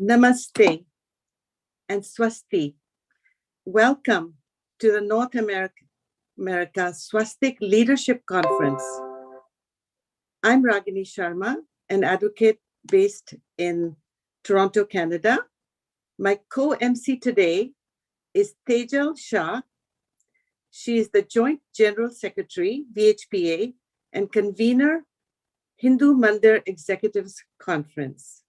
Namaste and Swasti. Welcome to the North America Swastik Leadership Conference. I'm Ragini Sharma, an advocate based in Toronto, Canada. My co-MC today is Teial Shah. She is the Joint General Secretary, VHPA, and convener, Hindu Mandir Executives Conference.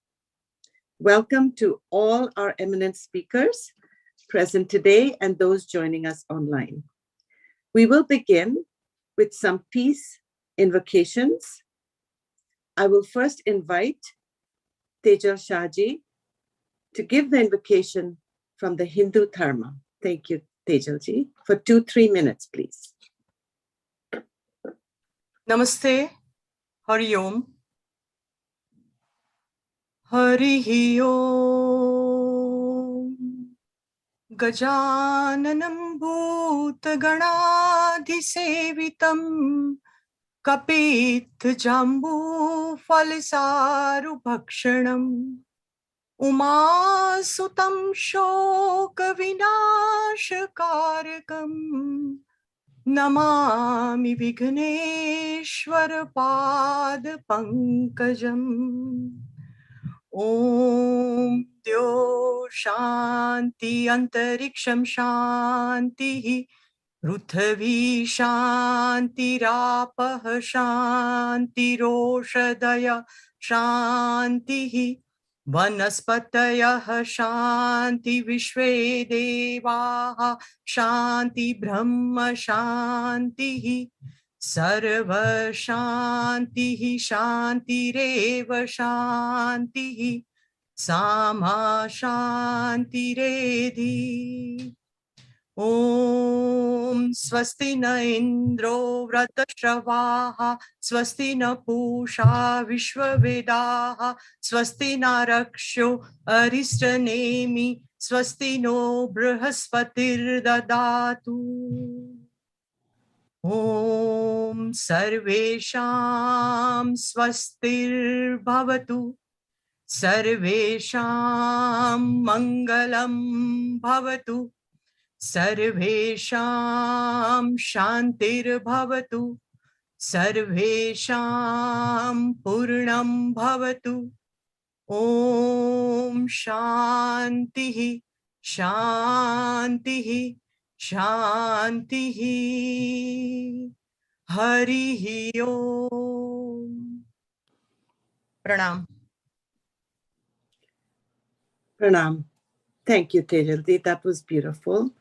Welcome to all our eminent speakers present today and those joining us online. We will begin with some peace invocations. I will first invite Teial Shahji to give the invocation from the Hindu Dharma. Thank you, Teialji, for 2-3 minutes, please. Namaste, Hari Om. Hari Om. Gajananam bhutganadhisevitam kapit jambu falsaru bhakshanam umasutam shoka vinashakarakam namami Vigneshwara pad pankajam. Om Dyo Shanti Antariksham Shanti Prithvi Shanti Rapah Shanti Roshadaya Shanti Vanaspatayah Shanti Vishve Devaha Shanti Brahma Shanti Sarveshananda Shanti Reva Shanti Sama Shanti Redhi. Om Swasti na Indro Vratashravaha Swasti na Pusha Vishwavedaha Swasti na Raksho Aristanemi Swasti no Brahaspatir Dadatu. Om Sarvesham Swastir Bhavatu Sarvesham Mangalam Bhavatu Sarvesham Shantir Bhavatu Sarvesham Purnam Bhavatu. Om Shanti Shanti Shanti. Hari Om. Pranam. Pranam. Thank you, Teialji. That was beautiful.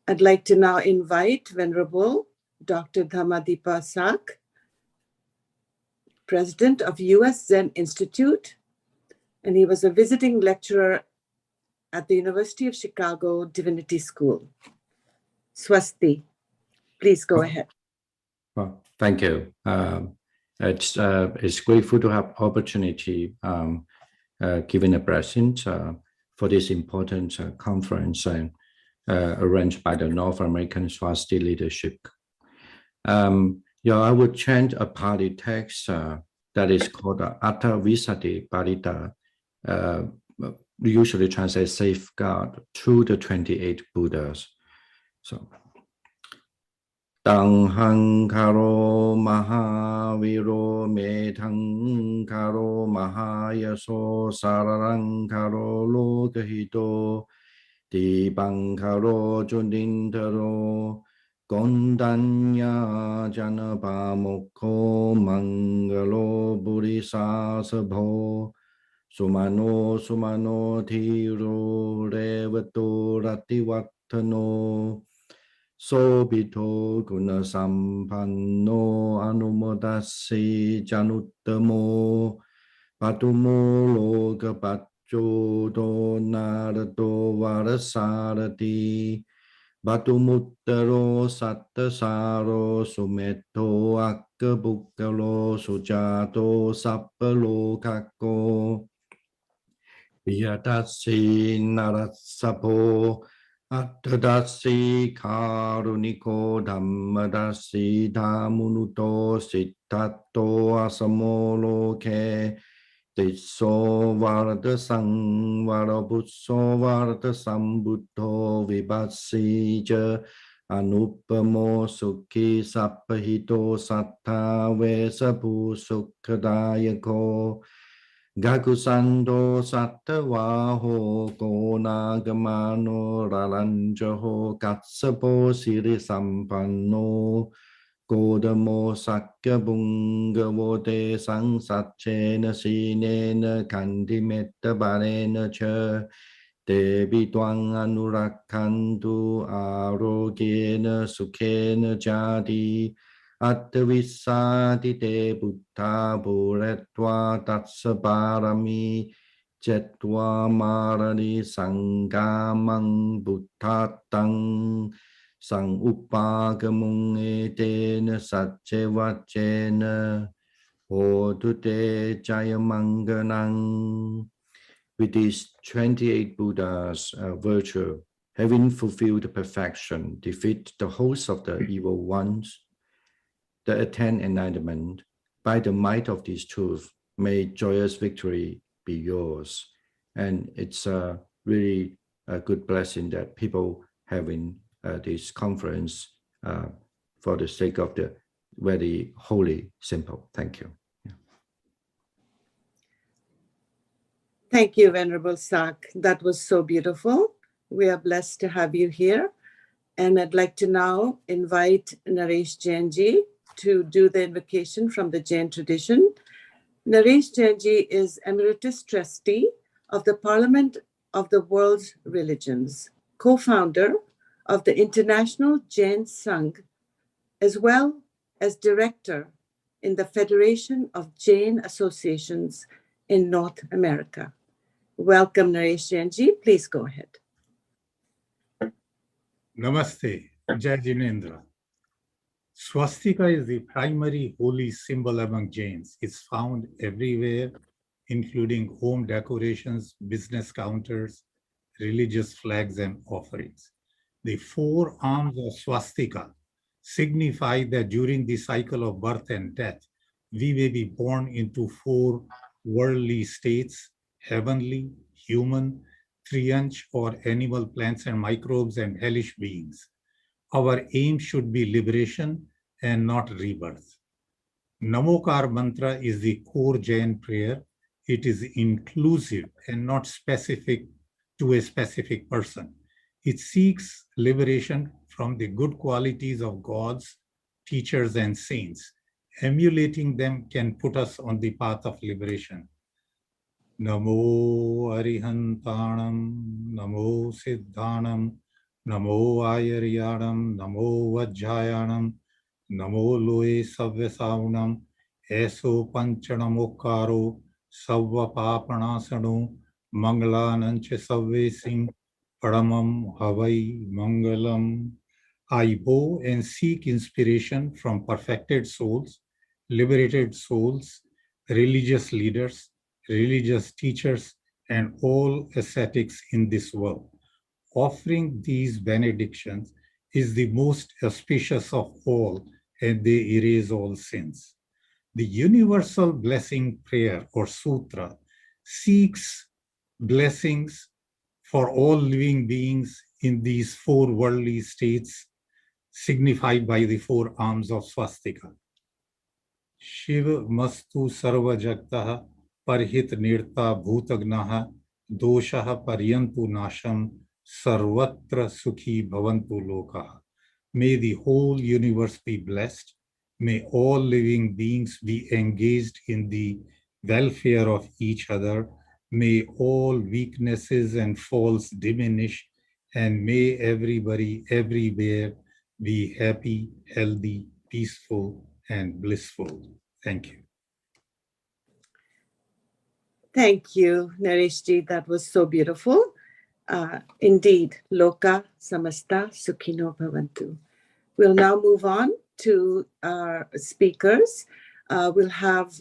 I'd like to now invite Venerable Dr. Dhammadipa Sak, President of U.S. Zen Institute, and he was a visiting lecturer at the University of Chicago Divinity School. Swasti, please go ahead. Well, thank you. It's grateful to have opportunity given a present for this important conference arranged by the North American Swasti Leadership. I would chant a Pali text that is called Atta Visati Parita, usually translates safeguard through the 28 Buddhas. So, Tanghang karo mahaviro metang karo mahayaso sararang karo lokahito dibang karo jundintaro Kondanna janapamokho mangalo burisa sabho sumano thiro revato rativatano Sobito guna sampanno anumodasi januttamo patumo loka pachodo narado varasarati batumuttaro sattasaro sumetto akkabukalo sujato sappalo kakko Viyatasi narasapo Attadasi karuniko dhammadasi dhamunuto sittato asamoloke Tiso Varata Sang Varabutso Varata Sambuddho Vibhasija Anupamo Sukhi Sapahito Sattha Vesapu Sukhadayako Gakusando Sattavaho Gonagamano Ralanjaho Katsapo Siri Sampanno Kodamo Sakya Bunga Vote Sang Satchena Sinena Kandimetta Barena Cha Devi Twang Anurakantu Arogena Sukhena Jadi Attavissati Te Buddha Buretva Tatsabarami Chetva Marani Sangamang Buddhatang Sang Upagamung Etena Satchevachena Odute Jayamanganang. With these 28 Buddhas virtue, having fulfilled perfection, defeat the host of the evil ones, the attain enlightenment, by the might of these truths, may joyous victory be yours. And it's really a good blessing that people having this conference for the sake of the very holy, simple. Thank you. Yeah. Thank you, Venerable Sak. That was so beautiful. We are blessed to have you here. And I'd like to now invite Naresh Jainji to do the invocation from the Jain tradition. Naresh Jainji is Emeritus Trustee of the Parliament of the World's Religions, co-founder of the International Jain Sangh, as well as director in the Federation of Jain Associations in North America. Welcome, Naresh Jainji. Please go ahead. Namaste, Jai Jinendra. Swastika is the primary holy symbol among Jains. It's found everywhere, including home decorations, business counters, religious flags, and offerings. The four arms of swastika signify that during the cycle of birth and death, we may be born into four worldly states: heavenly, human, trianch or animal, plants and microbes, and hellish beings. Our aim should be liberation and not rebirth. Namokar mantra is the core Jain prayer. It is inclusive and not specific to a specific person. It seeks liberation from the good qualities of gods, teachers, and saints. Emulating them can put us on the path of liberation. Namo Arihantanam, Namo Siddhanam, Namo Ayaryanam, Namo Vajjayanam, Namo Loe Savyasaunam, Eso Panchanamokaro, Savva Papanasano, Mangalanancha Savvesing, Paramam Havai Mangalam. I bow and seek inspiration from perfected souls, liberated souls, religious leaders, religious teachers, and all ascetics in this world. Offering these benedictions is the most auspicious of all, and they erase all sins. The universal blessing prayer or sutra seeks blessings for all living beings in these four worldly states signified by the four arms of swastika. Shiva mastu sarva jagtaha parhit nirta bhutagnaha doshaha paryantu nasham sarvatra sukhi bhavantu lokaha. May the whole universe be blessed. May all living beings be engaged in the welfare of each other. May all weaknesses and faults diminish, and may everybody everywhere be happy, healthy, peaceful, and blissful. Thank you. Thank you, Nareshji. That was so beautiful. Indeed, Loka Samasta Sukhino Bhavantu. We'll now move on to our speakers. We'll have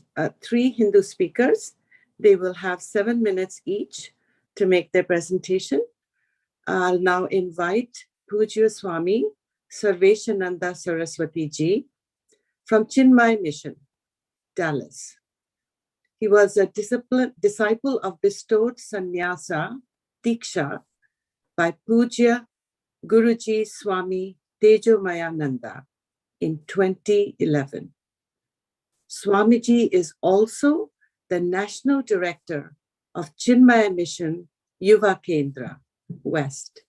3 Hindu speakers. They will have 7 minutes each to make their presentation. I'll now invite Pujya Swami Sarveshananda Saraswati Ji from Chinmay Mission, Dallas. He was a disciple of bestowed sannyasa, Diksha, by Pujya Guruji Swami Tejomayananda in 2011. Swamiji is also the National Director of Chinmaya Mission Yuva Kendra West,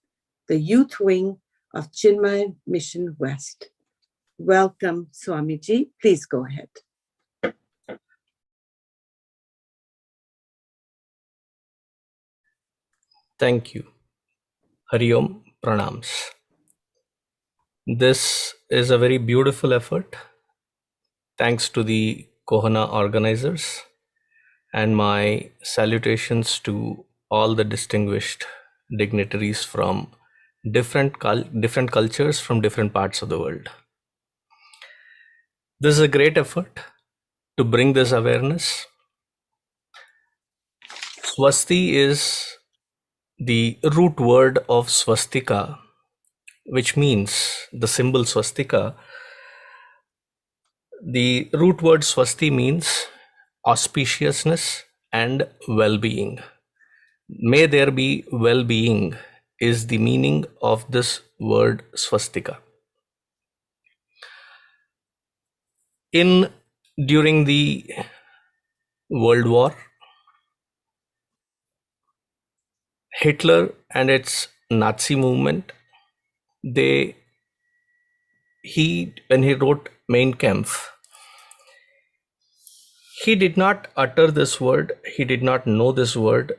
the youth wing of Chinmaya Mission West. Welcome, Swamiji. Please go ahead. Thank you. Hari Om Pranams. This is a very beautiful effort. Thanks to the Kohana organizers, and my salutations to all the distinguished dignitaries from different cultures from different parts of the world. This is a great effort to bring this awareness. Swasti is the root word of swastika, which means the symbol swastika. The root word swasti means auspiciousness and well-being. May there be well-being is the meaning of this word swastika. During the World War, Hitler and its Nazi movement, when he wrote Mein Kampf, he did not utter this word, he did not know this word.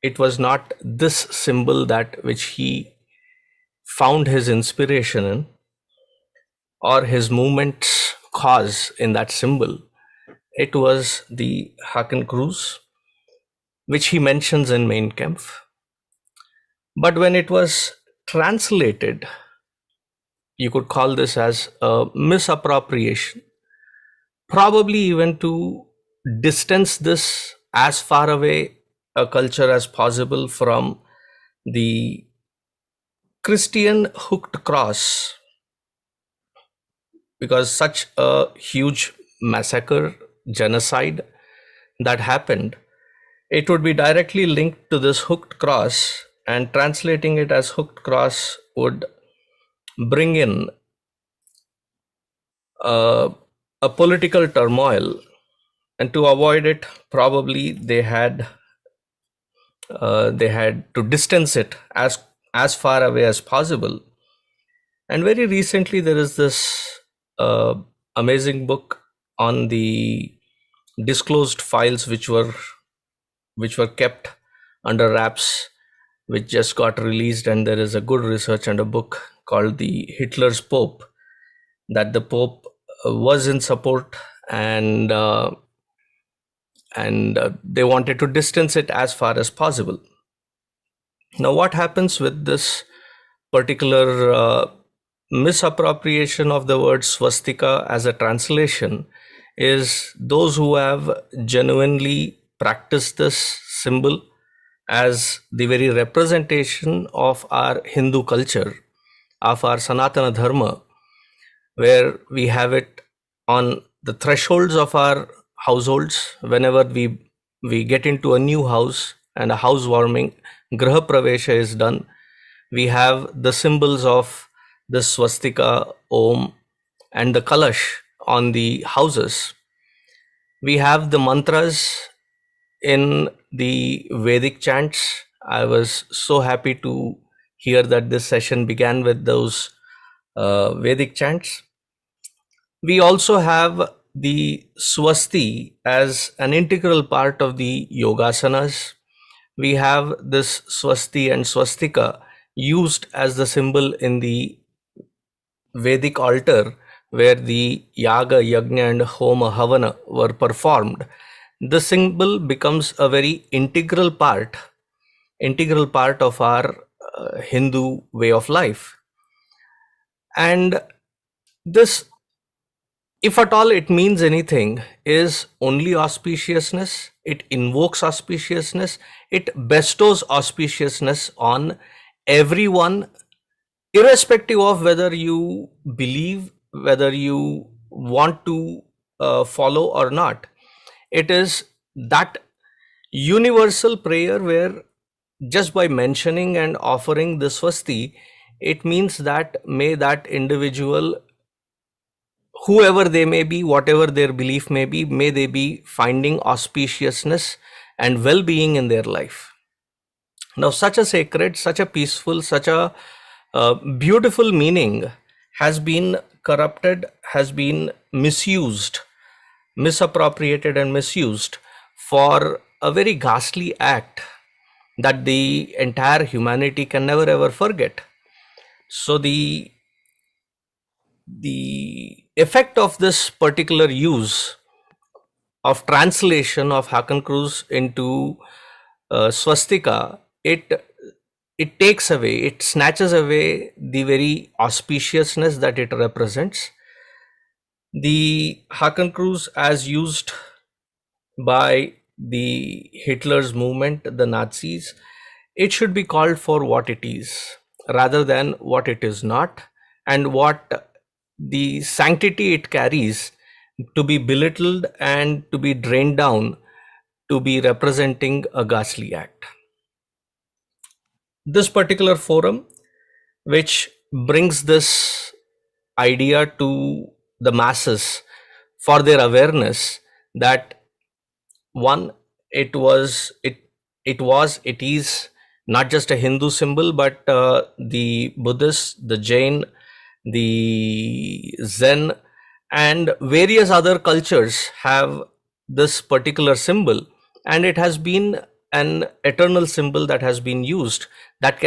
It was not this symbol that which he found his inspiration in, or his movement's cause in that symbol. It was the Hakenkreuz, which he mentions in Mein Kampf. But when it was translated, you could call this as a misappropriation, probably even to distance this as far away a culture as possible from the Christian hooked cross, because such a huge massacre, genocide that happened, it would be directly linked to this hooked cross, and translating it as hooked cross would bring in a political turmoil, and to avoid it, probably they had to distance it as far away as possible. And very recently, there is this amazing book on the disclosed files which were kept under wraps, which just got released, and there is a good research and a book called The Hitler's Pope, that the Pope was in support, and they wanted to distance it as far as possible. Now, what happens with this particular misappropriation of the word swastika as a translation is those who have genuinely practiced this symbol as the very representation of our Hindu culture, of our Sanatana Dharma, where we have it on the thresholds of our households. Whenever we get into a new house and a housewarming, Graha Pravesha is done, we have the symbols of the swastika, Om, and the Kalash on the houses. We have the mantras in the Vedic chants. I was so happy to hear that this session began with those Vedic chants. We also have the swasti as an integral part of the yogasanas. We have this swasti and swastika used as the symbol in the Vedic altar, where the yaga, yajna, and homa, havana were performed. The symbol becomes a very integral part of our Hindu way of life. And this, if at all it means anything, is only auspiciousness. It invokes auspiciousness. It bestows auspiciousness on everyone, irrespective of whether you believe, whether you want to follow or not. It is that universal prayer where just by mentioning and offering the swasti, it means that may that individual, whoever they may be, whatever their belief may be, may they be finding auspiciousness and well-being in their life. Now, such a sacred, such a peaceful, such a beautiful meaning has been corrupted, has been misused, misappropriated and misused for a very ghastly act that the entire humanity can never ever forget. So the effect of this particular use of translation of Hakan Cruz into swastika, it takes away, it snatches away the very auspiciousness that it represents. The Hakan Cruz, as used by the Hitler's movement, the Nazis, it should be called for what it is rather than what it is not, and what the sanctity it carries to be belittled and to be drained down to be representing a ghastly act. This particular forum, which brings this idea to the masses for their awareness that one, it is not just a Hindu symbol, but the Buddhist, the Jain, the Zhen, and various other cultures have this particular symbol, and it has been an eternal symbol that has been used, that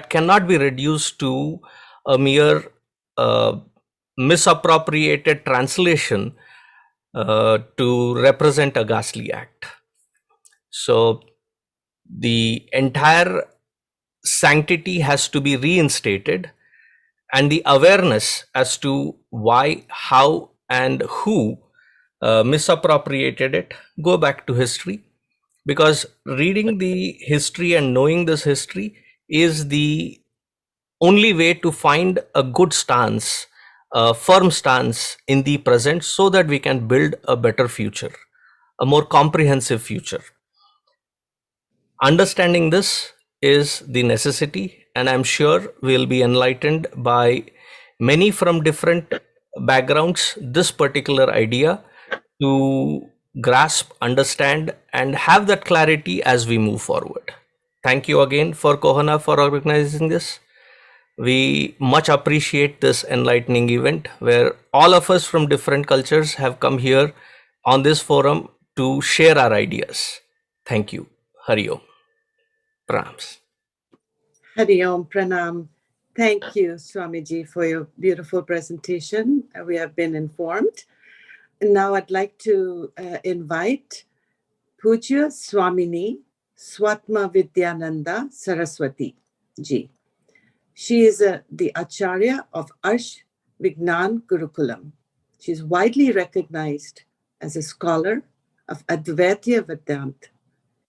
cannot be reduced to a mere misappropriated translation to represent a ghastly act. So the entire sanctity has to be reinstated, and the awareness as to why, how, and who misappropriated it go back to history, because reading the history and knowing this history is the only way to find a good stance, a firm stance in the present, so that we can build a better future, a more comprehensive future. Understanding this is the necessity, and I'm sure we'll be enlightened by many from different backgrounds this particular idea to grasp, understand, and have that clarity as we move forward. Thank you again for Kohana for organizing this. We much appreciate this enlightening event where all of us from different cultures have come here on this forum to share our ideas. Thank you. Hari Om. Pranams. Hari Om, Pranam. Thank you, Swamiji, for your beautiful presentation. We have been informed. And now I'd like to invite Pujya Swamini Svatmavidyananda Saraswati ji. She is the Acharya of Arsh Vignan Gurukulam. She is widely recognized as a scholar of Advaita Vedanta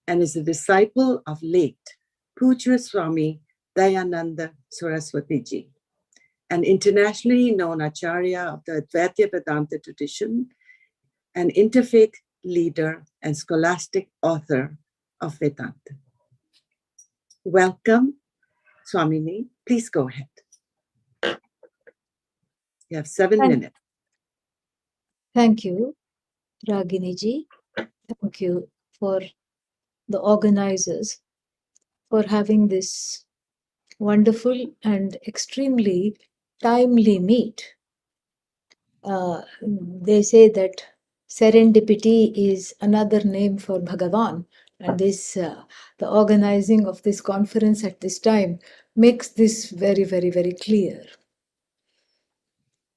and is a disciple of late Pujya Swami Dayananda Saraswati ji, an internationally known Acharya of the Advaita Vedanta tradition, an interfaith leader and scholastic author of Vedanta. Welcome, Swamini. Please go ahead. You have 7 minutes. Thank you, Ragini ji. Thank you for the organizers for having this wonderful and extremely timely meet. They say that serendipity is another name for Bhagavan, and this the organizing of this conference at this time makes this very, very, very clear.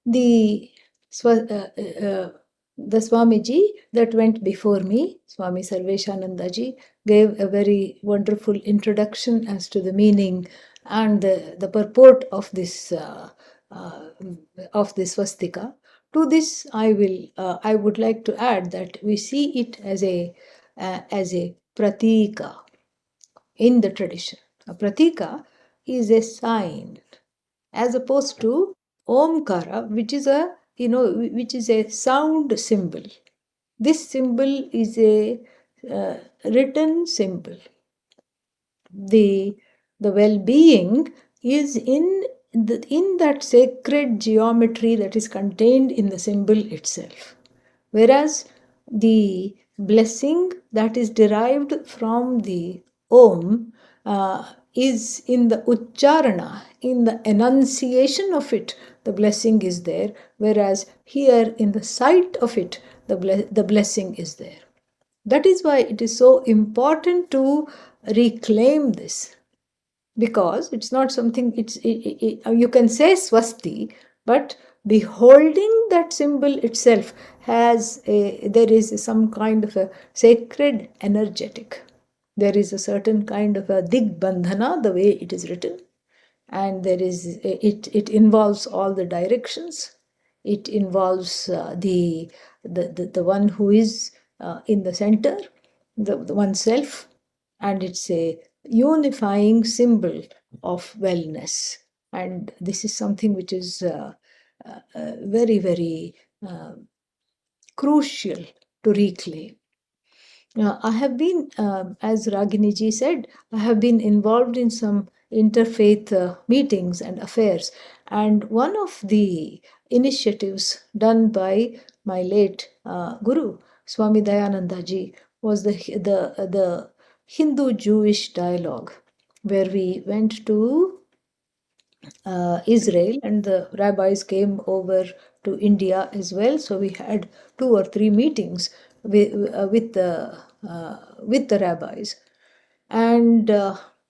The Swamiji that went before me, Swami Sarveshananda ji, gave a very wonderful introduction as to the meaning and the purport of this swastika. To this, I would like to add that we see it as a pratika in the tradition. A pratika is a sign, as opposed to Omkara, which is a sound symbol. This symbol is a written symbol. The well-being is in that sacred geometry that is contained in the symbol itself. Whereas the blessing that is derived from the Om is in the Ucharana, in the enunciation of it, the blessing is there. Whereas here in the sight of it, the blessing is there. That is why it is so important to reclaim this, because it's not something, you can say swasti, but beholding that symbol itself there is some kind of a sacred energetic. There is a certain kind of a digbandhana, the way it is written, and there is it involves all the directions. It involves the one who is in the center, the oneself, and it's a unifying symbol of wellness. And this is something which is very, very crucial to reclaim. I have been, as Ragini ji said, I have been involved in some interfaith meetings and affairs. And one of the initiatives done by my late Guru, Swami Dayananda ji, was the Hindu-Jewish dialogue, where we went to Israel, and the rabbis came over to India as well. So we had 2 or 3 meetings with the rabbis. And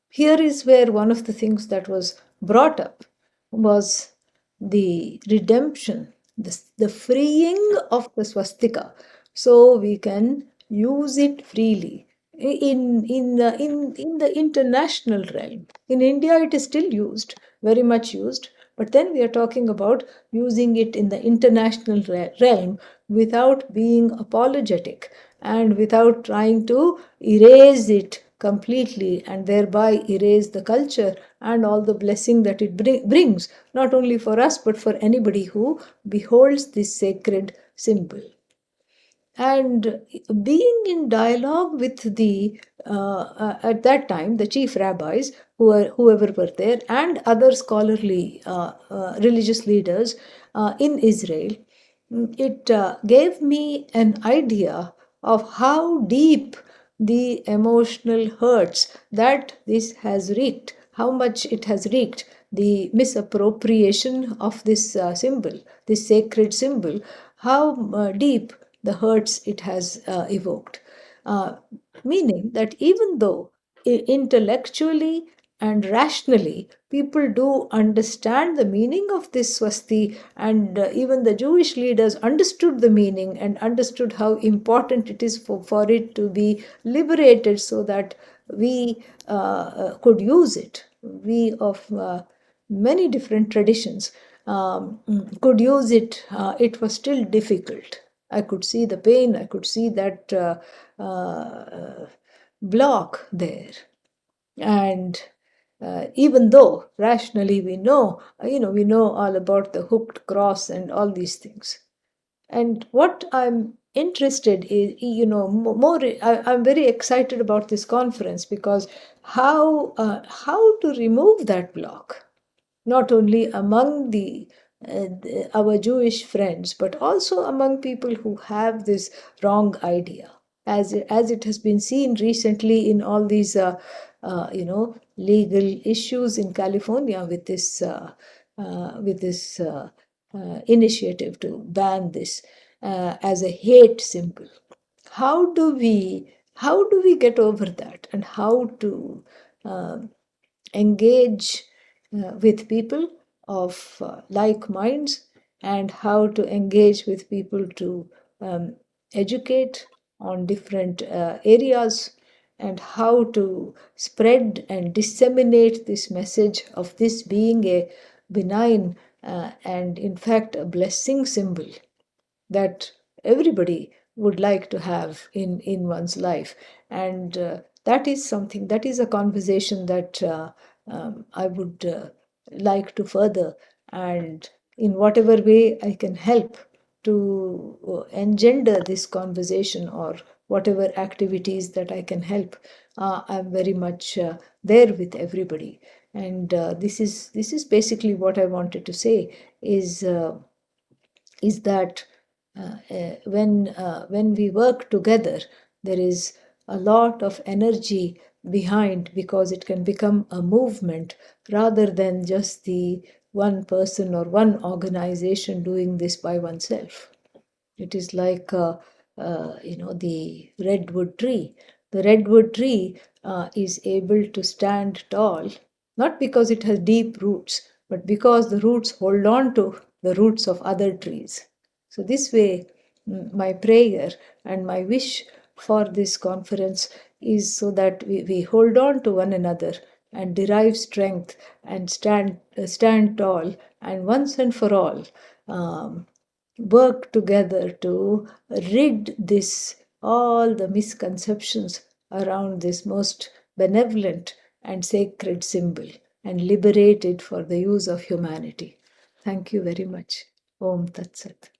here is where one of the things that was brought up was the redemption, the freeing of the swastika, so we can use it freely in the international realm. In India, it is still used, very much used, but then we are talking about using it in the international realm without being apologetic and without trying to erase it completely and thereby erase the culture and all the blessing that it brings, not only for us but for anybody who beholds this sacred symbol. And being in dialogue with the at that time the chief rabbis, whoever were there, and other scholarly religious leaders in Israel, it gave me an idea of how deep the emotional hurts that this has wreaked, how much it has wreaked, the misappropriation of this symbol, this sacred symbol, how deep the hurts it has evoked. Meaning that even though intellectually and rationally people do understand the meaning of this swasti, and even the Jewish leaders understood the meaning and understood how important it is for it to be liberated so that we could use it. We of many different traditions could use it. It was still difficult. I could see the pain, I could see that block there. And even though rationally we know all about the hooked cross and all these things. And what I'm interested in, I'm very excited about this conference, because how to remove that block, not only among our Jewish friends, but also among people who have this wrong idea, as it has been seen recently in all these legal issues in California with this initiative to ban this as a hate symbol. How do we get over that, and how to engage with people of like minds, and how to engage with people to educate on different areas, and how to spread and disseminate this message of this being a benign and in fact a blessing symbol that everybody would like to have in one's life. And that is something, that is a conversation that I would like to further, and in whatever way I can help to engender this conversation or whatever activities that I can help, I'm very much there with everybody. And this is basically what I wanted to say is that when we work together, there is a lot of energy behind, because it can become a movement rather than just the one person or one organization doing this by oneself. It is like the redwood tree. The redwood tree is able to stand tall, not because it has deep roots, but because the roots hold on to the roots of other trees. So this way, my prayer and my wish for this conference is so that we hold on to one another and derive strength and stand tall, and once and for all work together to rid all the misconceptions around this most benevolent and sacred symbol and liberate it for the use of humanity. Thank you very much. Om Tat Sat.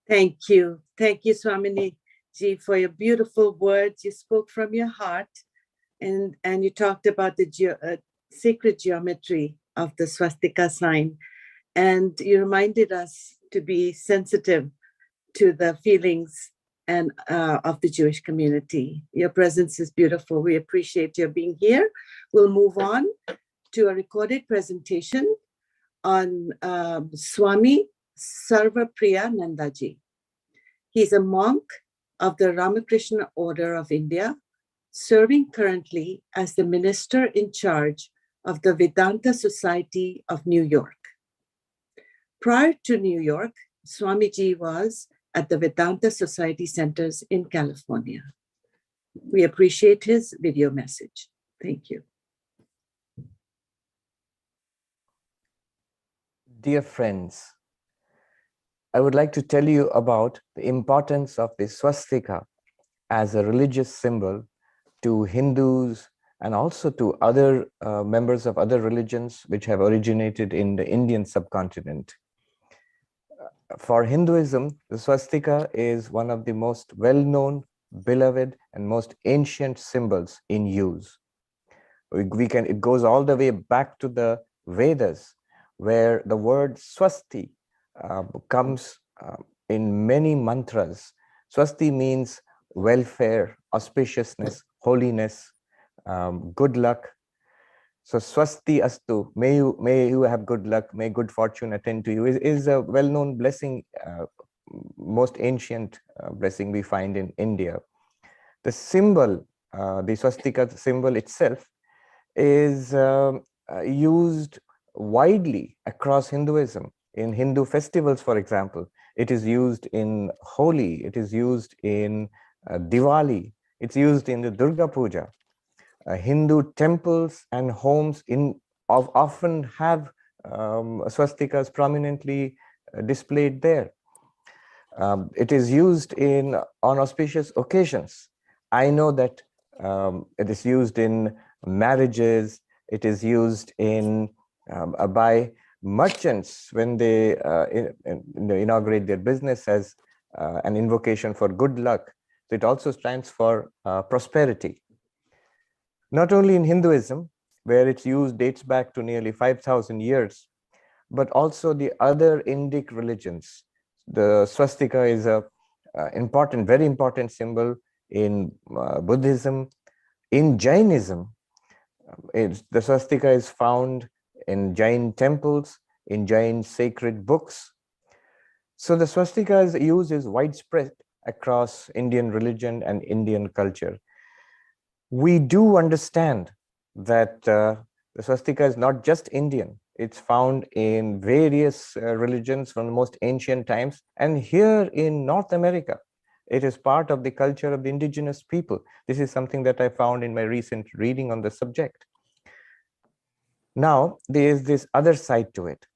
Thank you. Thank you, Swamini ji, for your beautiful words. You spoke from your heart, and you talked about the sacred geometry of the swastika sign. And you reminded us to be sensitive to the feelings and of the Jewish community. Your presence is beautiful. We appreciate your being here. We'll move on to a recorded presentation on Swami Sarvapriyananda ji. He's a monk of the Ramakrishna Order of India, serving currently as the minister in charge of the Vedanta Society of New York. Prior to New York, Swamiji was at the Vedanta Society Centers in California. We appreciate his video message. Thank you. Dear friends, I would like to tell you about the importance of the swastika as a religious symbol to Hindus and also to other members of other religions which have originated in the Indian subcontinent. For Hinduism, the swastika is one of the most well-known, beloved, and most ancient symbols in use. It goes all the way back to the Vedas, where the word swasti comes in many mantras. Swasti means welfare, auspiciousness, holiness, good luck. So swasti astu, may you have good luck, may good fortune attend to you, is a well-known blessing, most ancient blessing we find in India. The symbol, the swastika symbol itself, is used widely across Hinduism. In Hindu festivals, for example, it is used in Holi, it is used in Diwali, it's used in the Durga Puja. Hindu temples and homes often have swastikas prominently displayed there. It is used on auspicious occasions. I know that it is used in marriages, it is used by merchants when they inaugurate their business as an invocation for good luck. So it also stands for prosperity. Not only in Hinduism, where its use dates back to nearly 5,000 years, but also the other Indic religions. The swastika is a very important symbol in Buddhism. In Jainism, the swastika is found in Jain temples, in Jain sacred books. So the swastika's use is widespread across Indian religion and Indian culture. We do understand that the swastika is not just Indian. It's found in various religions from the most ancient times. And here in North America, it is part of the culture of the indigenous people. This is something that I found in my recent reading on the subject. Now, there is this other side to it.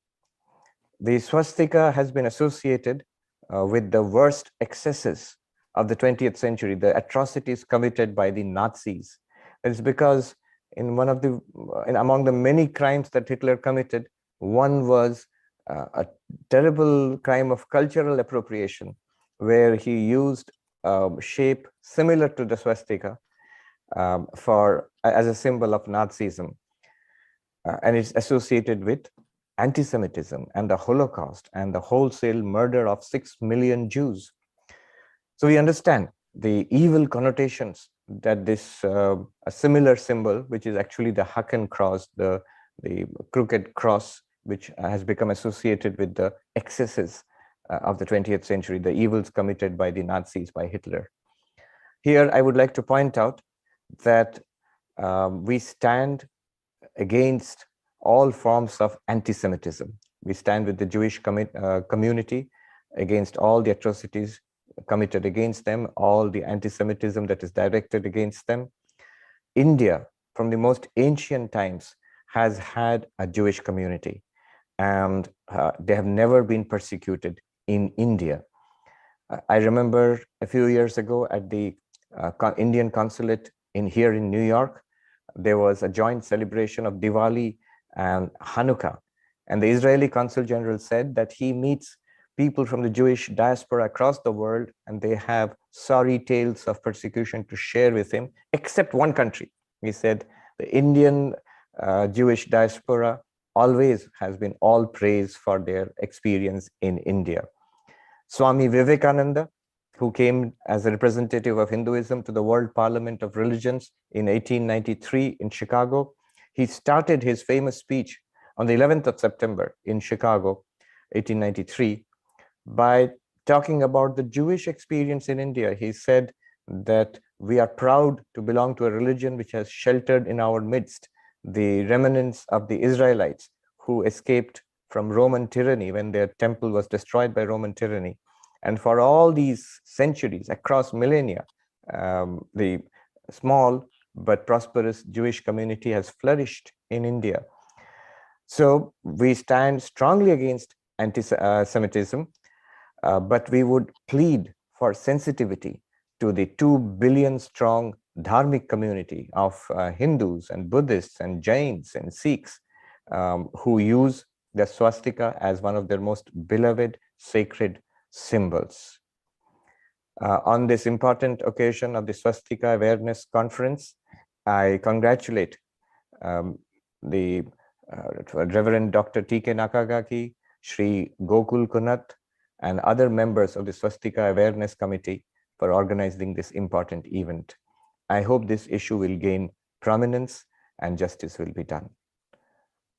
The swastika has been associated with the worst excesses of the 20th century, the atrocities committed by the Nazis. It's because among the many crimes that Hitler committed, one was a terrible crime of cultural appropriation, where he used shape similar to the swastika as a symbol of Nazism. And it's associated with anti-Semitism and the Holocaust and the wholesale murder of 6 million Jews. So we understand the evil connotations that this a similar symbol, which is actually the Haken cross, the crooked cross, which has become associated with the excesses of the 20th century, the evils committed by the Nazis, by Hitler. Here, I would like to point out that we stand against all forms of anti-Semitism. We stand with the Jewish community against all the atrocities committed against them, all the anti-Semitism that is directed against them. India, from the most ancient times, has had a Jewish community, and they have never been persecuted in India. I remember a few years ago at the Indian consulate here in New York, there was a joint celebration of Diwali and Hanukkah. And the Israeli consul general said that he meets people from the Jewish diaspora across the world, and they have sorry tales of persecution to share with him, except one country. He said the Indian Jewish diaspora always has been all praise for their experience in India. Swami Vivekananda, who came as a representative of Hinduism to the World Parliament of Religions in 1893 in Chicago, he started his famous speech on the 11th of September in Chicago, 1893, by talking about the Jewish experience in India. He said that we are proud to belong to a religion which has sheltered in our midst the remnants of the Israelites who escaped from Roman tyranny when their temple was destroyed by Roman tyranny. And for all these centuries, across millennia, the small but prosperous Jewish community has flourished in India. So we stand strongly against anti-Semitism, but we would plead for sensitivity to the 2 billion strong Dharmic community of Hindus and Buddhists and Jains and Sikhs who use the swastika as one of their most beloved sacred symbols. On this important occasion of the Swastika Awareness Conference, I congratulate the Reverend Dr. T.K. Nakagaki, Sri Gokul Kunat, and other members of the Swastika Awareness Committee for organizing this important event. I hope this issue will gain prominence and justice will be done.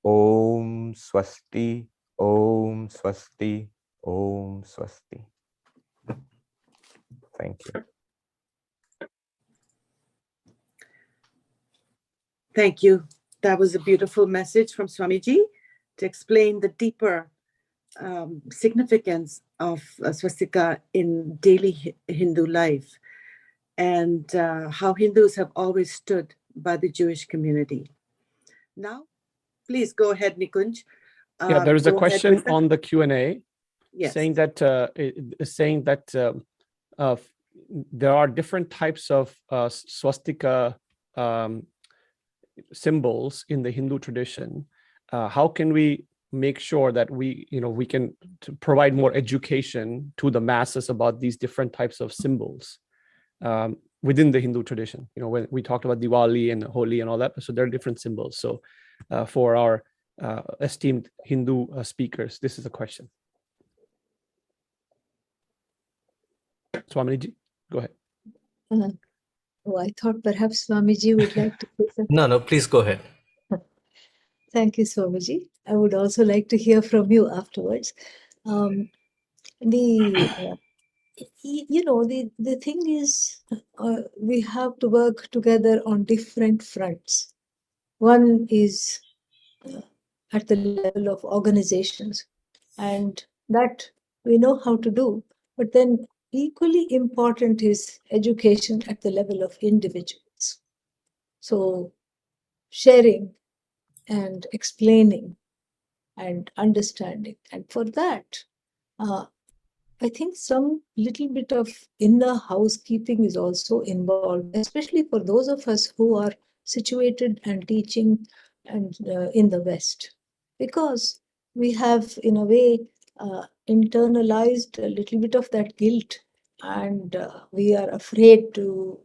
Om Swasti, Om Swasti, Om Swasti. Thank you. Thank you. That was a beautiful message from Swamiji to explain the deeper significance of swastika in daily Hindu life, and how Hindus have always stood by the Jewish community. Now, please go ahead, Nikunj. Yeah, there is a question on the Q&A. Yes. Saying that there are different types of swastika symbols in the Hindu tradition. How can we make sure that we can provide more education to the masses about these different types of symbols within the Hindu tradition? When we talked about Diwali and Holi and all that, so there are different symbols. So for our esteemed Hindu speakers, this is a question. Swamini, go ahead. Oh, I thought perhaps Swamiji would like to say something. No, please go ahead. Thank you, Swamiji. I would also like to hear from you afterwards. The thing is, we have to work together on different fronts. One is at the level of organizations, and that we know how to do, but then equally important is education at the level of individuals. So sharing and explaining and understanding. And for that, I think some little bit of inner housekeeping is also involved, especially for those of us who are situated and teaching and in the West, because we have, in a way, internalized a little bit of that guilt and we are afraid to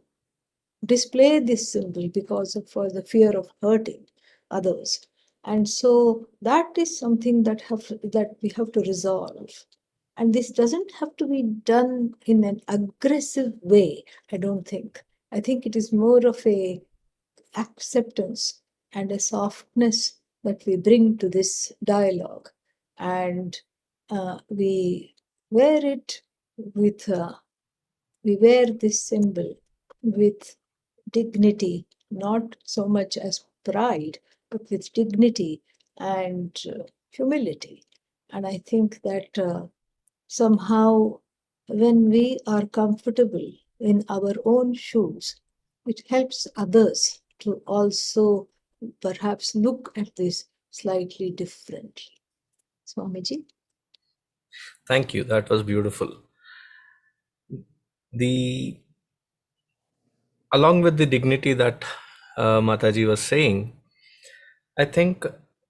display this symbol because of for the fear of hurting others. And so that is something that we have to resolve. And this doesn't have to be done in an aggressive way, I don't think. I think it is more of a acceptance and a softness that we bring to this dialogue. And we wear it with, we wear this symbol with dignity, not so much as pride, but with dignity and humility. And I think that somehow when we are comfortable in our own shoes, it helps others to also perhaps look at this slightly differently. Swamiji? Thank you. That was beautiful. Along with the dignity that Mataji was saying, I think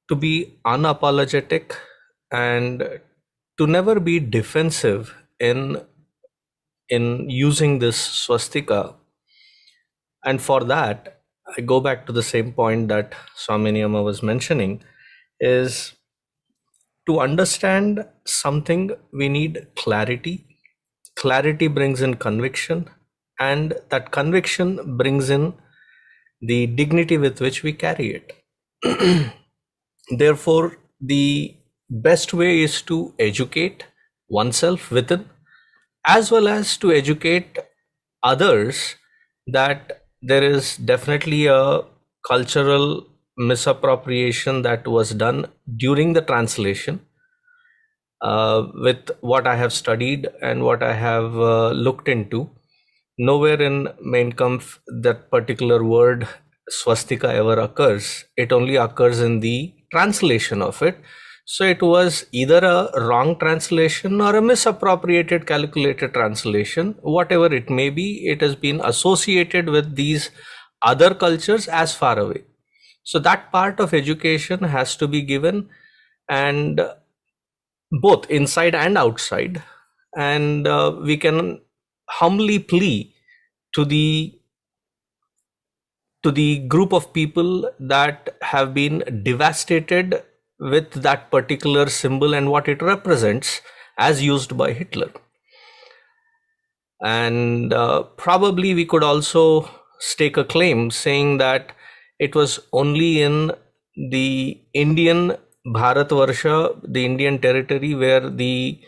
to be unapologetic and to never be defensive in using this swastika. And for that, I go back to the same point that Swamini Amma was mentioning, is to understand something, we need clarity. Clarity brings in conviction, and that conviction brings in the dignity with which we carry it. Therefore, the best way is to educate oneself within, as well as to educate others that there is definitely a cultural misappropriation that was done during the translation. With what I have studied and what I have looked into, nowhere in Mein Kampf that particular word swastika ever occurs. It only occurs in the translation of it. So it was either a wrong translation or a misappropriated, calculated translation. Whatever it may be, it has been associated with these other cultures as far away. So that part of education has to be given, and both inside and outside. And we can humbly plea to the group of people that have been devastated with that particular symbol and what it represents as used by Hitler. And probably we could also stake a claim saying that it was only in the Indian Bharatvarsha, the Indian territory, where the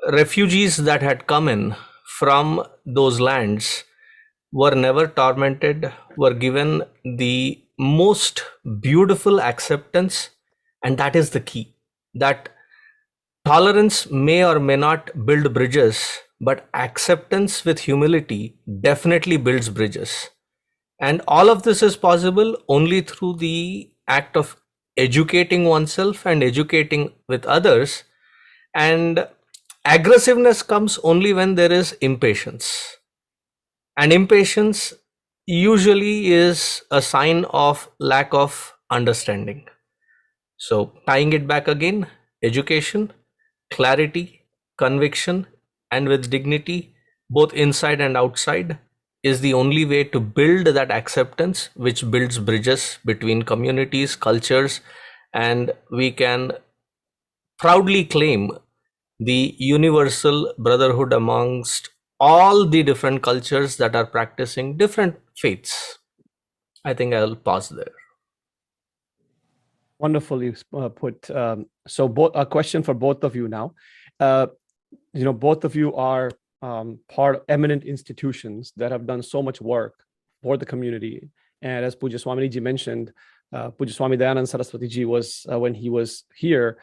refugees that had come in from those lands were never tormented, were given the most beautiful acceptance. And that is the key, that tolerance may or may not build bridges, but acceptance with humility definitely builds bridges. And all of this is possible only through the act of educating oneself and educating with others. And aggressiveness comes only when there is impatience. And impatience usually is a sign of lack of understanding. So tying it back again, education, clarity, conviction, and with dignity, both inside and outside, is the only way to build that acceptance, which builds bridges between communities, cultures, and we can proudly claim the universal brotherhood amongst all the different cultures that are practicing different faiths. I think I'll pause there. Wonderfully put. So a question for both of you now. Both of you are part of eminent institutions that have done so much work for the community. And as Puja Swamini ji mentioned, Puja Swami Dayananda Saraswati ji was, when he was here,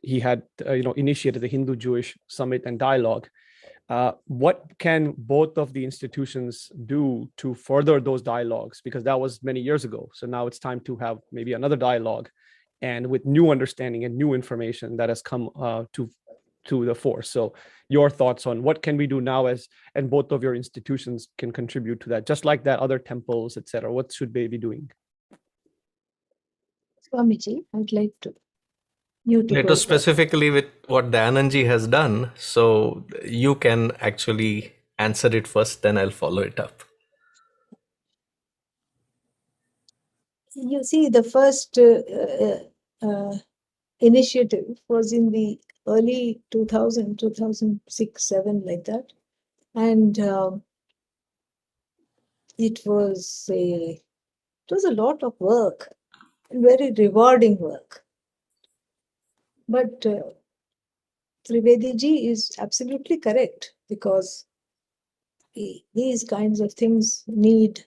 he had initiated the Hindu-Jewish Summit and Dialogue. What can both of the institutions do to further those dialogues? Because that was many years ago. So now it's time to have maybe another dialogue, and with new understanding and new information that has come to the fore. So your thoughts on what can we do now, and both of your institutions can contribute to that, just like that other temples, etc. What should they be doing? Swamiji, I'd like to. you to Let go us first. specifically with what Dayananji has done. So you can actually answer it first, then I'll follow it up. You see, the first initiative was in the early 2000, 2006, 7, like that. And it was a lot of work, very rewarding work. But Trivedi ji is absolutely correct, because these kinds of things need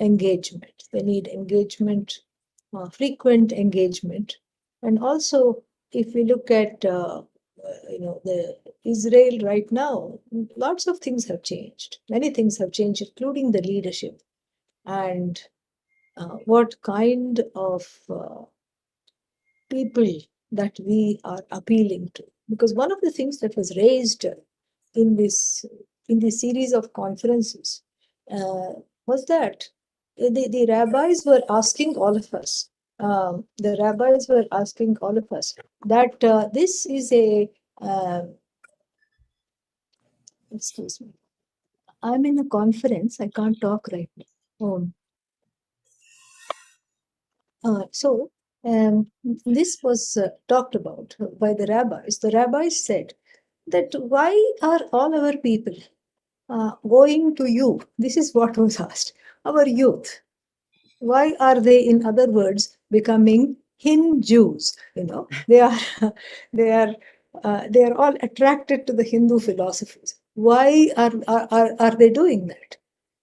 engagement. They need engagement, frequent engagement. And also, if we look at the Israel right now, lots of things have changed. Many things have changed, including the leadership and what kind of people that we are appealing to. Because one of the things that was raised in this series of conferences was that the rabbis were asking all of us. The rabbis were asking all of us that this is a excuse me. I'm in a conference. I can't talk right now. So this was talked about by the rabbis. The rabbis said that why are all our people going to you? This is what was asked. Our youth. Why are they, in other words, becoming Hindus? They are they are all attracted to the Hindu philosophies. Why are they doing that?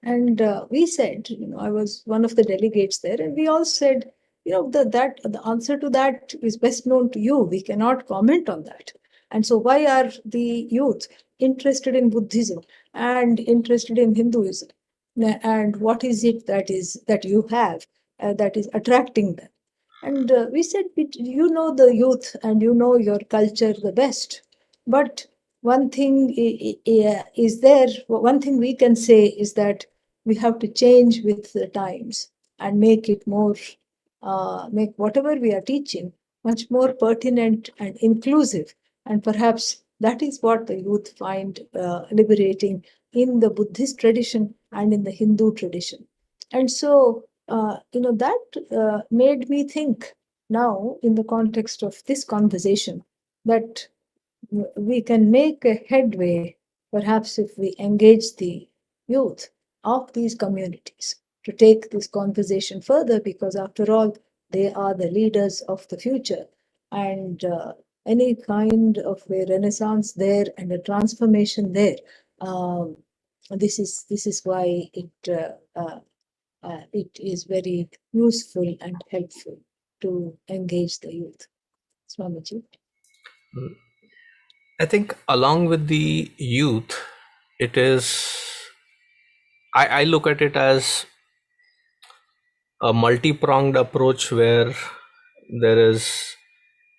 And we said, I was one of the delegates there, and we all said, the answer to that is best known to you. We cannot comment on that. And so why are the youth interested in Buddhism and interested in Hinduism? And what is it that you have that is attracting them? And we said, you know the youth and you know your culture the best. But one thing is there, one thing we can say is that we have to change with the times and make it more, make whatever we are teaching much more pertinent and inclusive. And perhaps that is what the youth find liberating in the Buddhist tradition and in the Hindu tradition. And so, that made me think now, in the context of this conversation, that we can make a headway, perhaps if we engage the youth of these communities to take this conversation further, because after all, they are the leaders of the future. And any kind of a renaissance there and a transformation there, this is why it is very useful and helpful to engage the youth. Swamiji. I think along with the youth, it is, I look at it as a multi-pronged approach where there is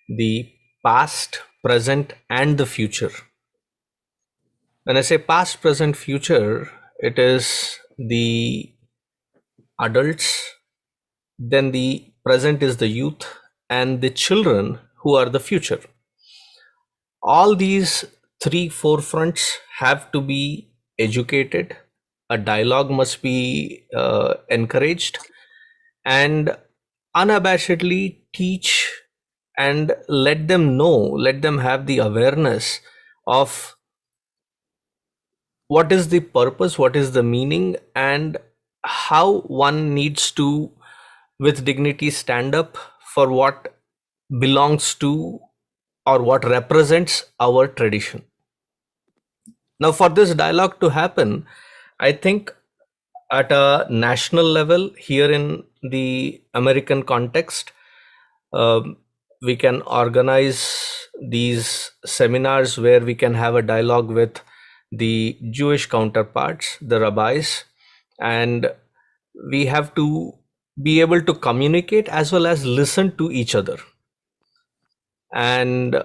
the past, present, and the future. When I say past, present, future, it is the adults, then the present is the youth, and the children who are the future. All these three forefronts have to be educated. A dialogue must be encouraged, and unabashedly teach and let them know, let them have the awareness of what is the purpose, what is the meaning, and how one needs to, with dignity, stand up for what belongs to or what represents our tradition. Now, for this dialogue to happen, I think at a national level, here in the American context, we can organize these seminars where we can have a dialogue with the Jewish counterparts, the rabbis, and we have to be able to communicate as well as listen to each other. And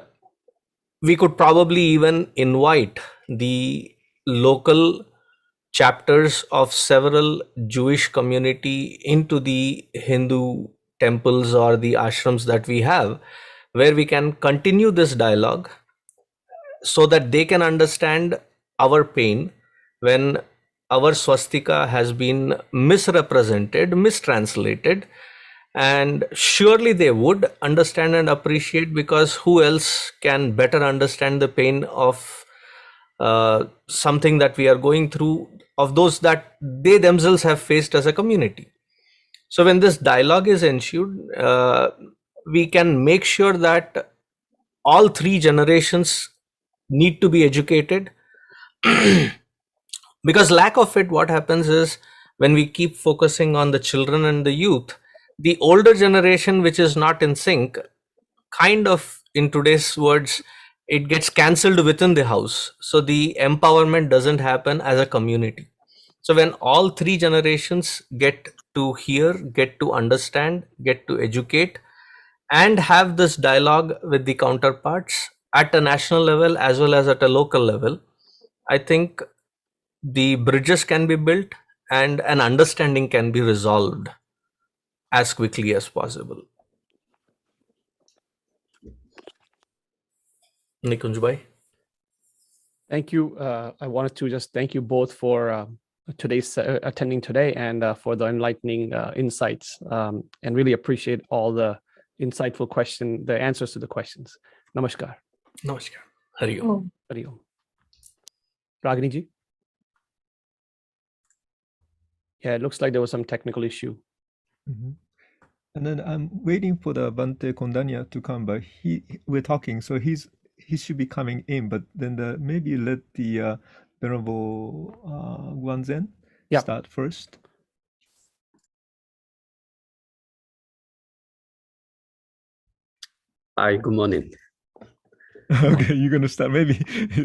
we could probably even invite the local chapters of several Jewish community into the Hindu temples or the ashrams that we have, where we can continue this dialogue so that they can understand our pain when our swastika has been misrepresented, mistranslated, and surely they would understand and appreciate, because who else can better understand the pain of something that we are going through, of those that they themselves have faced as a community. So when this dialogue is ensued, we can make sure that all three generations need to be educated. Because lack of it, what happens is, when we keep focusing on the children and the youth, the older generation, which is not in sync, kind of, in today's words, it gets cancelled within the house. So the empowerment doesn't happen as a community. So when all three generations get to hear, get to understand, get to educate, and have this dialogue with the counterparts at a national level as well as at a local level, I think the bridges can be built and an understanding can be resolved as quickly as possible. Nikunj bhai. Thank you. I wanted to just thank you both for today's attending today and for the enlightening insights, and really appreciate all the insightful the answers to the questions. Namaskar. Namaskar. Hari Om. Hari Om. Ragini ji? Yeah, it looks like there was some technical issue. Mm-hmm. And then I'm waiting for the Bhante Kondanna to come, but we're talking, so he should be coming in, but then maybe let the Venerable Guan Zhen start first. Hi, good morning. Okay, you're gonna start. Maybe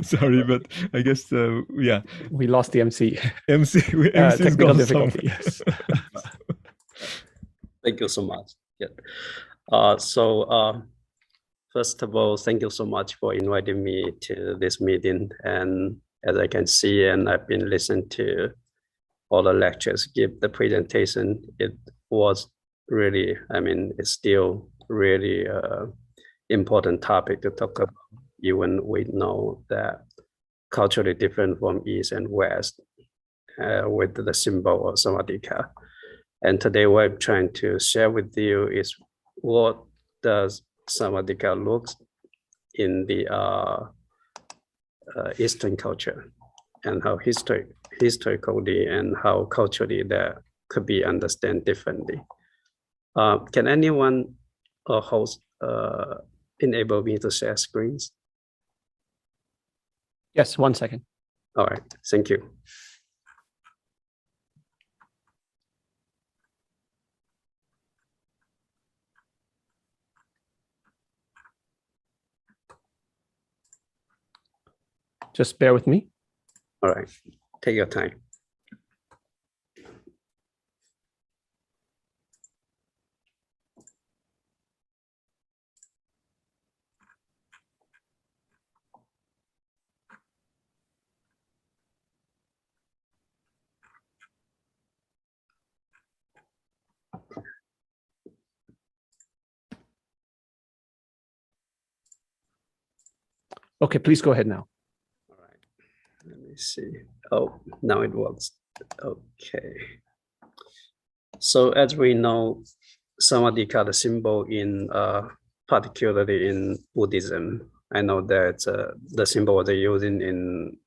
sorry, but I guess yeah, we lost the MC. technical difficulty. Yes. Thank you so much. Yeah. First of all, thank you so much for inviting me to this meeting. And as I can see, and I've been listening to all the lectures, give the presentation, it was really, it's still really important topic to talk about, even we know that culturally different from East and West with the symbol of Swastika. And today what I'm trying to share with you is what does Swastika looks in the Eastern culture, and how historically and how culturally that could be understood differently. Can anyone or host enable me to share screens? Yes, 1 second. All right, thank you. Just bear with me. All right, take your time. Okay, please go ahead now. All right, let me see. Oh, now it works. Okay. So as we know, Swastika, the symbol in particularly in Buddhism, I know that the symbol they're using in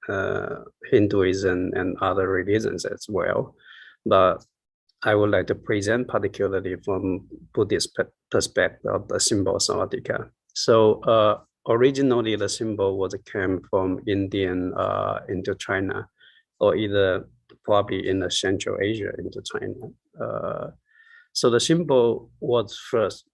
Hinduism and other religions as well, but I would like to present particularly from Buddhist perspective of the symbol Swastika. So originally the symbol came from Indian into China, or either probably in the Central Asia into China. So the symbol was first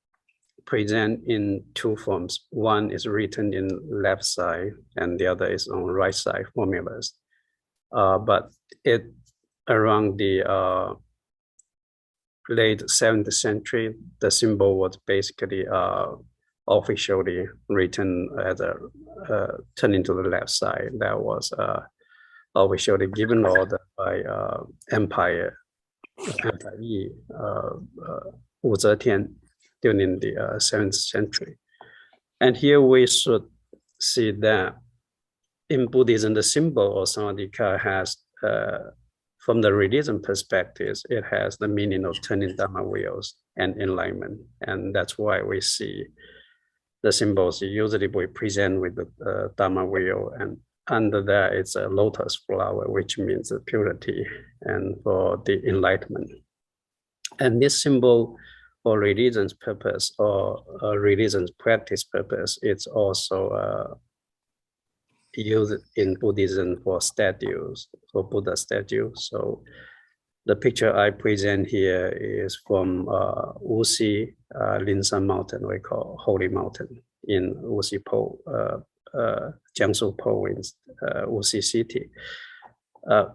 present in two forms. One is written in left side and the other is on right side formulas. But around the late 7th century, the symbol was basically officially written as a turning to the left side. That was officially given order by Empire Yi, who Wuzetian during the 7th century. And here we should see that in Buddhism, the symbol of Samadhika has, from the religion perspective, it has the meaning of turning Dharma wheels and enlightenment. And that's why we see the symbols usually we present with the Dharma wheel, and under that it's a lotus flower, which means purity and for the enlightenment. And this symbol for religion's purpose or religion's practice purpose, it's also used in Buddhism for statues, for Buddha statues. So the picture I present here is from Wuxi Linshan Mountain, we call Holy Mountain, in Wuxi Jiangsu province, Wuxi city.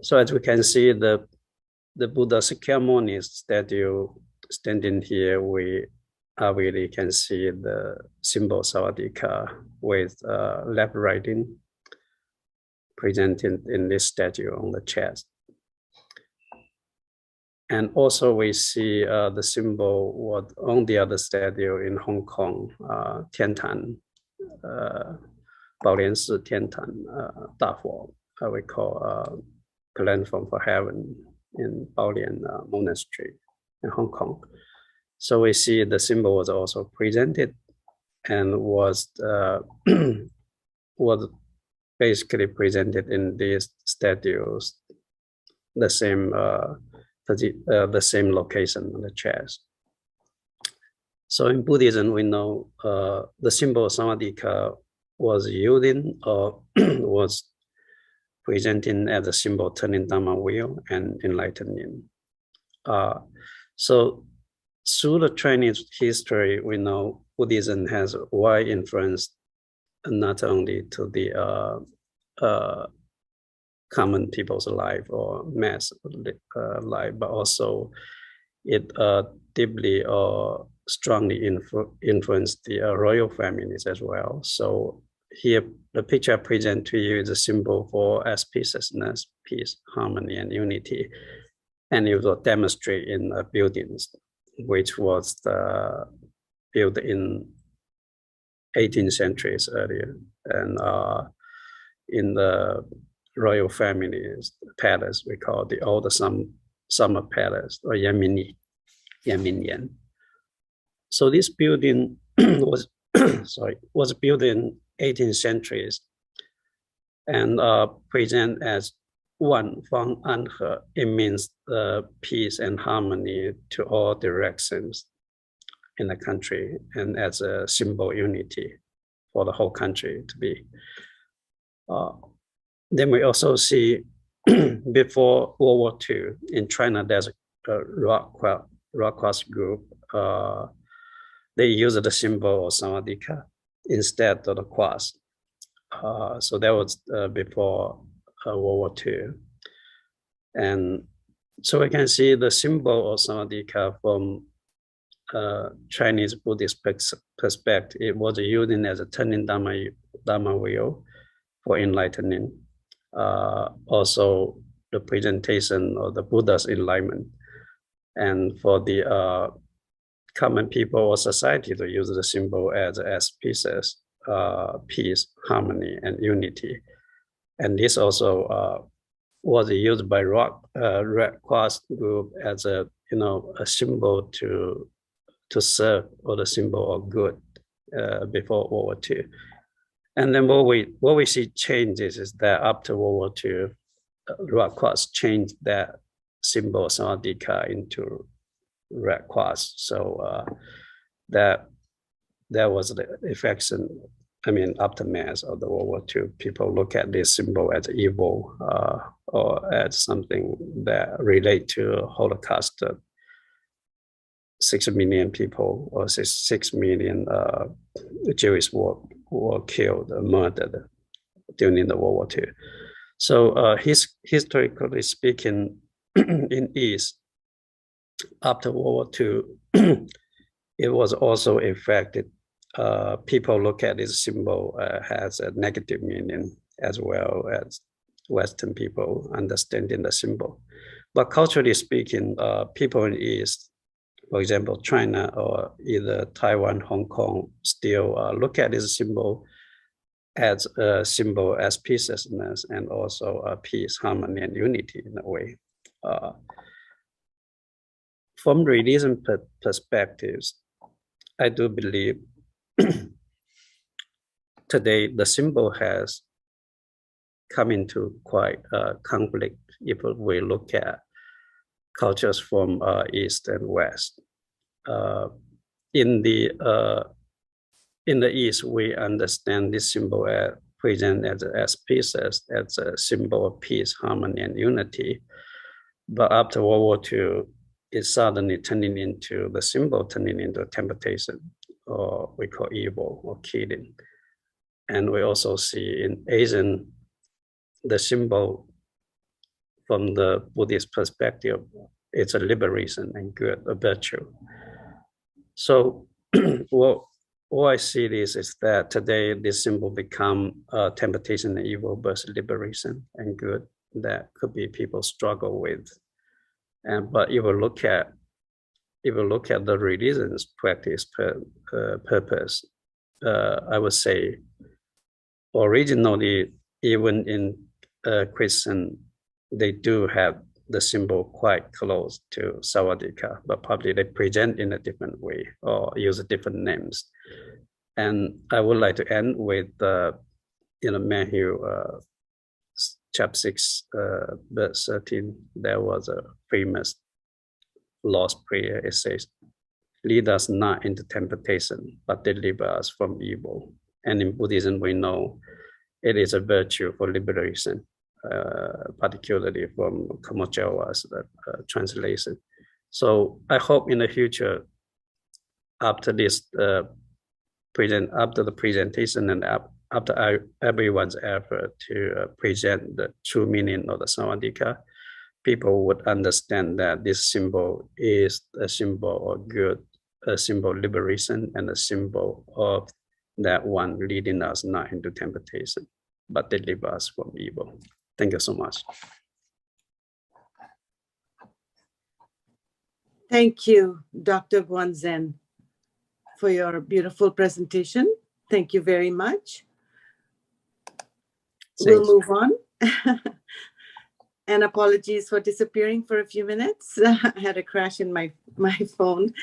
So as we can see, the Buddha Sakyamuni statue standing here, we really can see the symbol Sawadika with left writing presented in this statue on the chest. And also we see the symbol was on the other statue in Hong Kong, Tiantan, Baolianshi Tiantan, Dahuo, we call platform for heaven in Baolian Monastery in Hong Kong. So we see the symbol was also presented and was basically presented in these statues, the same location on the chest. So in Buddhism, we know the symbol of Samadhika was using or was presenting as a symbol turning Dharma wheel and enlightening. So through the Chinese history, we know Buddhism has a wide influence, not only to the common people's life or mass life, but also it deeply or strongly influenced the royal families as well. So here, the picture I present to you is a symbol for auspiciousness, peace, harmony, and unity. And it will demonstrate in buildings, which was built in 18th centuries earlier. And in the royal family's palace, we call the old summer palace, or Yanminyan. So this building was was built in 18th centuries and present as one Fang Anhe. It means peace and harmony to all directions in the country, and as a symbol unity for the whole country to be. Then we also see before World War II in China, there's a rock cross group. They used the symbol of Samadhika instead of the cross. So that was before World War II. And so we can see the symbol of Samadhika from Chinese Buddhist perspective. It was used as a turning Dharma wheel for enlightening. Also the presentation of the Buddha's enlightenment. And for the common people or society to use the symbol as pieces, peace, harmony, and unity. And this also was used by Red Cross group as a symbol to serve, or the symbol of good before World War II. And then what we see changes is that after World War II, Red Cross changed that symbol Samadhika into Red Cross. So that was the effects and aftermath of the World War II. People look at this symbol as evil or as something that relate to Holocaust. 6 million people or 6 million Jewish were killed, murdered during the World War II. So historically speaking, in East, after World War II, it was also affected. People look at this symbol has a negative meaning, as well as Western people understanding the symbol. But culturally speaking, people in East, for example, China or either Taiwan, Hong Kong, still look at this symbol as a symbol as peacefulness and also peace, harmony, and unity in a way. From religion perspectives, I do believe today the symbol has come into quite conflict if we look at cultures from East and West. In the East, we understand this symbol present as peace, as a symbol of peace, harmony, and unity. But after World War II, it suddenly turning into the symbol, turning into temptation, or we call evil or killing. And we also see in Asian, the symbol from the Buddhist perspective, it's a liberation and good, a virtue. So what I see is that today this symbol become temptation and evil versus liberation and good that could be people struggle with. But if you look at the religion's practice purpose, I would say originally even in Christian, they do have the symbol quite close to Swastika, but probably they present in a different way or use different names. And I would like to end with Matthew chapter 6, verse 13. There was a famous Lord's Prayer. It says, "Lead us not into temptation, but deliver us from evil." And in Buddhism, we know it is a virtue for liberation, particularly from Kamochawa's translation. So I hope in the future, after this after the presentation and after everyone's effort to present the true meaning of the Swastika, people would understand that this symbol is a symbol of good, a symbol of liberation, and a symbol of that one leading us not into temptation, but deliver us from evil. Thank you so much. Thank you, Dr. Guan Zhen, for your beautiful presentation. Thank you very much. We'll move on. And apologies for disappearing for a few minutes. I had a crash in my phone.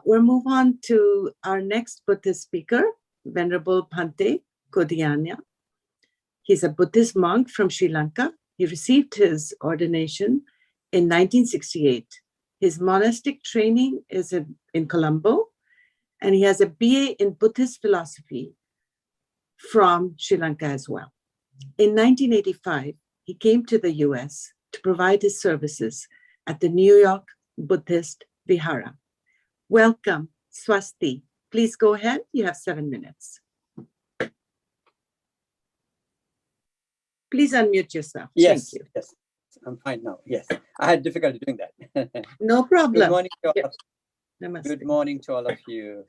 We'll move on to our next Buddhist speaker, Venerable Bhante Kodiyanya. He's a Buddhist monk from Sri Lanka. He received his ordination in 1968. His monastic training is in Colombo, and he has a BA in Buddhist philosophy from Sri Lanka as well. In 1985, he came to the US to provide his services at the New York Buddhist Vihara. Welcome, Swasti. Please go ahead. You have 7 minutes. Please unmute yourself. Yes, Thank you. yes, I'm fine now. Yes, I had difficulty doing that. No problem. Good morning to all of, Namaste. good morning to all of you.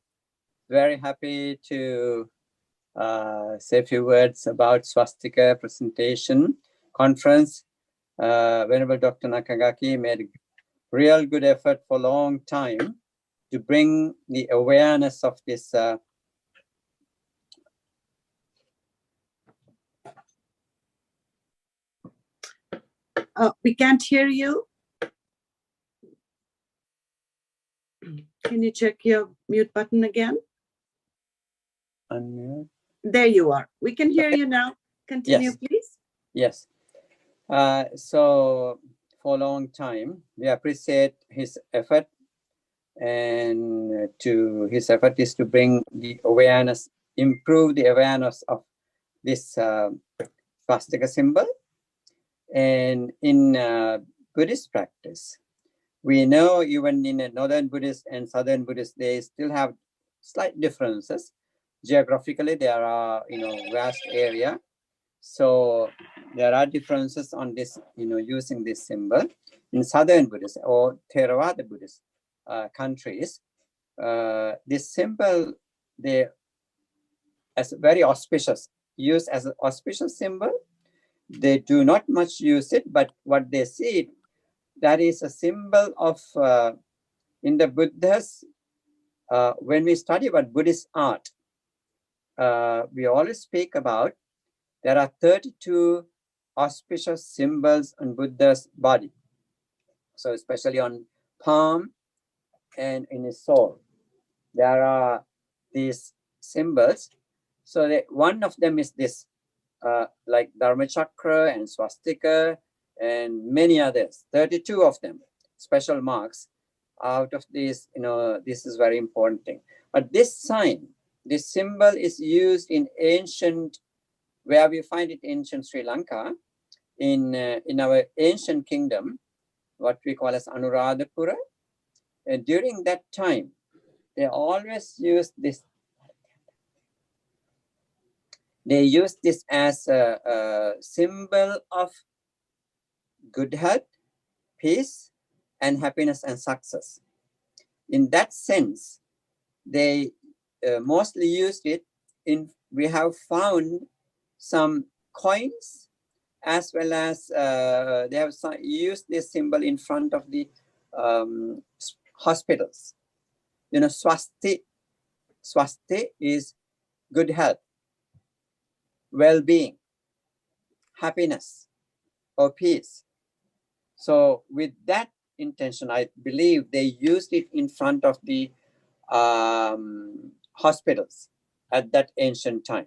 Very happy to say a few words about Swastika presentation conference. Venerable Dr. Nakagaki made a real good effort for a long time to bring the awareness of this we can't hear you. Can you check your mute button again? unmute. There you are. We can hear Okay. you now. Continue, Yes. please. Yes. So for a long time, we appreciate his effort, and to his effort is to bring the awareness, improve the awareness of this swastika symbol. And in Buddhist practice, we know even in a Northern Buddhist and Southern Buddhist, they still have slight differences. Geographically, there are, vast area. So there are differences on this, using this symbol. In Southern Buddhist or Theravada Buddhist countries, this symbol, they as very auspicious, used as an auspicious symbol. They do not much use it, but what they see, that is a symbol of in the Buddhas, when we study about Buddhist art, we always speak about there are 32 auspicious symbols on Buddha's body. So especially on palm and in his soul, there are these symbols. So one of them is this, like Dharma chakra and swastika and many others, 32 of them, special marks. Out of these, this is very important thing. But this sign, this symbol is used in ancient, where we find it in ancient Sri Lanka, in our ancient kingdom, what we call as Anuradhapura. And during that time, they always used this. They used this as a symbol of good health, peace, and happiness and success. In that sense, they mostly used it in, we have found some coins, as well as they have used this symbol in front of the hospitals. Swasti is good health, well-being, happiness, or peace. So with that intention, I believe they used it in front of the hospitals at that ancient time.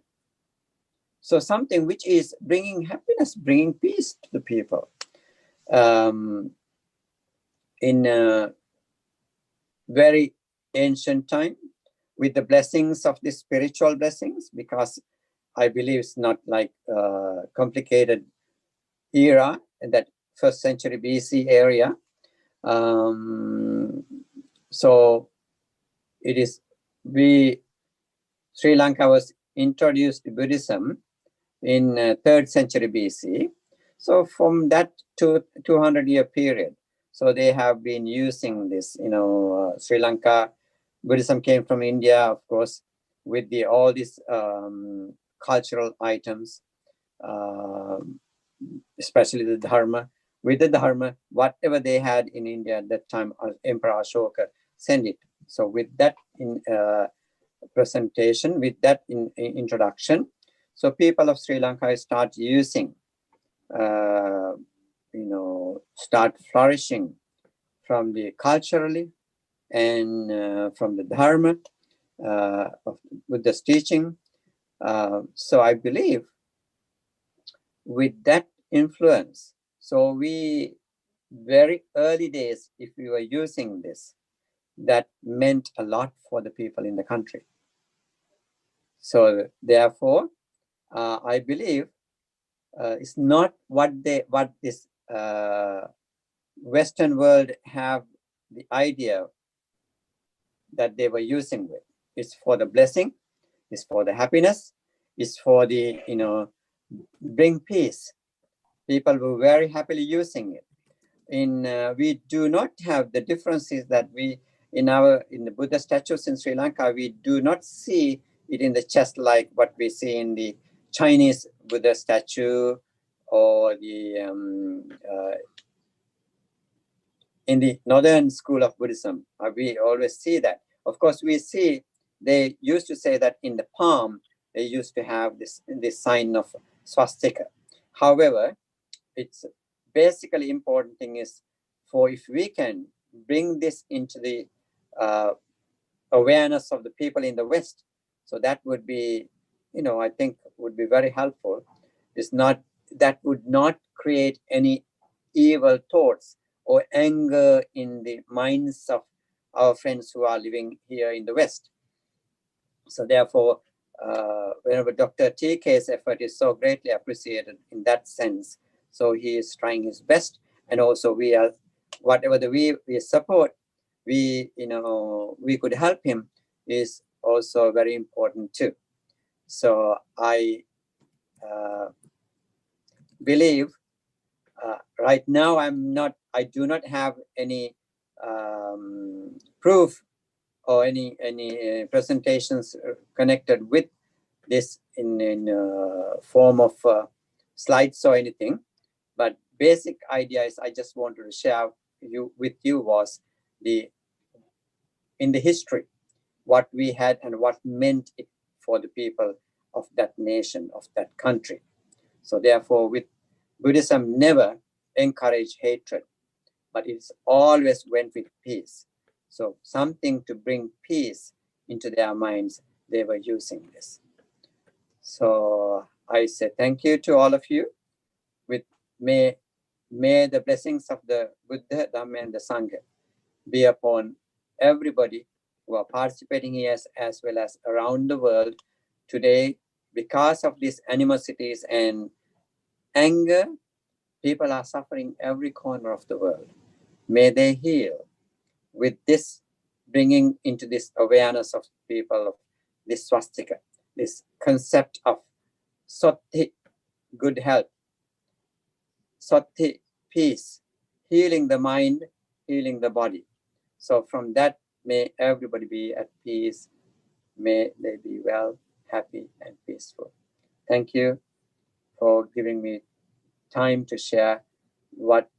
So something which is bringing happiness, bringing peace to the people. In a very ancient time, with the blessings of the spiritual blessings, because I believe it's not like a complicated era in that 1st century BC area. So it is, Sri Lanka was introduced to Buddhism in 3rd century BC. So from that 200-year period, so they have been using this, Sri Lanka, Buddhism came from India, of course, with all these cultural items, especially the Dharma. With the Dharma, whatever they had in India at that time, Emperor Ashoka sent it. So with that presentation, with that introduction, so people of Sri Lanka start using, start flourishing from the culturally and from the Dharma, with the teaching. So I believe with that influence, so we, very early days, if we were using this, that meant a lot for the people in the country. So therefore, I believe it's not what this Western world have the idea that they were using with. It's for the blessing, it's for the happiness, it's for the, bring peace. People were very happily using it. We do not have the differences that we, in the Buddha statues in Sri Lanka, we do not see it in the chest like what we see in the Chinese Buddha statue, or the in the Northern school of Buddhism. We always see that. Of course, we see, they used to say that in the palm, they used to have this sign of swastika. However, it's basically important thing is, for if we can bring this into the awareness of the people in the West, so that would be, I think would be very helpful. That would not create any evil thoughts or anger in the minds of our friends who are living here in the West. So therefore, whenever Dr. TK's effort is so greatly appreciated in that sense. So he is trying his best, and also we are, whatever we support, we could help him, is also very important too. So I believe right now I do not have any proof or any presentations connected with this in form of slides or anything. But basic idea is, I just wanted to share with you was in the history, what we had and what meant it for the people of that nation, of that country. So therefore, with Buddhism never encouraged hatred, but it's always went with peace. So something to bring peace into their minds, they were using this. So I say thank you to all of you. With may the blessings of the Buddha, Dhamma, and the Sangha be upon everybody who are participating here as well as around the world today. Because of these animosities and anger, people are suffering every corner of the world. May they heal with this, bringing into this awareness of people of this swastika, this concept of sati, good health, sati, peace, healing the mind, healing the body. So from that, may everybody be at peace. May they be well, happy, and peaceful. Thank you for giving me time to share what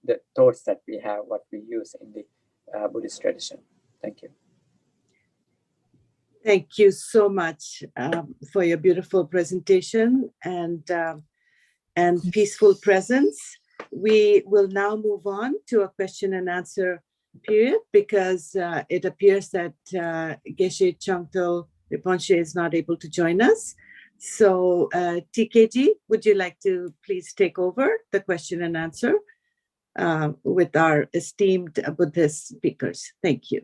the thoughts that we have, what we use in the Buddhist tradition. Thank you. Thank you so much for your beautiful presentation and peaceful presence. We will now move on to a question and answer period because it appears that Geshe Chongtul Rinpoche is not able to join us. So TKG, would you like to please take over the question and answer with our esteemed Buddhist speakers? Thank you.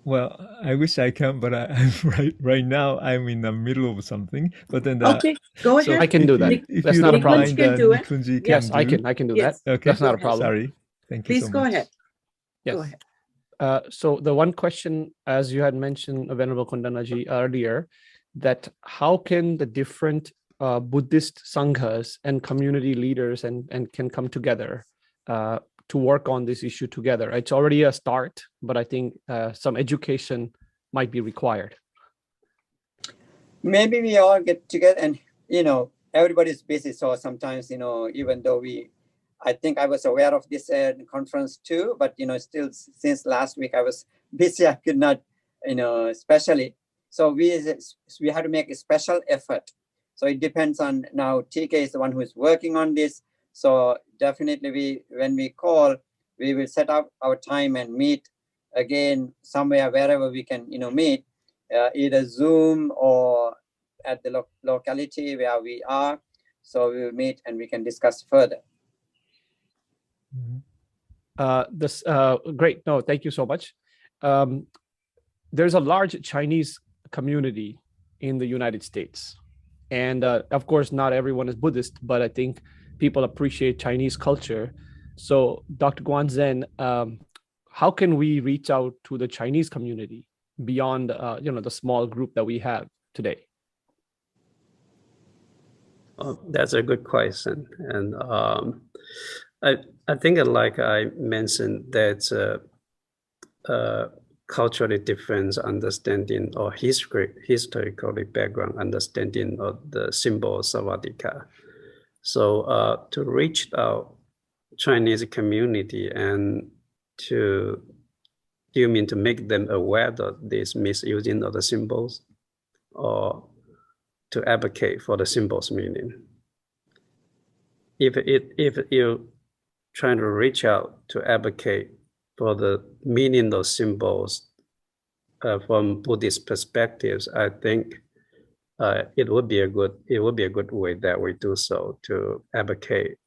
Well, I wish I can, but I'm right now I'm in the middle of something. But then okay, go ahead. I can do that. That's not a problem. Can do it. Yes, I can do that. Okay, that's not a problem. Sorry, thank you. Please so go much. ahead. Yes. Go ahead. So the one question, as you had mentioned, Venerable Kondanna ji, earlier, that how can the different Buddhist sanghas and community leaders and can come together to work on this issue together? It's already a start, but I think some education might be required. Maybe we all get together and, everybody's busy. So sometimes, even though I think I was aware of this conference too, but, still since last week I was busy. I could not, especially. So we have to make a special effort. So it depends on now. TK is the one who is working on this. So definitely when we call, we will set up our time and meet again somewhere, wherever we can, meet, either Zoom or at the locality where we are. So we will meet and we can discuss further. Great. No, thank you so much. There's a large Chinese community in the United States. And of course, not everyone is Buddhist, but I think people appreciate Chinese culture. So Dr. Guan Zhen, how can we reach out to the Chinese community beyond, the small group that we have today? That's a good question. And I think like I mentioned, that's culturally different understanding or historically background understanding of the symbol Svastika. So to reach out Chinese community and to make them aware of this misusing of the symbols, or to advocate for the symbols meaning. If you're trying to reach out to advocate for the meaning of symbols from Buddhist perspectives, I think it would be a good way that we do so, to advocate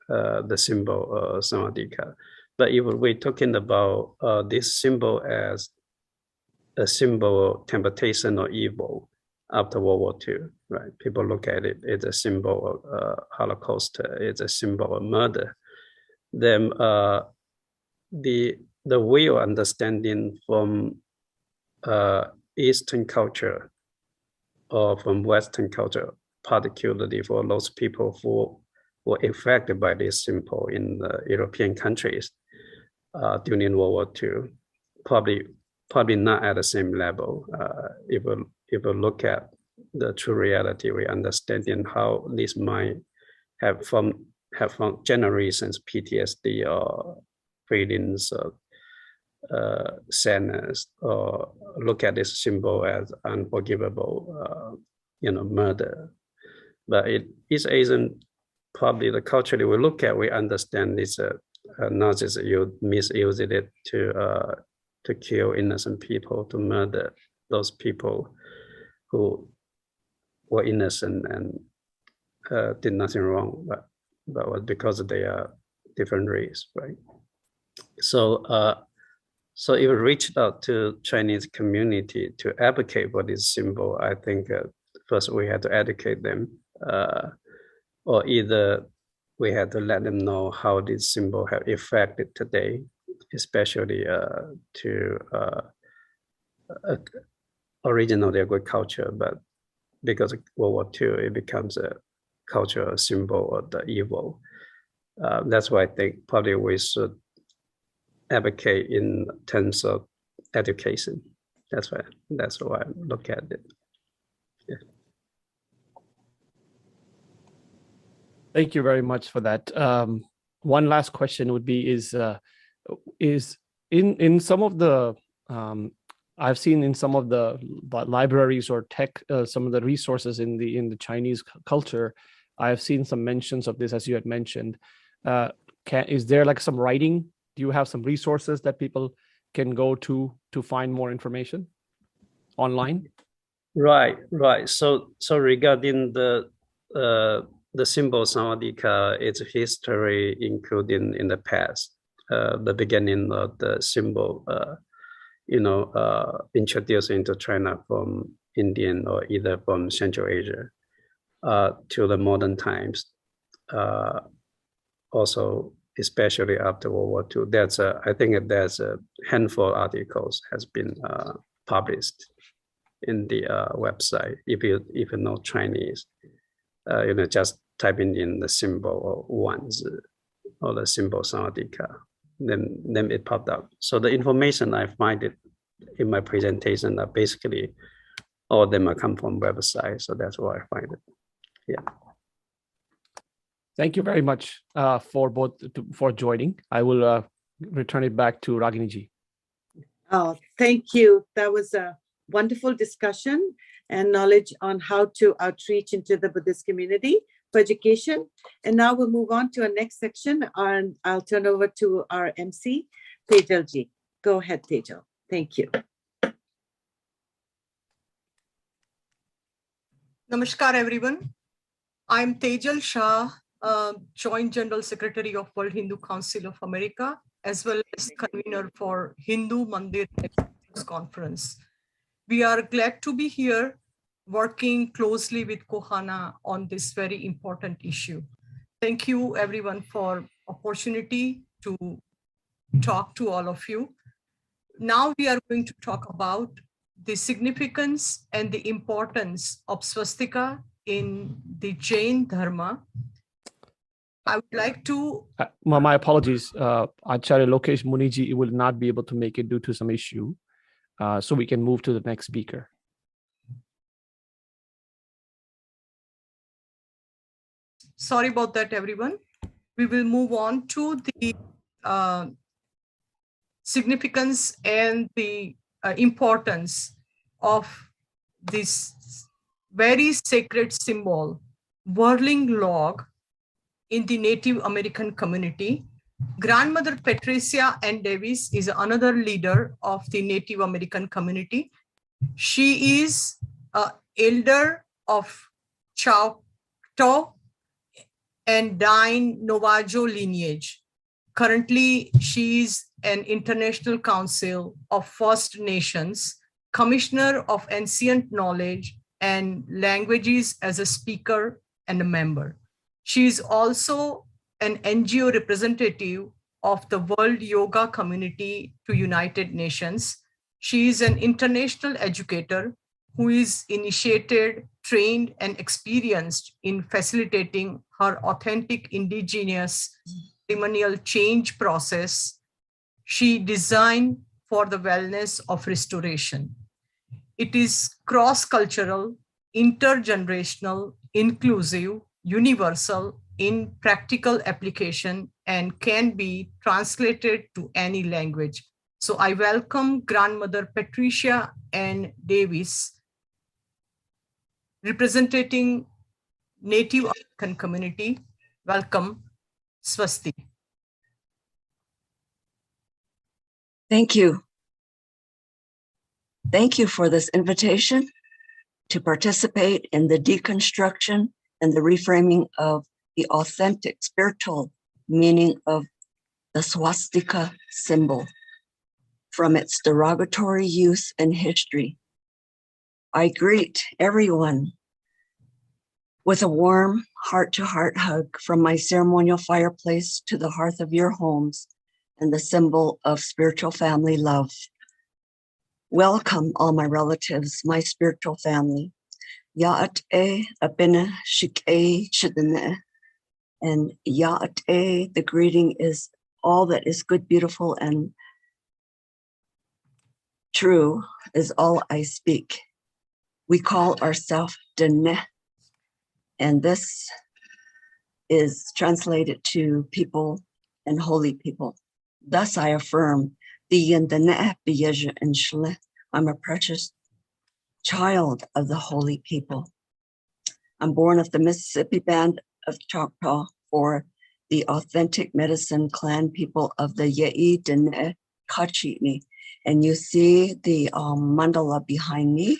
the symbol Svastika. But if we're talking about this symbol as a symbol of temptation or evil after World War II, right? People look at it as a symbol of Holocaust, it's a symbol of murder. Then the way of understanding from Eastern culture or from Western culture, particularly for those people who were affected by this symbol in the European countries during World War II, probably not at the same level. If we look at the true reality, we understanding how this might have from generations PTSD or feelings sadness or look at this symbol as unforgivable, murder. But it isn't probably the culturally we look at, we understand this Nazis misused it to kill innocent people, to murder those people who were innocent and did nothing wrong, but was because they are different race, right? So so it reached out to Chinese community to advocate for this symbol. I think first we had to educate them, or either we had to let them know how this symbol have affected today, especially to original agriculture, but because of World War II, it becomes a cultural symbol of the evil. That's why I think probably we should advocate in terms of education. That's why I look at it. Yeah. Thank you very much for that. One last question would be: is in some of the I've seen in some of the libraries or tech, some of the resources in the Chinese culture, I have seen some mentions of this, as you had mentioned. Is there like some writing? Do you have some resources that people can go to find more information online? Right. So regarding the symbol Sawadika, its history, including in the past, the beginning of the symbol, introduced into China from Indian or either from Central Asia, to the modern times. Also, especially after World War II, I think there's a handful of articles has been published in the website. If you know Chinese, just typing in the symbol or Wanzi or the symbol Sawadika, then it popped up. So the information I find it in my presentation are basically all of them are come from website. So that's where I find it. Yeah. Thank you very much for joining. I will return it back to Ragini ji. Oh, thank you. That was a wonderful discussion and knowledge on how to outreach into the Buddhist community for education. And now we'll move on to our next section, and I'll turn over to our MC, Teial ji. Go ahead, Teial. Thank you. Namaskar, everyone. I'm Teial Shah, Joint General Secretary of World Hindu Council of America, as well as convener for Hindu Mandir Conference. We are glad to be here working closely with Kohana on this very important issue. Thank you everyone for opportunity to talk to all of you. Now we are going to talk about the significance and the importance of swastika in the Jain Dharma. I would like to... my apologies, Acharya Lokesh Muniji will not be able to make it due to some issue. So we can move to the next speaker. Sorry about that, everyone. We will move on to the significance and the importance of this very sacred symbol, whirling log, in the Native American community. Grandmother Patricia Ann Davis is another leader of the Native American community. She is an elder of Chongtul and Jain Navajo lineage. Currently, she is an International Council of First Nations, Commissioner of Ancient Knowledge and Languages as a speaker and a member. She is also an NGO representative of the World Yoga Community to United Nations. She is an international educator who is initiated, trained, and experienced in facilitating her authentic indigenous ceremonial change process she designed for the wellness of restoration. It is cross-cultural, intergenerational, inclusive, universal in practical application, and can be translated to any language. So I welcome Grandmother Patricia and Davis, representing Native American community. Welcome, Swasti. Thank you. Thank you for this invitation to participate in the deconstruction and the reframing of the authentic spiritual meaning of the swastika symbol from its derogatory use and history. I greet everyone with a warm heart-to-heart hug from my ceremonial fireplace to the hearth of your homes and the symbol of spiritual family love. Welcome all my relatives, my spiritual family. Ya'at-e abina shik-e shidane. And Ya'at-e, the greeting is all that is good, beautiful, and true is all I speak. We call ourselves Dene, and this is translated to people and holy people. Thus I affirm, I'm a precious child of the holy people. I'm born of the Mississippi Band of Choctaw for the authentic medicine clan people of the Ye'i Dene Kachini. And you see the mandala behind me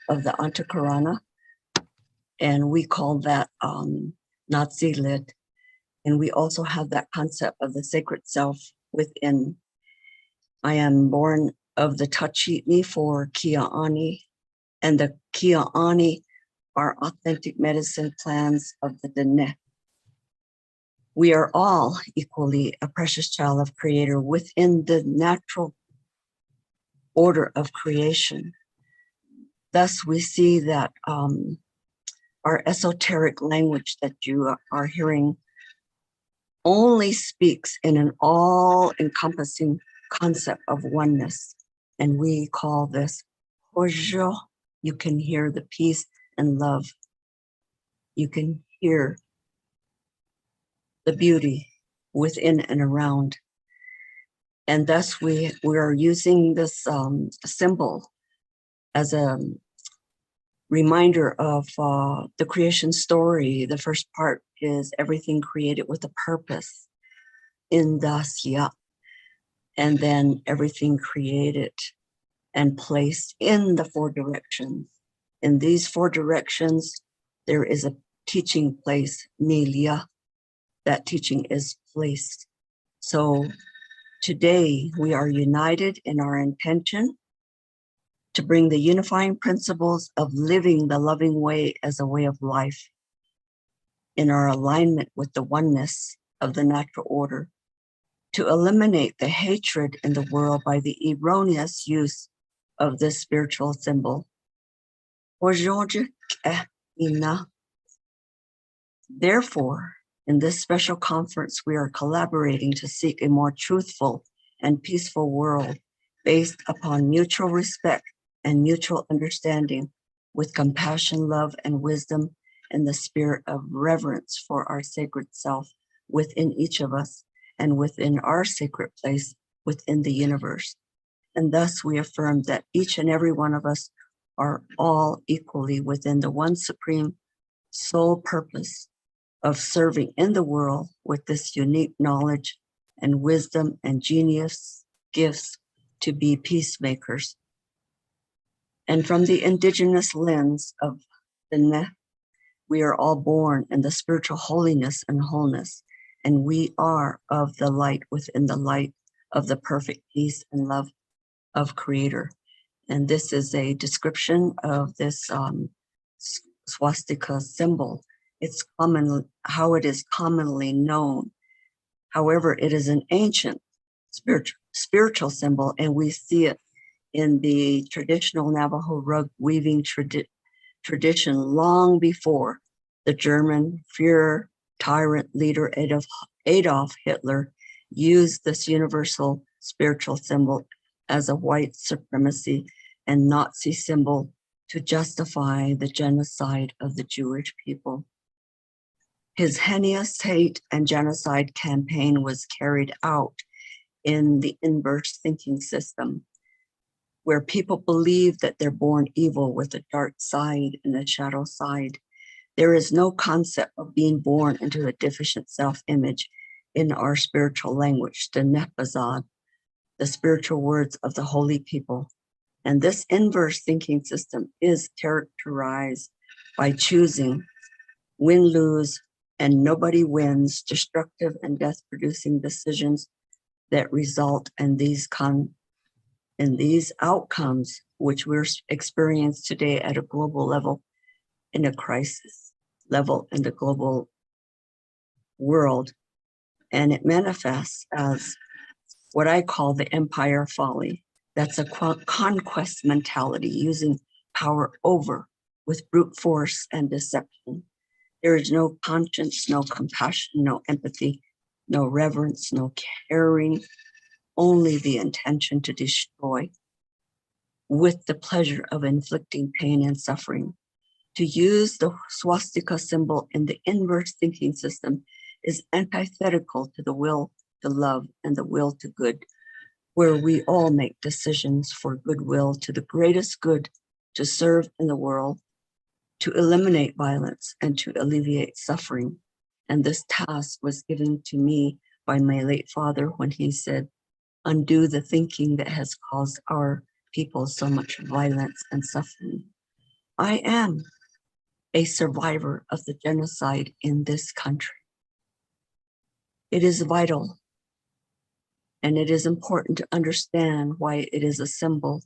of the Antakarana, and we call that Nazi lid. And we also have that concept of the sacred self within. I am born of the Tachitni for Kia'ani, and the Kia'ani are authentic medicine clans of the Dene. We are all equally a precious child of Creator within the natural order of creation. Thus, we see that our esoteric language that you are hearing only speaks in an all-encompassing concept of oneness. And we call this Hojo. You can hear the peace and love. You can hear the beauty within and around. And thus we are using this symbol as a reminder of the creation story. The first part is everything created with a purpose in Dasya, and then everything created and placed in the four directions. In these four directions, there is a teaching place, Nilya. That teaching is placed. So today we are united in our intention to bring the unifying principles of living the loving way as a way of life in our alignment with the oneness of the natural order, to eliminate the hatred in the world by the erroneous use of this spiritual symbol. Therefore, in this special conference, we are collaborating to seek a more truthful and peaceful world based upon mutual respect and mutual understanding with compassion, love, and wisdom, and the spirit of reverence for our sacred self within each of us and within our sacred place within the universe. And thus we affirm that each and every one of us are all equally within the one supreme sole purpose of serving in the world with this unique knowledge and wisdom and genius gifts to be peacemakers. And from the indigenous lens of the Ne, we are all born in the spiritual holiness and wholeness, and we are of the light within the light of the perfect peace and love of Creator. And this is a description of this swastika symbol. It's common, how it is commonly known. However, it is an ancient spiritual symbol, and we see it in the traditional Navajo rug weaving tradition long before the German Führer tyrant leader Adolf Hitler used this universal spiritual symbol as a white supremacy and Nazi symbol to justify the genocide of the Jewish people. His heinous hate and genocide campaign was carried out in the inverse thinking system, where people believe that they're born evil with a dark side and a shadow side. There is no concept of being born into a deficient self-image in our spiritual language, the Nepazad, the spiritual words of the holy people. And this inverse thinking system is characterized by choosing win-lose and nobody wins, destructive and death-producing decisions that result in these outcomes, which we're experiencing today at a global level, in a crisis level in the global world. And it manifests as what I call the empire folly. That's a conquest mentality, using power over with brute force and deception. There is no conscience, no compassion, no empathy, no reverence, no caring, only the intention to destroy with the pleasure of inflicting pain and suffering. To use the swastika symbol in the inverse thinking system is antithetical to the will to love and the will to good, where we all make decisions for goodwill to the greatest good, to serve in the world, to eliminate violence and to alleviate suffering. And this task was given to me by my late father when he said, undo the thinking that has caused our people so much violence and suffering. I am a survivor of the genocide in this country. It is vital, and it is important to understand why it is a symbol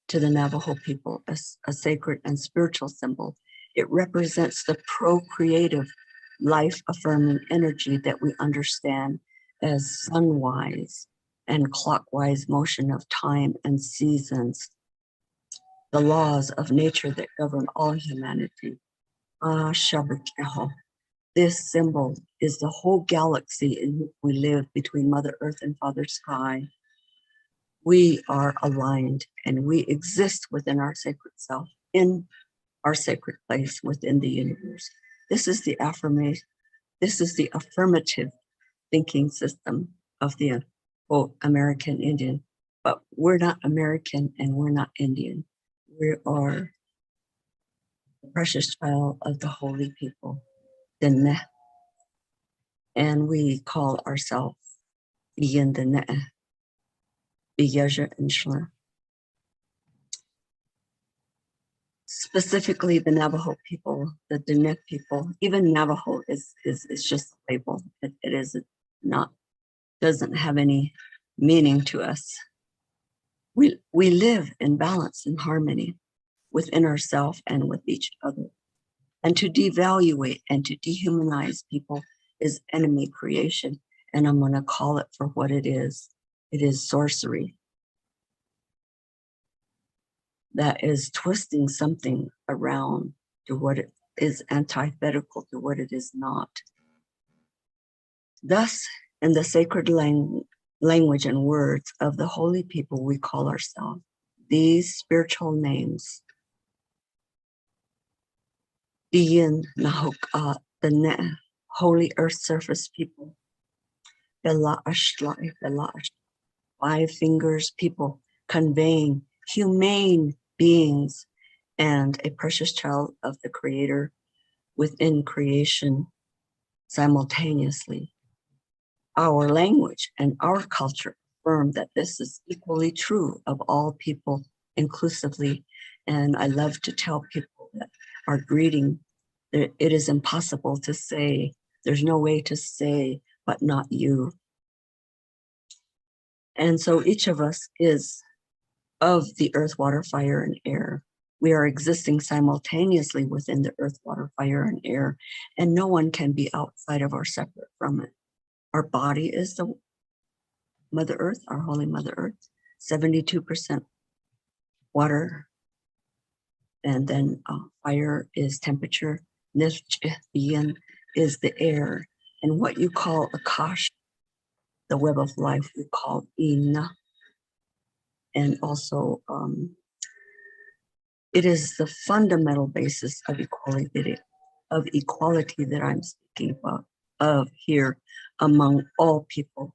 to the Navajo people, a sacred and spiritual symbol. It represents the procreative, life-affirming energy that we understand as sunwise and clockwise motion of time and seasons, the laws of nature that govern all humanity. This symbol is the whole galaxy in which we live between Mother Earth and Father Sky. We are aligned and we exist within our sacred self, in our sacred place within the universe. This is the affirmation. This is the affirmative thinking system of the American Indian. But we're not American and we're not Indian. We are the precious child of the holy people, the Ne. And we call ourselves Yin the Ne, Biyaja and Shla. Specifically the Navajo people, the Diné people, even Navajo is just a label. It is not, doesn't have any meaning to us. We live in balance and harmony within ourselves and with each other. And to devaluate and to dehumanize people is enemy creation. And I'm going to call it for what it is. It is sorcery. That is twisting something around to what it is antithetical to what it is not. Thus, in the sacred language and words of the holy people, we call ourselves these spiritual names. Diyin Nahuk, the Ne, holy earth surface people. Bela Ashtlai, Bela Ashtlai, 5 fingers people conveying humane beings and a precious child of the Creator within creation simultaneously. Our language and our culture affirm that this is equally true of all people inclusively. And I love to tell people that our greeting, that it is impossible to say, there's no way to say, but not you. And so each of us is of the earth, water, fire, and air. We are existing simultaneously within the earth, water, fire, and air, and no one can be outside of or separate from it. Our body is the Mother Earth, our Holy Mother Earth, 72% water, and then fire is temperature, Nishbiyan is the air, and what you call Akash, the web of life, we call Ina. And also, it is the fundamental basis of equality that I'm speaking about, of here among all people.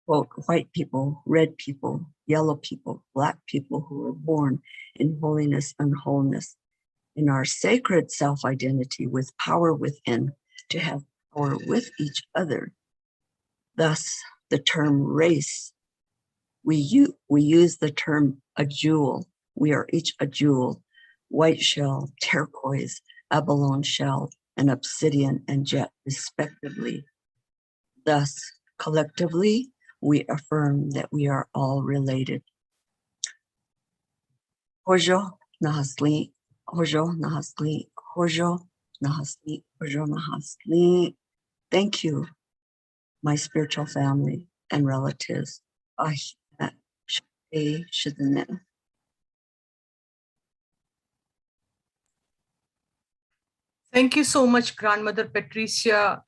quote, white people, red people, yellow people, black people who were born in holiness and wholeness, in our sacred self-identity with power within to have power with each other. Thus, the term race, we use the term a jewel. We are each a jewel, white shell, turquoise, abalone shell, and obsidian and jet, respectively. Thus, collectively, we affirm that we are all related. Hojo Nahasli, Hojo Nahasli, Hojo Nahasli, Hojo Nahasli. Thank you, my spiritual family and relatives. Thank you so much, Grandmother Patricia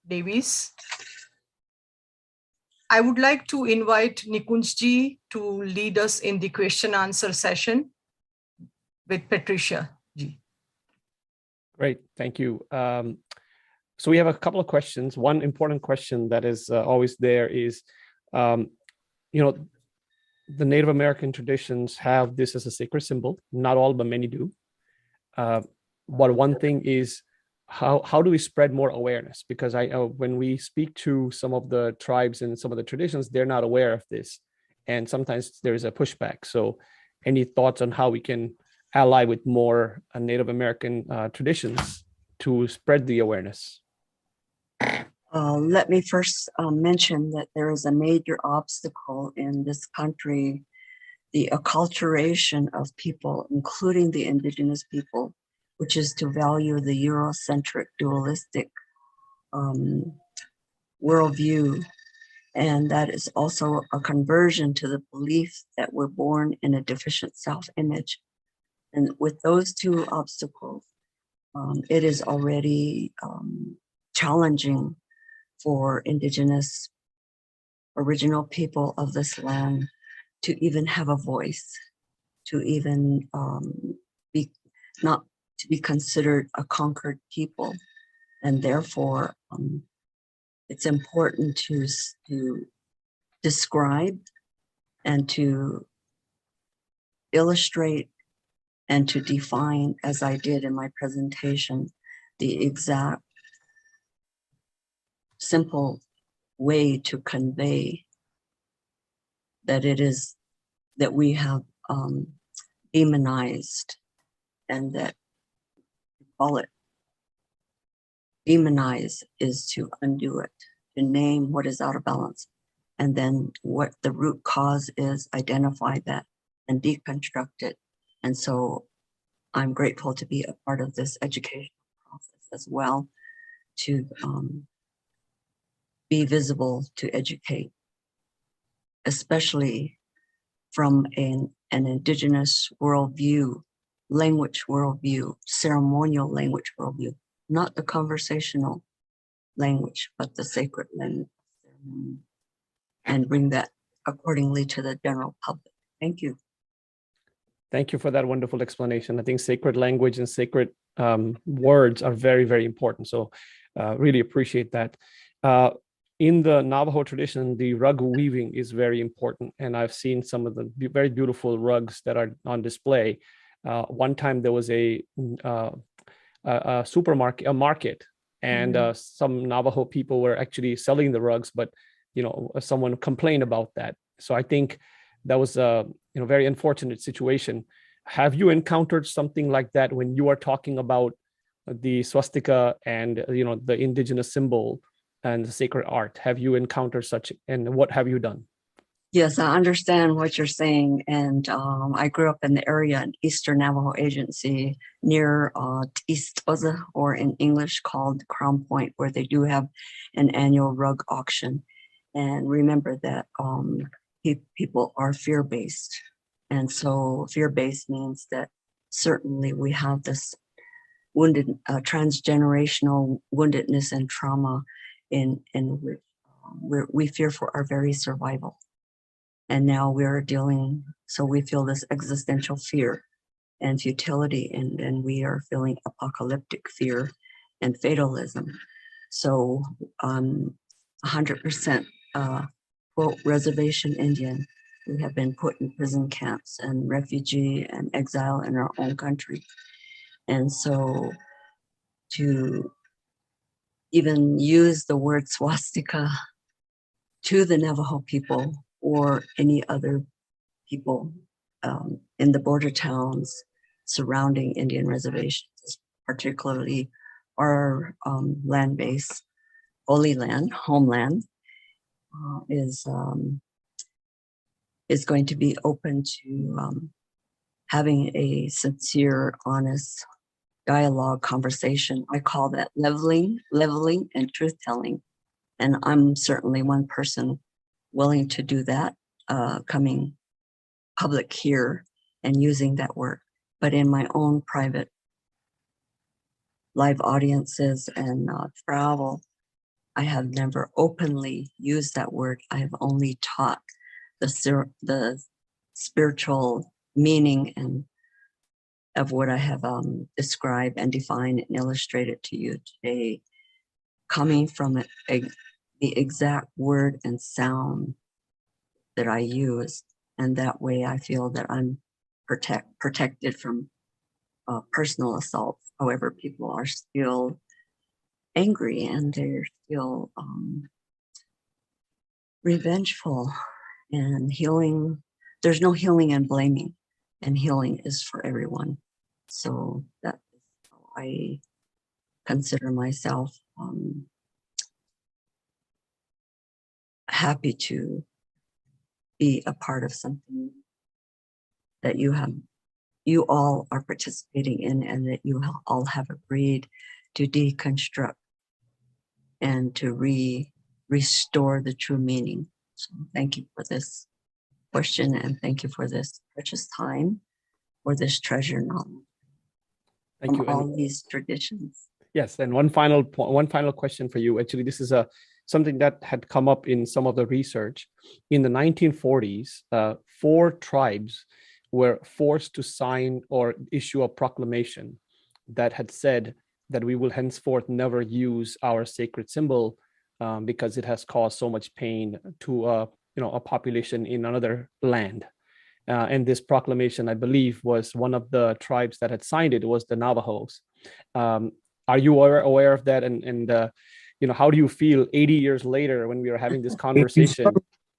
Davies. I would like to invite Nikunjji to lead us in the question answer session with Patricia ji. Great, thank you. So we have a couple of questions. One important question that is always there is, the Native American traditions have this as a sacred symbol. Not all, but many do. But one thing is, how do we spread more awareness? Because when we speak to some of the tribes and some of the traditions, they're not aware of this. And sometimes there is a pushback. So any thoughts on how we can ally with more Native American traditions to spread the awareness? Let me first mention that there is a major obstacle in this country, the acculturation of people, including the indigenous people, which is to value the Eurocentric dualistic worldview. And that is also a conversion to the belief that we're born in a deficient self-image. And with those two obstacles, it is already challenging for indigenous original people of this land to even have a voice, to even not to be considered a conquered people. And therefore, it's important to describe and to illustrate and to define, as I did in my presentation, the exact simple way to convey that it is that we have demonized, and that we call it demonize is to undo it, to name what is out of balance, and then what the root cause is, identify that and deconstruct it. And so I'm grateful to be a part of this educational process as well, to be visible, to educate, especially from an indigenous worldview, language worldview, ceremonial language worldview, not the conversational language, but the sacred language, and bring that accordingly to the general public. Thank you. Thank you for that wonderful explanation. I think sacred language and sacred words are very, very important. So really appreciate that. In the Navajo tradition, the rug weaving is very important. And I've seen some of the very beautiful rugs that are on display. One time there was a supermarket, a market, and some Navajo people were actually selling the rugs, but someone complained about that. So I think that was a very unfortunate situation. Have you encountered something like that when you are talking about the swastika and the indigenous symbol and the sacred art? Have you encountered such, and what have you done? Yes, I understand what you're saying. And I grew up in the area in Eastern Navajo Agency near East Oza, or in English called Crown Point, where they do have an annual rug auction. And remember that people are fear-based. And so fear-based means that certainly we have this wounded, transgenerational woundedness and trauma in which we fear for our very survival. And now we're dealing, so we feel this existential fear and futility, and we are feeling apocalyptic fear and fatalism. So 100% quote, reservation Indian who have been put in prison camps and refugee and exile in our own country. And so to even use the word swastika to the Navajo people or any other people in the border towns surrounding Indian reservations, particularly our land base, Holy Land, homeland, is going to be open to having a sincere, honest dialogue, conversation. I call that leveling, and truth-telling. And I'm certainly one person willing to do that, coming public here and using that word. But in my own private live audiences and travel, I have never openly used that word. I have only taught the spiritual meaning and of what I have described and defined and illustrated to you today, coming from the exact word and sound that I use. And that way I feel that I'm protected from personal assault. However, people are still angry and they're still revengeful and healing. There's no healing and blaming, and healing is for everyone. So that is how I consider myself happy to be a part of something that you all are participating in, and that you all have agreed to deconstruct and to restore the true meaning. So thank you for this question, and thank you for this precious time, for this treasure knowledge. Thank you. All these traditions. Yes, and one final question for you. Actually, this is something that had come up in some of the research. In the 1940s, 4 tribes were forced to sign or issue a proclamation that had said that we will henceforth never use our sacred symbol because it has caused so much pain to a population in another land. And this proclamation, I believe, was one of the tribes that had signed it was the Navajos. Are you aware of that? And how do you feel 80 years later when we are having this conversation?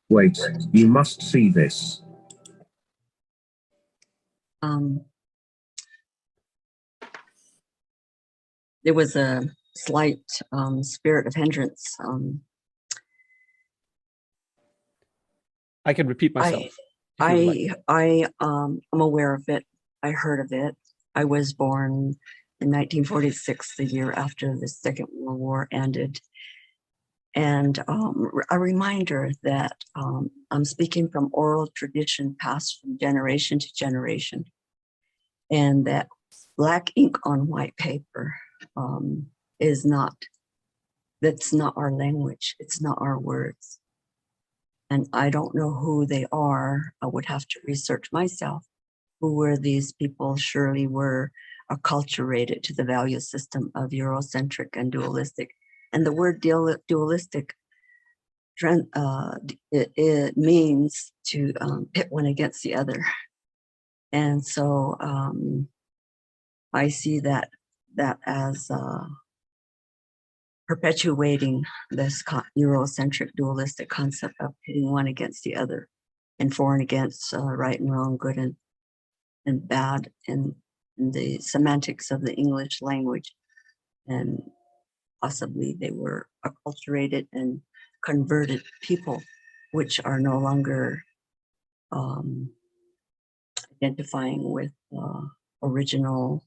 Wait, you must see this. There was a slight spirit of hindrance. I can repeat myself. I'm aware of it. I heard of it. I was born in 1946, the year after the Second World War ended. And a reminder that I'm speaking from oral tradition passed from generation to generation. And that black ink on white paper that's not our language. It's not our words. And I don't know who they are. I would have to research myself. Who were these people? Surely were acculturated to the value system of Eurocentric and dualistic. And the word dualistic, it means to pit one against the other. And so I see that as perpetuating this Eurocentric dualistic concept of pitting one against the other, and for and against, right and wrong, good and bad, in the semantics of the English language. And possibly they were acculturated and converted people, which are no longer identifying with original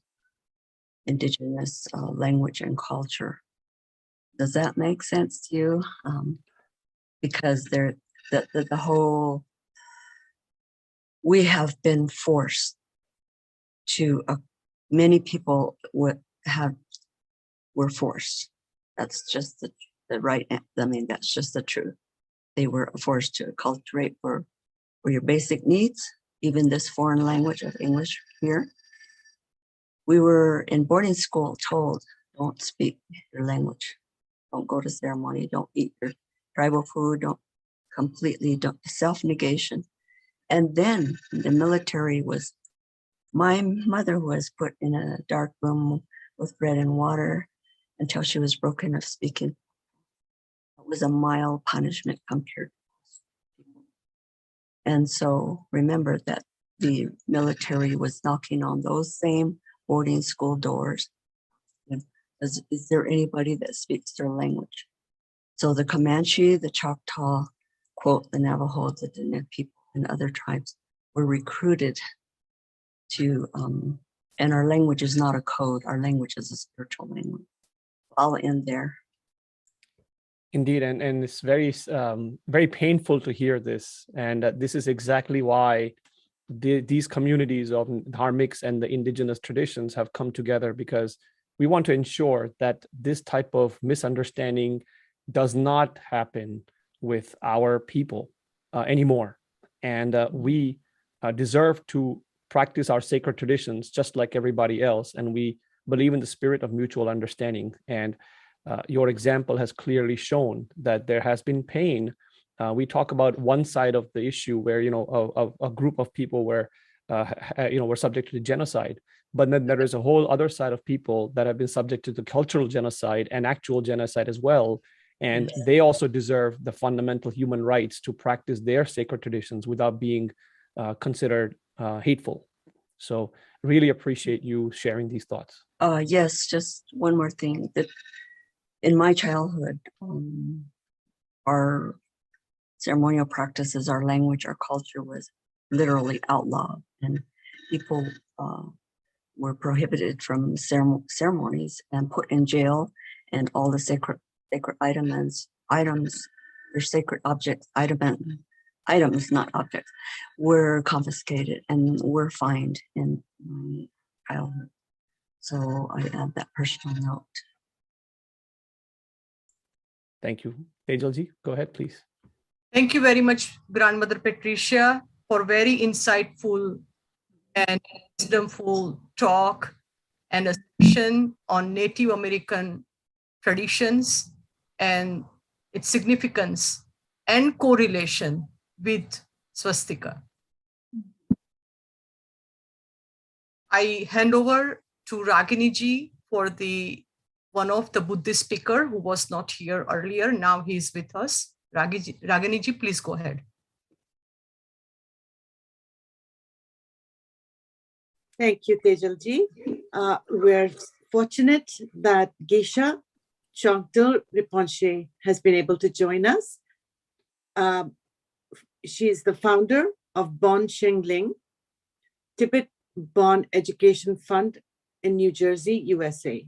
indigenous language and culture. Does that make sense to you? Because the whole, we have been forced to, many people were forced. That's just the right, that's just the truth. They were forced to acculturate for your basic needs, even this foreign language of English here. We were in boarding school told, don't speak your language. Don't go to ceremony, don't eat your tribal food, don't completely self-negation. And then the military was, my mother was put in a dark room with bread and water until she was broken of speaking. It was a mild punishment compared to people. And so remember that the military was knocking on those same boarding school doors. Is there anybody that speaks their language? So the Comanche, the Choctaw, quote, the Navajo, the Diné people, and other tribes were recruited to, and our language is not a code, our language is a spiritual language. I'll end there. Indeed, and it's very painful to hear this, and this is exactly why these communities of Dharmics and the indigenous traditions have come together, because we want to ensure that this type of misunderstanding does not happen with our people anymore. And we deserve to practice our sacred traditions just like everybody else. And we believe in the spirit of mutual understanding. And your example has clearly shown that there has been pain. We talk about one side of the issue where, a group of people were subject to genocide. But then there is a whole other side of people that have been subject to the cultural genocide and actual genocide as well. And they also deserve the fundamental human rights to practice their sacred traditions without being considered hateful. So really appreciate you sharing these thoughts. Yes, just one more thing. That in my childhood, our ceremonial practices, our language, our culture was literally outlawed, and people were prohibited from ceremonies and put in jail, and all the sacred items, or sacred objects, items, not objects, were confiscated and were fined in my childhood. So I add that personal note. Thank you. Teialji, go ahead, please. Thank you very much, Grandmother Patricia, for very insightful and wisdomful talk and a session on Native American traditions and its significance and correlation with swastika. I hand over to Ragini ji for one of the Buddhist speaker who was not here earlier. Now he's with us. Ragini ji, please go ahead. Thank you, Teial ji. We're fortunate that Geisha Chongtul Rinpoche has been able to join us. She is the founder of Bon Shengling, Tibet Bon Education Fund in New Jersey, USA.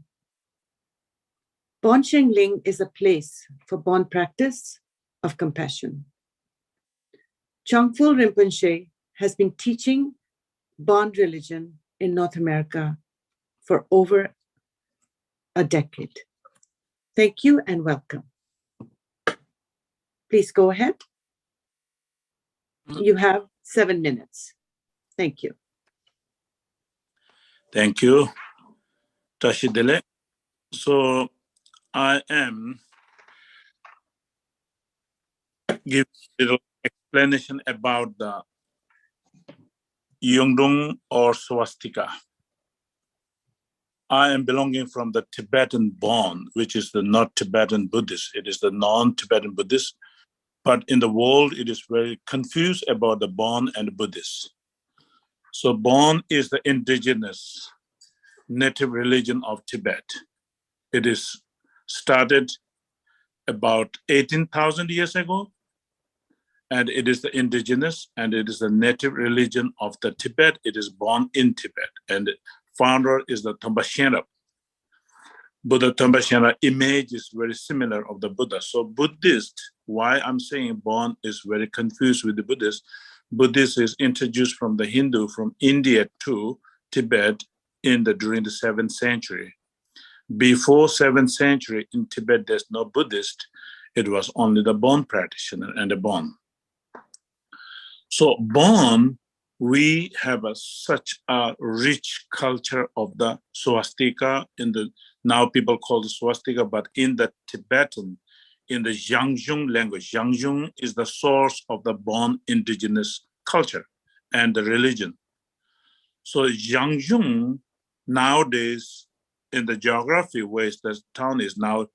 Bon Shengling is a place for Bon practice of compassion. Chongtul Rinpoche has been teaching Bon religion in North America for over a decade. Thank you and welcome. Please go ahead. You have 7 minutes. Thank you. Thank you, Tashidele. So I am giving a little explanation about the Yungdung or swastika. I am belonging from the Tibetan Bon, which is the not Tibetan Buddhist. It is the non-Tibetan Buddhist. But in the world, it is very confused about the Bon and Buddhist. So Bon is the indigenous native religion of Tibet. It is started about 18,000 years ago. And it is the indigenous and it is the native religion of the Tibet. It is born in Tibet. And the founder is the Tambashenra. Buddha Tambashenra image is very similar of the Buddha. So Buddhist, why I'm saying Bon is very confused with the Buddhist. Buddhist is introduced from the Hindu from India to Tibet during the 7th century. Before 7th century in Tibet, there's no Buddhist. It was only the Bon practitioner and the Bon. So Bon, we have such a rich culture of the swastika. Now people call it swastika, but in the Tibetan, in the Yangjung language. Yangjung is the source of the Bon indigenous culture and the religion. So Yangjung nowadays, in the geography where the town is now,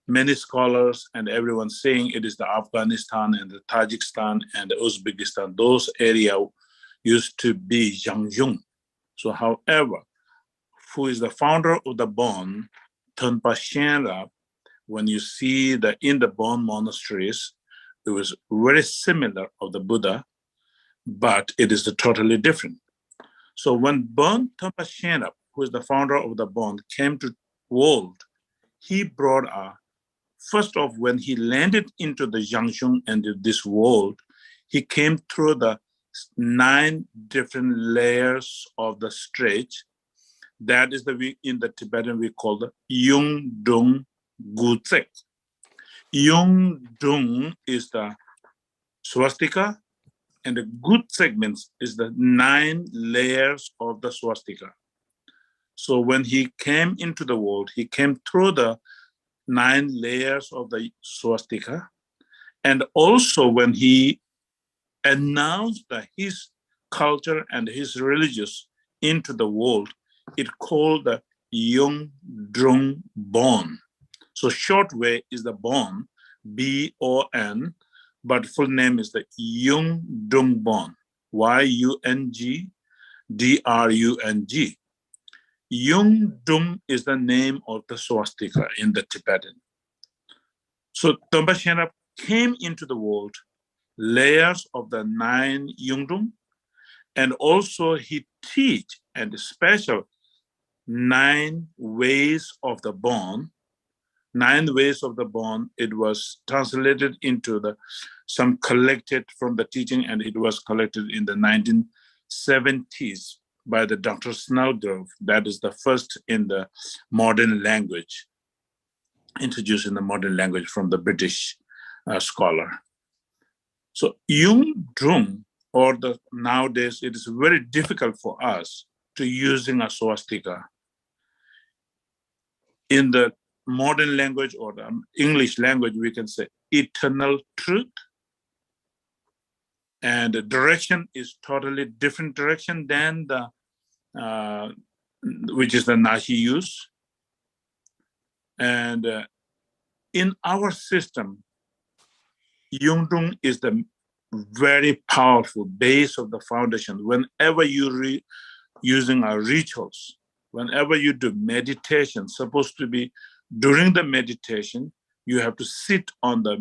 many scholars and everyone saying it is the Afghanistan and the Tajikistan and the Uzbekistan. Those areas used to be Yangjung. So however, who is the founder of the Bon, Tonpa Shenra, when you see in the Bon monasteries, it was very similar of the Buddha, but it is totally different. So when Bon Tonpa Shenra, who is the founder of the Bon, came to world, he brought first off, when he landed into the Yangjung and this world, he came through the 9 different layers of the stretch. That is in the Tibetan we call the Yung Dung Gu Tsek. Yung Dung is the swastika, and the good segments is the 9 layers of the swastika. So when he came into the world, he came through the 9 layers of the swastika. And also when he announced his culture and his religious into the world, it called the Yung Drung Bon. So short way is the Bon, B-O-N, but full name is the Yung Drung Bon, Y-U-N-G-D-R-U-N-G. Yung Dung is the name of the swastika in the Tibetan. So Tonpa Shenra came into the world, layers of the 9 Yung Dung, and also he teach and special 9 ways of the Bon. 9 ways of the Bon, it was translated into some collected from the teaching, and it was collected in the 1970s by the Dr. Snellgrove. That is the first in the modern language, introduced in the modern language from the British scholar. So Yung Drung, or nowadays it is very difficult for us to using a swastika. In the modern language or the English language, we can say eternal truth. And the direction is totally different direction than which is the Nashi use. And in our system, Yungdung is the very powerful base of the foundation. Whenever you using our rituals, whenever you do meditation, supposed to be during the meditation, you have to sit on the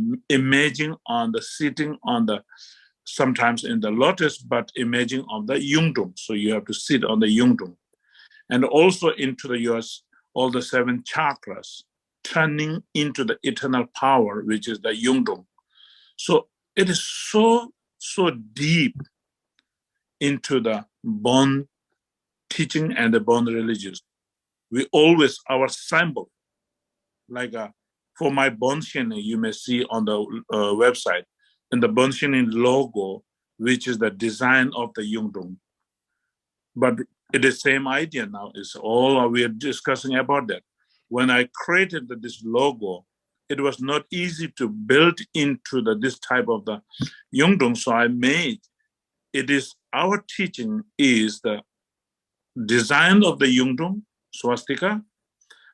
sitting on the, sometimes in the lotus, but imaging on the Yungdung. So you have to sit on the Yungdung. And also into all the 7 chakras, turning into the eternal power, which is the Yungdung. So it is so deep into the Bon teaching and the Bon religious. We always, our symbol, like for my Bon Shinning, you may see on the website, in the Bon Shinning logo, which is the design of the Yungdung. But it is same idea now, is all we are discussing about that. When I created this logo, it was not easy to build into this type of the Yungdung, so I made, our teaching is the design of the Yungdung, swastika,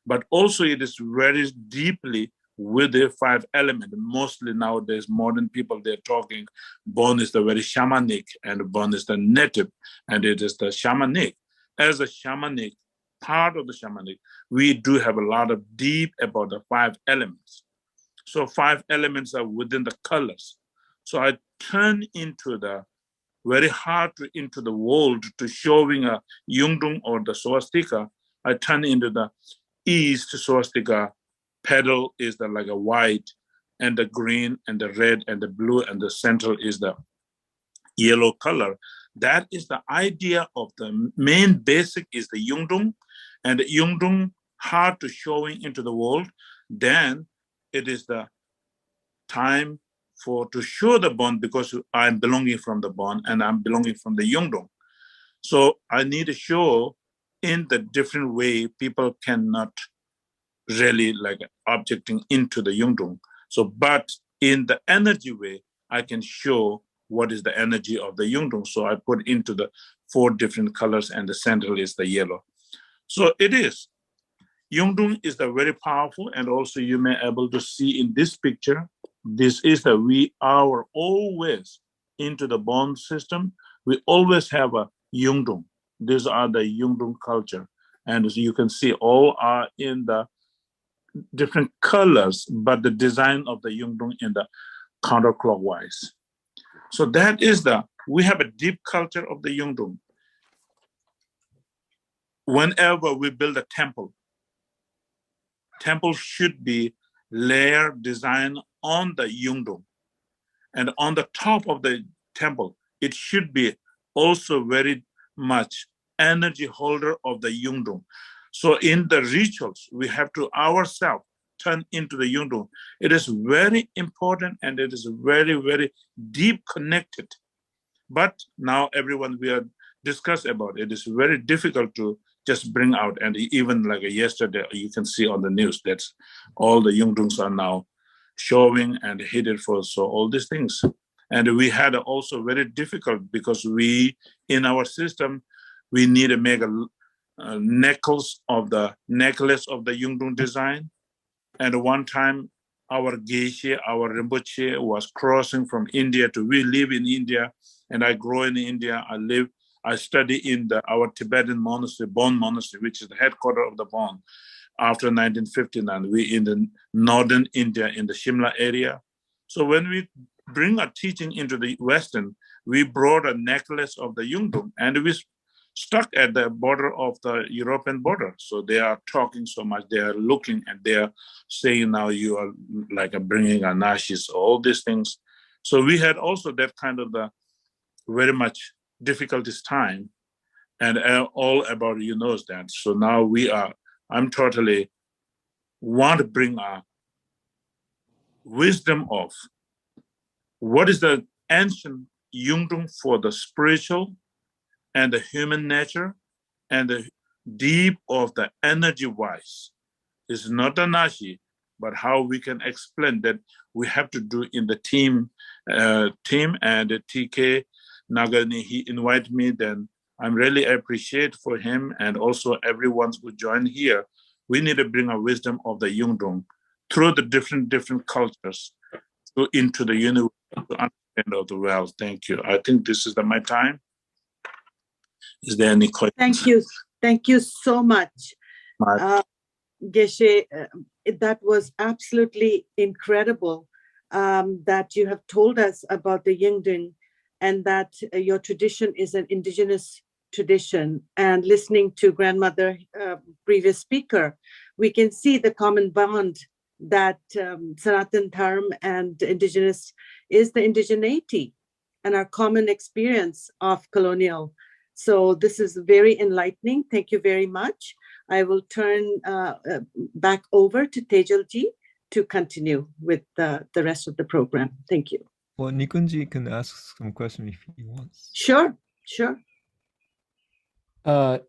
but also it is very deeply with the 5 elements. Mostly nowadays, modern people, they're talking, Bon is the very shamanic, and Bon is the native, and it is the shamanic. As a shamanic, part of the shamanic, we do have a lot of deep about the 5 elements. So 5 elements are within the colors. So I turn into the very hard into the world to showing a Yungdung or the swastika. I turn into the east swastika. Petal is like a white, and the green and the red and the blue, and the central is the yellow color. That is the idea of the main basic is the Yungdung, and the Yungdung hard to showing into the world. Then it is the time to show the Bon, because I'm belonging from the Bon and I'm belonging from the Yungdung. So I need to show in the different way people cannot really like objecting into the Yungdung. So, but in the energy way, I can show what is the energy of the Yungdong. So I put into the 4 different colors, and the central is the yellow. So it is. Yungdong is the very powerful, and also you may able to see in this picture, this is the we are always into the bond system. We always have a Yungdong. These are the Yungdong culture. And as you can see, all are in the different colors, but the design of the Yungdong in the counterclockwise. So that is we have a deep culture of the Yungdong. Whenever we build a temple should be layer design on the Yungdong. And on the top of the temple, it should be also very much energy holder of the Yungdong. So in the rituals, we have to ourselves turn into the Yungdong. It is very important, and it is very, very deep connected. But now everyone we are discussing about it is very difficult to just bring out. And even like yesterday, you can see on the news that all the Yungdongs are now showing and headed for so all these things. And we had also very difficult because we, in our system, we need to make a necklace of the Yungdong design. And one time, our Geshe, our Rinpoche was crossing from India we live in India, and I grow in India. I study in our Tibetan monastery, Bon Monastery, which is the headquarters of the Bon. After 1959, we in the northern India, in the Shimla area. So when we bring our teaching into the Western, we brought a necklace of the Yungdong, and we stuck at the border of the European border. So they are talking so much, they are looking, and they are saying now you are like bringing anarchists, all these things. So we had also that kind of the very much difficulties time, and all about that. So now I'm totally want to bring a wisdom of what is the ancient Yungdong for the spiritual and the human nature, and the deep of the energy wise. It's not anarchy, but how we can explain that we have to do in the team and TK Nagani, he invited me, then I'm really appreciate for him, and also everyone who joined here. We need to bring a wisdom of the Yungdong through the different cultures into the universe to understand of the world. Thank you. I think this is my time. Is there any questions? Thank you so much. Geshe, that was absolutely incredible that you have told us about the Yungdong, and that your tradition is an indigenous tradition. And listening to grandmother, previous speaker, we can see the common bond that Sanatan Dharma and indigenous is the indigeneity and our common experience of colonial. So this is very enlightening. Thank you very much. I will turn back over to Teial ji to continue with the rest of the program. Thank you. Well, Nikunji can ask some questions if he wants. Sure. Sure. I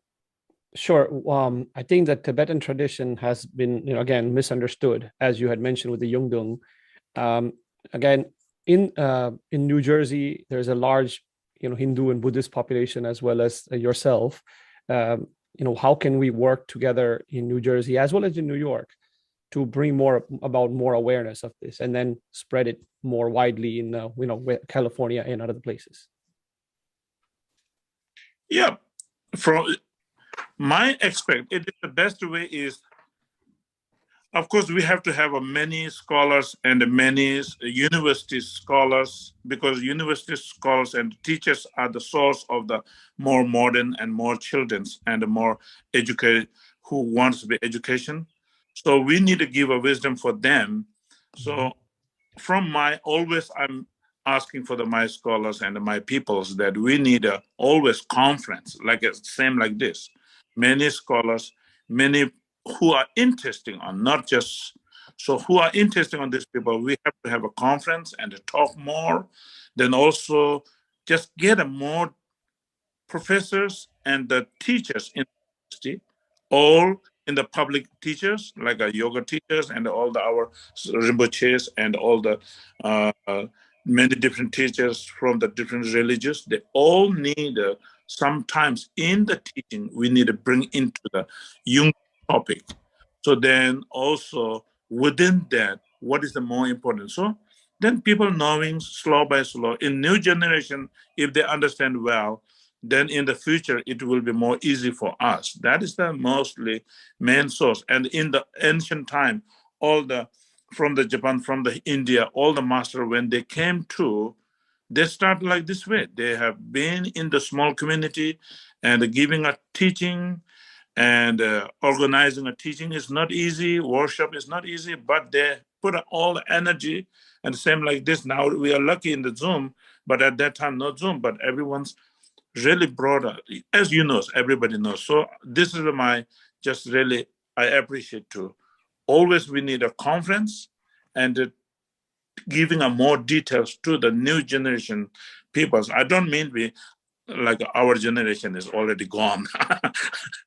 think that Tibetan tradition has been, again, misunderstood, as you had mentioned with the Yungdong. Again, in New Jersey, there's a large, Hindu and Buddhist population, as well as yourself. How can we work together in New Jersey as well as in New York to bring more awareness of this, and then spread it more widely in California and other places? Yeah, from my expect, the best way is, of course, we have to have many scholars and many university scholars, because university scholars and teachers are the source of the more modern and more children's and the more educated who wants to be education. So we need to give a wisdom for them. So from I'm asking for my scholars and my peoples that we need always conference, same like this. Many scholars, many who are interested on, not just, so who are interested on these people, we have to have a conference and to talk more, then also just get more professors and the teachers in the university, all in the public teachers, like yoga teachers and all our Rinpoches and all the many different teachers from the different religions, they all need sometimes in the teaching, we need to bring into the Jung topic. So then also within that, what is the more important? So then people knowing slow by slow, in new generation, if they understand well, then in the future, it will be more easy for us. That is the mostly main source. And in the ancient time, all the, from the Japan, from the India, all the master, when they came to, they start like this way. They have been in the small community and giving a teaching and organizing a teaching is not easy. Worship is not easy, but they put all the energy and same like this. Now we are lucky in the Zoom, but at that time, not Zoom, but everyone's really broad, as you know, everybody knows. So this is my, just really, I appreciate too. Always we need a conference and giving a more details to the new generation peoples. I don't mean we, like our generation is already gone.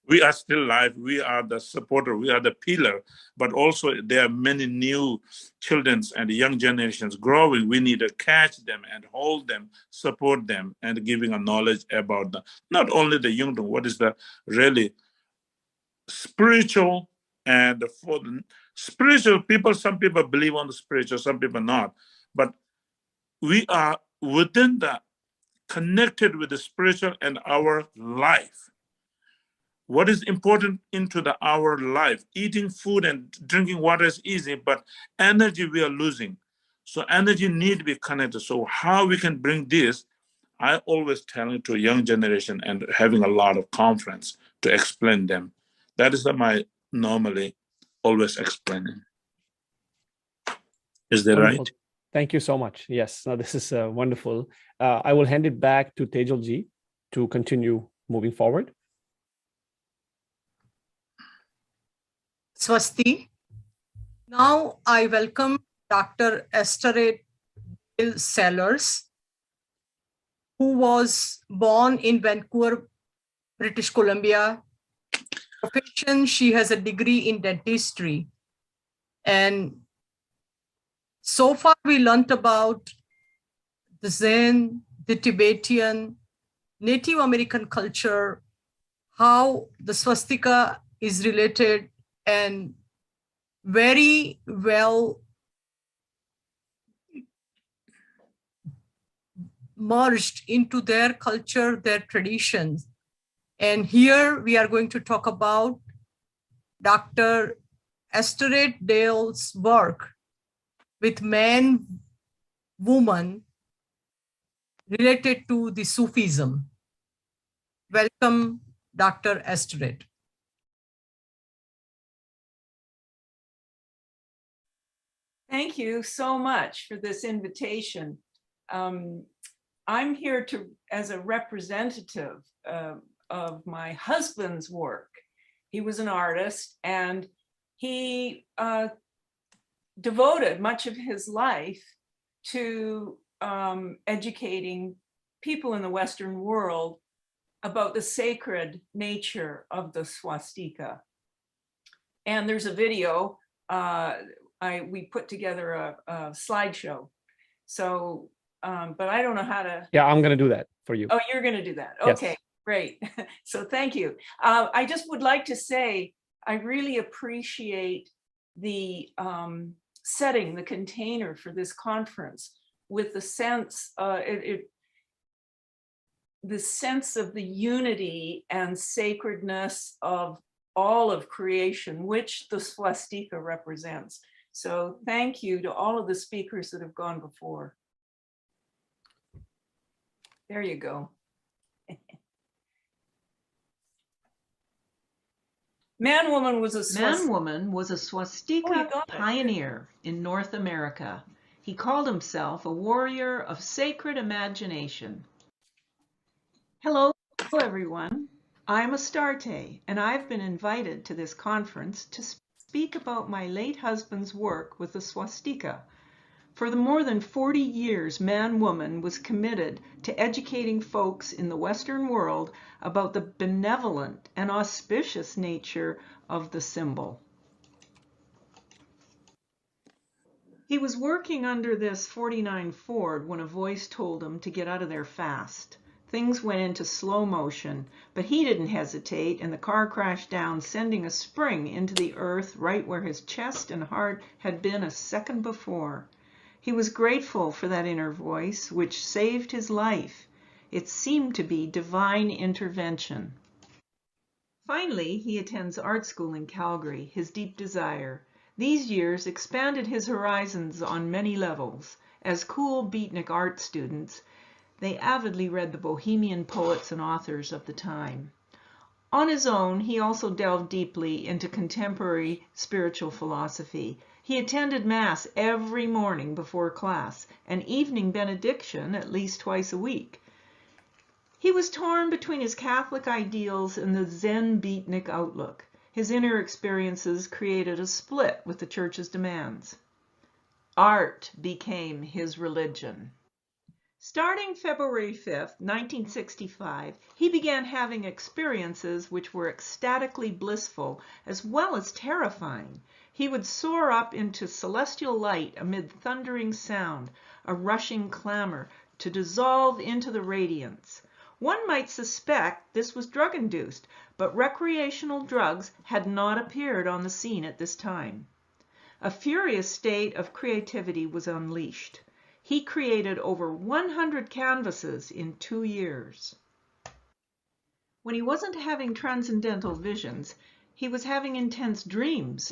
We are still alive. We are the supporter. We are the pillar. But also there are many new children and young generations growing. We need to catch them and hold them, support them, and giving a knowledge about the, not only the young, what is the really spiritual, and for the spiritual people, some people believe on the spiritual, some people not. But we are within the connected with the spiritual and our life. What is important into our life? Eating food and drinking water is easy, but energy we are losing. So energy need to be connected. So how we can bring this, I always tell it to a young generation and having a lot of conference to explain them. That is my normally always explaining. Is that Wonderful. right? Thank you so much. Yes, no, this is wonderful. I will hand it back to Teial ji to continue moving forward. Swasti. Now I welcome Dr. Astarte Sellers, who was born in Vancouver, British Columbia. Profession, she has a degree in dentistry. And so far we learned about the Zen, the Tibetan, Native American culture, how the swastika is related and very well merged into their culture, their traditions. And here we are going to talk about Dr. Astarte Dale's work with man, woman related to the Sufism. Welcome, Dr. Astarte. Thank you so much for this invitation. I'm here as a representative of my husband's work. He was an artist and he devoted much of his life to educating people in the Western world about the sacred nature of the swastika. And there's a video, we put together a slideshow. So, but I don't know how to. Yeah, I'm going to do that for you. Oh, you're going to do that. Yes. Okay, great. So thank you. I just would like to say, I really appreciate the setting, the container for this conference with the sense, the sense of the unity and sacredness of all of creation, which the swastika represents. So thank you to all of the speakers that have gone before. There you go. Man-Woman was a swastika pioneer in North America. He called himself a warrior of sacred imagination. Hello, everyone. I'm Astarte, and I've been invited to this conference to speak about my late husband's work with the swastika, For the more than 40 years, Man-Woman was committed to educating folks in the Western world about the benevolent and auspicious nature of the symbol. He was working under this 49 Ford when a voice told him to get out of there fast. Things went into slow motion, but he didn't hesitate, and the car crashed down, sending a spring into the earth right where his chest and heart had been a second before. He was grateful for that inner voice, which saved his life. It seemed to be divine intervention. Finally, he attends art school in Calgary, his deep desire. These years expanded his horizons on many levels. As cool beatnik art students, they avidly read the bohemian poets and authors of the time. On his own, he also delved deeply into contemporary spiritual philosophy. He attended Mass every morning before class, and evening benediction at least twice a week. He was torn between his Catholic ideals and the Zen beatnik outlook. His inner experiences created a split with the Church's demands. Art became his religion. Starting February 5th, 1965, he began having experiences which were ecstatically blissful as well as terrifying. He would soar up into celestial light amid thundering sound, a rushing clamor, to dissolve into the radiance. One might suspect this was drug-induced, but recreational drugs had not appeared on the scene at this time. A furious state of creativity was unleashed. He created over 100 canvases in 2 years. When he wasn't having transcendental visions, he was having intense dreams,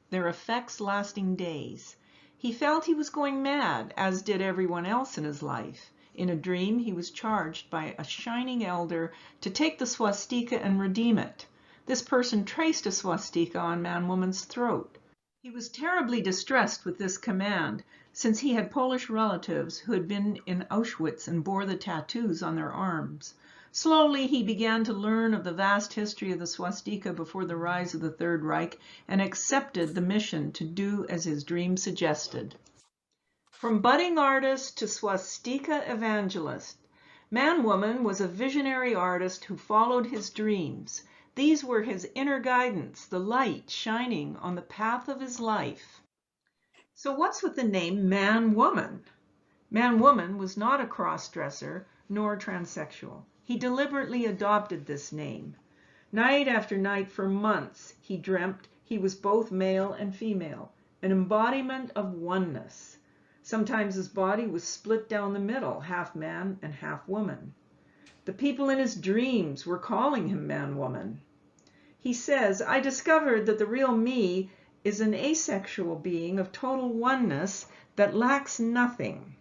their effects lasting days. He felt he was going mad, as did everyone else in his life. In a dream, he was charged by a shining elder to take the swastika and redeem it. This person traced a swastika on Man-Woman's throat. He was terribly distressed with this command, since he had Polish relatives who had been in Auschwitz and bore the tattoos on their arms. Slowly, he began to learn of the vast history of the swastika before the rise of the Third Reich and accepted the mission to do as his dream suggested. From budding artist to swastika evangelist, Man-Woman was a visionary artist who followed his dreams. These were his inner guidance, the light shining on the path of his life. So what's with the name Man-Woman? Man-Woman was not a cross-dresser nor transsexual. He deliberately adopted this name. Night after night for months, he dreamt he was both male and female, an embodiment of oneness. Sometimes his body was split down the middle, half man and half woman. The people in his dreams were calling him Man-Woman. He says, "I discovered that the real me is an asexual being of total oneness that lacks nothing."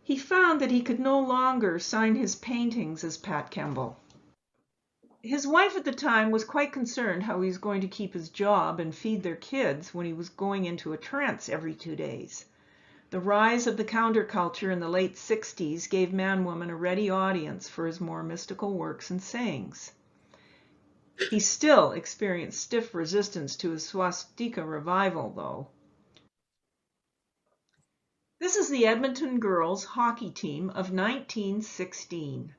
He found that he could no longer sign his paintings as Pat Kemble. His wife at the time was quite concerned how he was going to keep his job and feed their kids when he was going into a trance every 2 days. The rise of the counterculture in the late 60s gave Man-Woman a ready audience for his more mystical works and sayings. He still experienced stiff resistance to his swastika revival, though. This is the Edmonton girls hockey team of 1916.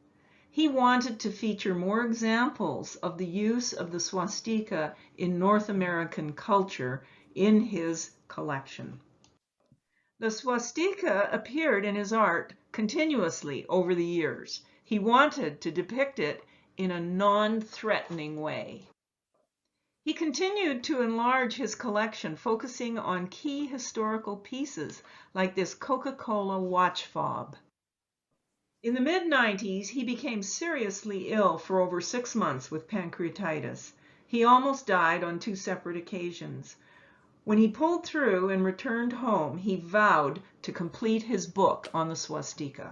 He wanted to feature more examples of the use of the swastika in North American culture in his collection. The swastika appeared in his art continuously over the years. He wanted to depict it in a non-threatening way. He continued to enlarge his collection, focusing on key historical pieces like this Coca-Cola watch fob. In the mid-90s, he became seriously ill for over 6 months with pancreatitis. He almost died on 2 separate occasions. When he pulled through and returned home, he vowed to complete his book on the swastika.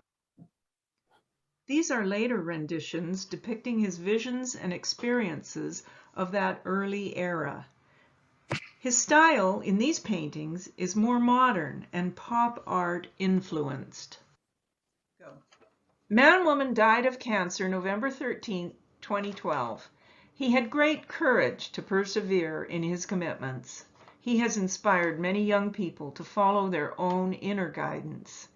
These are later renditions depicting his visions and experiences of that early era. His style in these paintings is more modern and pop art influenced. Man-Woman died of cancer November 13, 2012. He had great courage to persevere in his commitments. He has inspired many young people to follow their own inner guidance.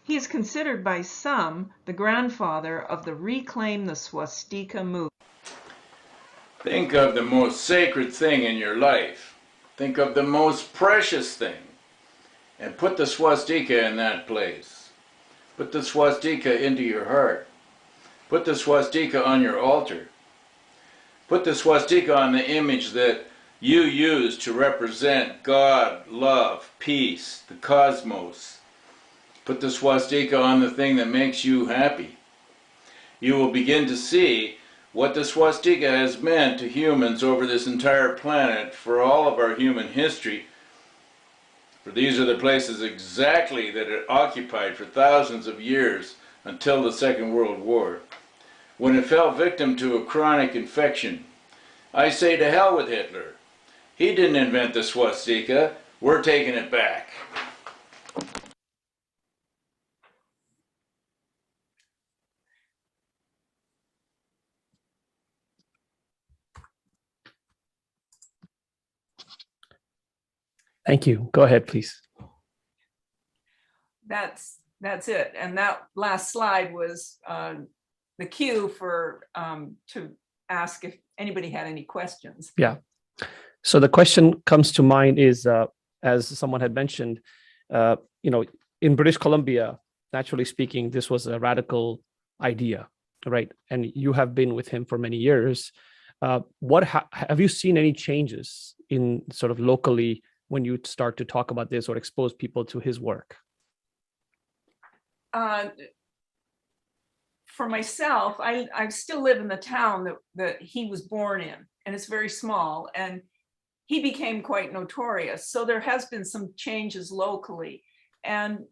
He is considered by some the grandfather of the Reclaim the Swastika movement. Think of the most sacred thing in your life. Think of the most precious thing. And put the swastika in that place. Put the swastika into your heart. Put the swastika on your altar. Put the swastika on the image that you use to represent God, love, peace, the cosmos. Put the swastika on the thing that makes you happy. You will begin to see what the swastika has meant to humans over this entire planet for all of our human history. For these are the places exactly that it occupied for thousands of years until the Second World War, when it fell victim to a chronic infection. I say to hell with Hitler. He didn't invent the swastika. We're taking it back. Thank you. Go ahead, please. That's it. And that last slide was the cue for to ask if anybody had any questions. Yeah. So the question comes to mind is, as someone had mentioned, in British Columbia, naturally speaking, this was a radical idea, right? And you have been with him for many years. Have you seen any changes in sort of locally when you start to talk about this or expose people to his work? For myself, I still live in the town that he was born in, and it's very small, and he became quite notorious. So there has been some changes locally, and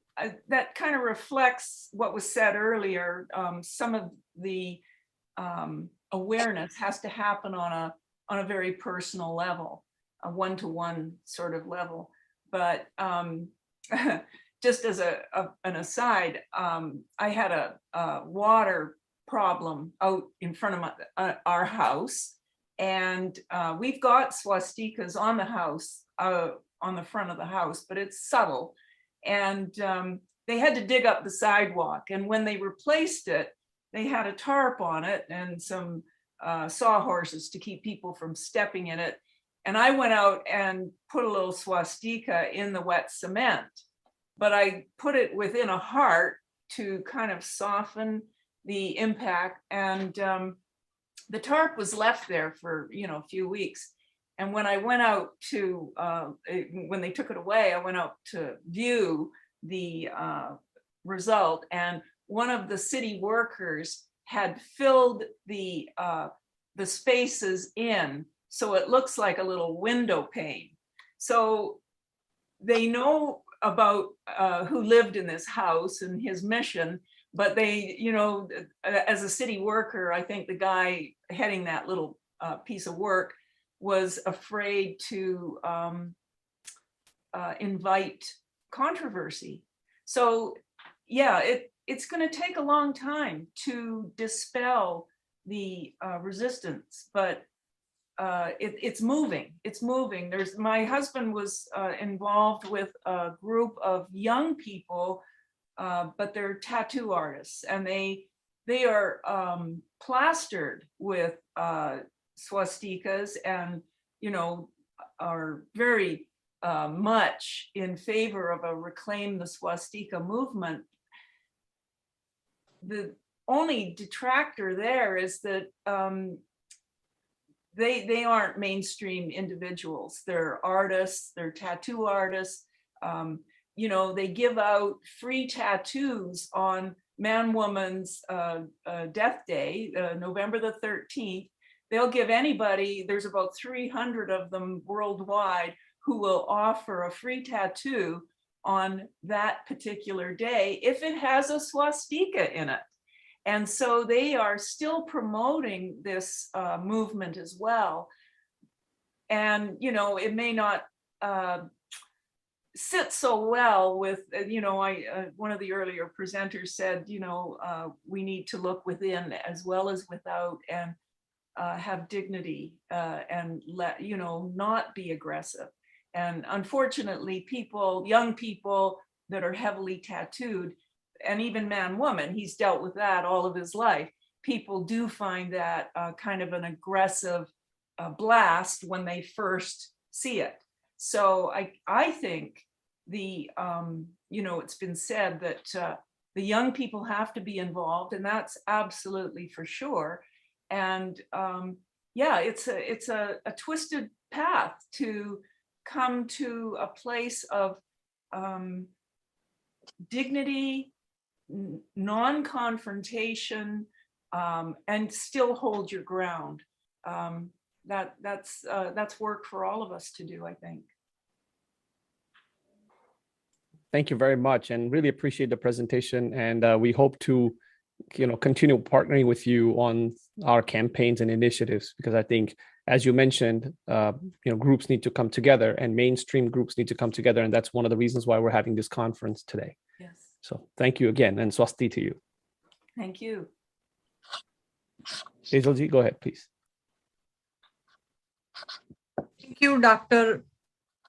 that kind of reflects what was said earlier. Some of the awareness has to happen on a very personal level, a one-to-one sort of level. But just as an aside, I had a water problem out in front of our house, and we've got swastikas on the house, on the front of the house, but it's subtle. And they had to dig up the sidewalk, and when they replaced it, they had a tarp on it and some sawhorses to keep people from stepping in it. And I went out and put a little swastika in the wet cement, but I put it within a heart to kind of soften the impact. And the tarp was left there for, a few weeks. And when I went out to, when they took it away, I went out to view the result. And one of the city workers had filled the spaces in, so it looks like a little window pane. So they know about who lived in this house and his mission, but they, as a city worker, I think the guy heading that little piece of work was afraid to invite controversy. So yeah, it's going to take a long time to dispel the resistance, but it's moving. It's moving. My husband was involved with a group of young people, but they're tattoo artists, and they are plastered with swastikas, and are very much in favor of a Reclaim the Swastika movement. The only detractor there is that they aren't mainstream individuals. They're artists, they're tattoo artists. They give out free tattoos on Man-Woman's Death Day, November the 13th. They'll give anybody, there's about 300 of them worldwide, who will offer a free tattoo on that particular day if it has a swastika in it. And so they are still promoting this movement as well. And, it may not sit so well with, one of the earlier presenters said, we need to look within as well as without, and have dignity and not be aggressive. And unfortunately, people, young people that are heavily tattooed, and even man, woman, he's dealt with that all of his life. People do find that kind of an aggressive blast when they first see it. So I think the, it's been said that the young people have to be involved, and that's absolutely for sure. And yeah, it's a twisted path to come to a place of dignity, non-confrontation, and still hold your ground. That's work for all of us to do, I think. Thank you very much, and really appreciate the presentation. And we hope to, continue partnering with you on our campaigns and initiatives, because I think, as you mentioned, groups need to come together, and mainstream groups need to come together, and that's one of the reasons why we're having this conference today. Yes. So thank you again, and swasti to you. Thank you. Hazelji, go ahead, please. Thank you, Dr.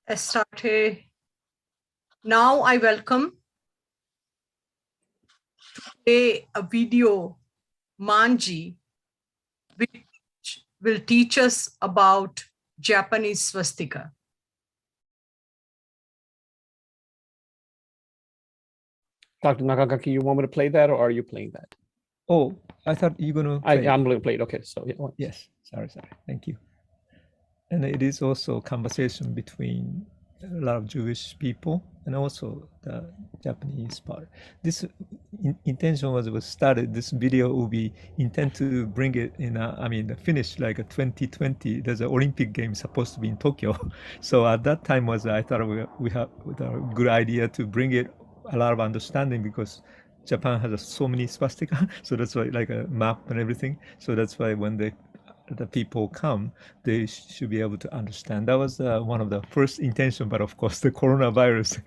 Astarte. Now I welcome to play a video, Manji, which will teach us about Japanese swastika. Dr. Nakagaki, you want me to play that, or are you playing that? Oh, I thought you were going to play I'm going to play it. Okay, so yeah. Yes, sorry. Thank you. And it is also a conversation between a lot of Jewish people and also the Japanese part. This intention was started, this video will be intent to bring it in, finish like a 2020, there's an Olympic game supposed to be in Tokyo. So at that time I thought we have a good idea to bring it a lot of understanding, because Japan has so many swastika, so that's why like a map and everything. So that's why when the people come, they should be able to understand. That was one of the first intention, but of course the coronavirus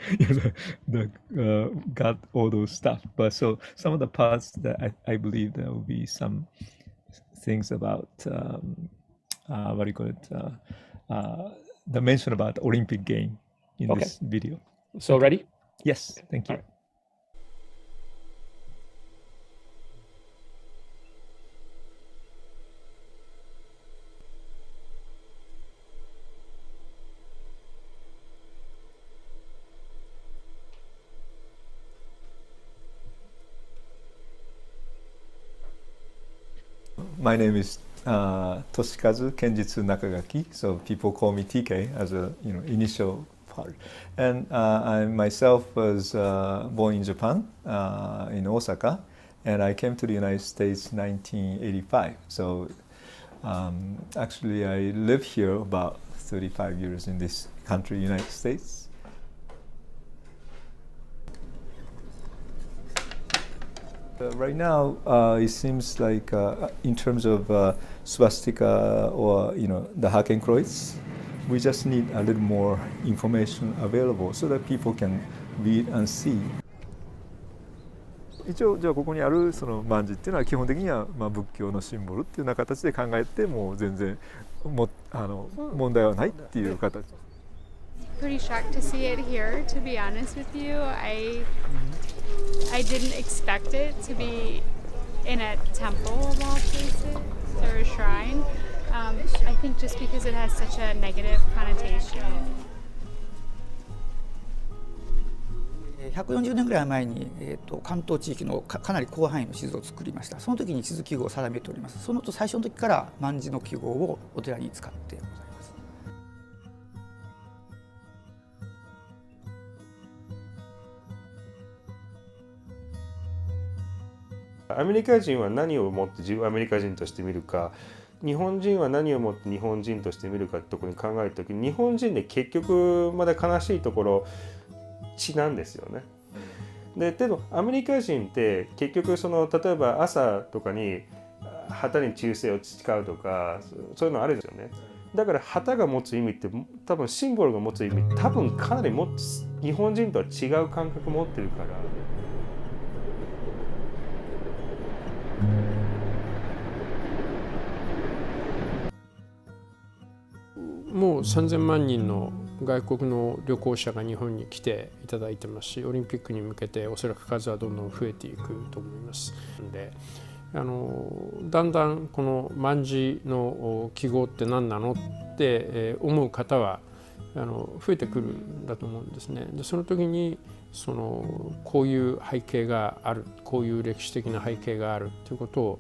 got all those stuff. But so some of the parts that I believe there will be some things about what do you call it? The mention about the Olympic game in this video. So ready? Yes, thank you. All right. My name is Toshikazu Kenjitsu Nakagaki, so people call me TK as a initial part. And I myself was born in Japan, in Osaka, and I came to the United States in 1985. So actually I lived here about 35 years in this country, United States. Right now, it seems like in terms of swastika or the Hakenkreuz, we just need a little more information available so that people can read and see. 一応じゃあここにあるその曼字っていうのは基本的には仏教のシンボルっていうような形で考えてもう全然問題はないっていう形。Pretty shocked to see it here, to be honest with you. I didn't expect it to be in a temple of all places, or a shrine. I think just because it has such a negative connotation. 140年ぐらい前に、関東地域の かなり広範囲の地図を作りました。その時に地図記号を定めております。その最初の時から曼字の記号をお寺に使ってございます。アメリカ人は何をもって自分をアメリカ人として見るか、日本人は何をもって日本人として見るかってところに考えるときに、日本人で結局まだ悲しいところ血なんですよね。でもアメリカ人って結局例えば朝とかに旗に忠誠を誓うとかそういうのあるんですよね。だから旗が持つ意味って多分シンボルが持つ意味多分かなり日本人とは違う感覚を持ってるから。もう3000万人の外国の旅行者が日本に来ていただいてますし、オリンピックに向けておそらく数はどんどん増えていくと思いますので、だんだんこの卍の記号って何なのって思う方は増えてくるんだと思うんですね。でその時にこういう背景がある、こういう歴史的な背景があるということを、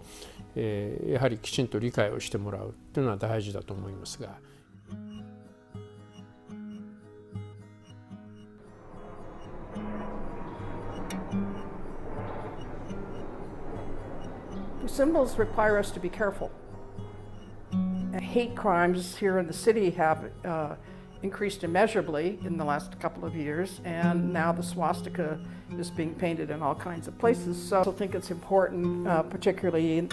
やはりきちんと理解をしてもらうというのは大事だと思いますが。Symbols require us to be careful. Hate crimes here in the city have increased immeasurably in the last couple of years, and now the swastika is being painted in all kinds of places. So I think it's important, particularly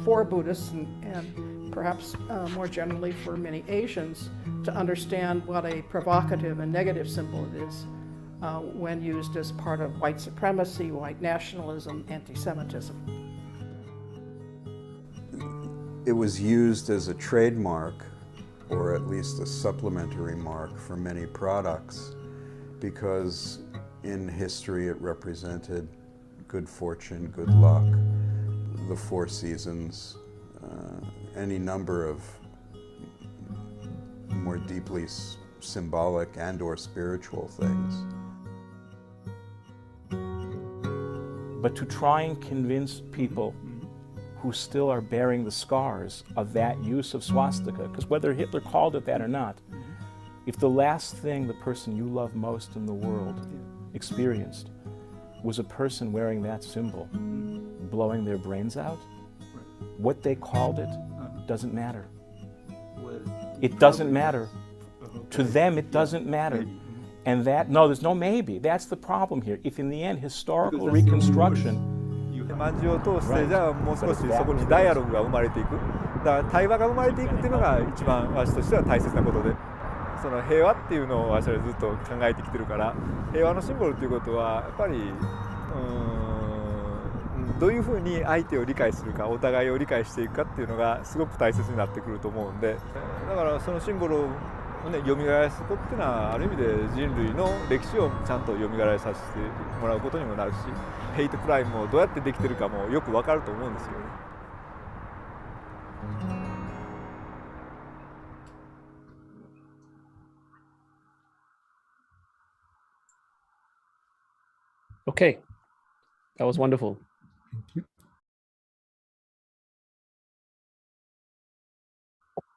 for Buddhists and perhaps more generally for many Asians, to understand what a provocative and negative symbol it is when used as part of white supremacy, white nationalism, anti-Semitism. It was used as a trademark, or at least a supplementary mark for many products, because in history it represented good fortune, good luck, the four seasons, any number of more deeply symbolic and or spiritual things. But to try and convince people who still are bearing the scars of that use of swastika, because whether Hitler called it that or not, if the last thing the person you love most in the world experienced was a person wearing that symbol, blowing their brains out, what they called it doesn't matter. It doesn't matter. To them, it doesn't matter. And no, there's no maybe. That's the problem here. If in the end, historical reconstruction 卍を通してじゃあもう少しそこにダイアログが生まれていく、だから対話が生まれていくっていうのが一番私としては大切なことで、その平和っていうのを私はずっと考えてきてるから、平和のシンボルということはやっぱりどういうふうに相手を理解するか、お互いを理解していくかっていうのがすごく大切になってくると思うんで、だからそのシンボルをね、蘇らせることっていうのはある意味で人類の歴史をちゃんと蘇らさせてもらうことにもなるし、ヘイトクライムもどうやってできてるかもよくわかると思うんですよね。Okay, that was wonderful. Thank you.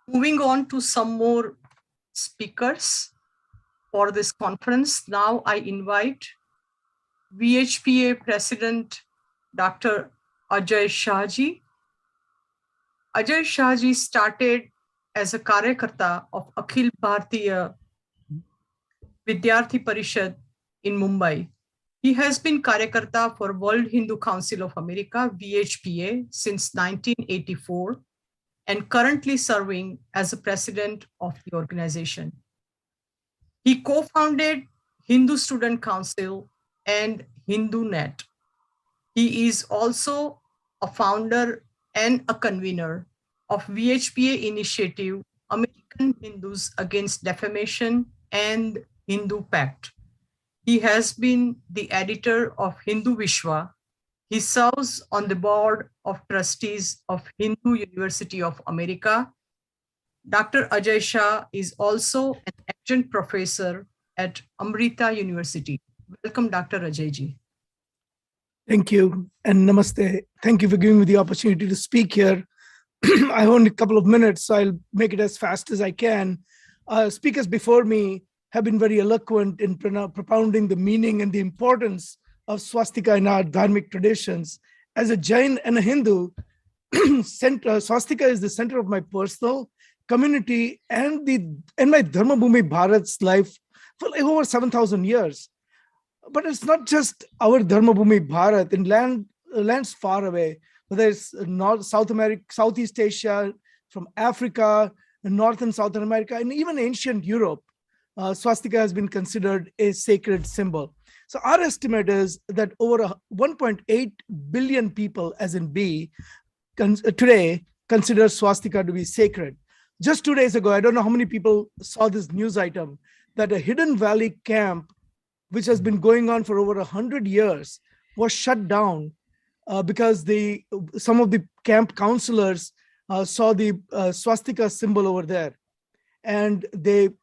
Moving on to some more speakers for this conference. Now I invite VHPA President Dr. Ajay Shahji. Ajay Shahji started as a Karyakarta of Akhil Bharatiya Vidyarthi Parishad in Mumbai. He has been Karyakarta for World Hindu Council of America, VHPA, since 1984, and currently serving as the president of the organization. He co-founded Hindu Student Council and HinduNet. He is also a founder and a convener of VHPA initiative, American Hindus Against Defamation and Hindu Pact. He has been the editor of Hindu Vishwa. He serves on the board of trustees of Hindu University of America. Dr. Ajay Shah is also an adjunct professor at Amrita University. Welcome, Dr. Ajay ji. Thank you, and namaste. Thank you for giving me the opportunity to speak here. I have only a couple of minutes, so I'll make it as fast as I can. Speakers before me have been very eloquent in propounding the meaning and the importance of swastika in our Dharmic traditions. As a Jain and a Hindu, swastika is the center of my personal, community, and my Dharmabhumi Bharat's life for like over 7,000 years. But it's not just our Dharmabhumi Bharat in lands far away, whether it's North, South America, Southeast Asia, from Africa, North and Southern America, and even ancient Europe. Swastika has been considered a sacred symbol. So our estimate is that over 1.8 billion people, as in B, today consider swastika to be sacred. Just 2 days ago, I don't know how many people saw this news item, that a Hidden Valley camp, which has been going on for over 100 years, was shut down because some of the camp counselors saw the swastika symbol over there. And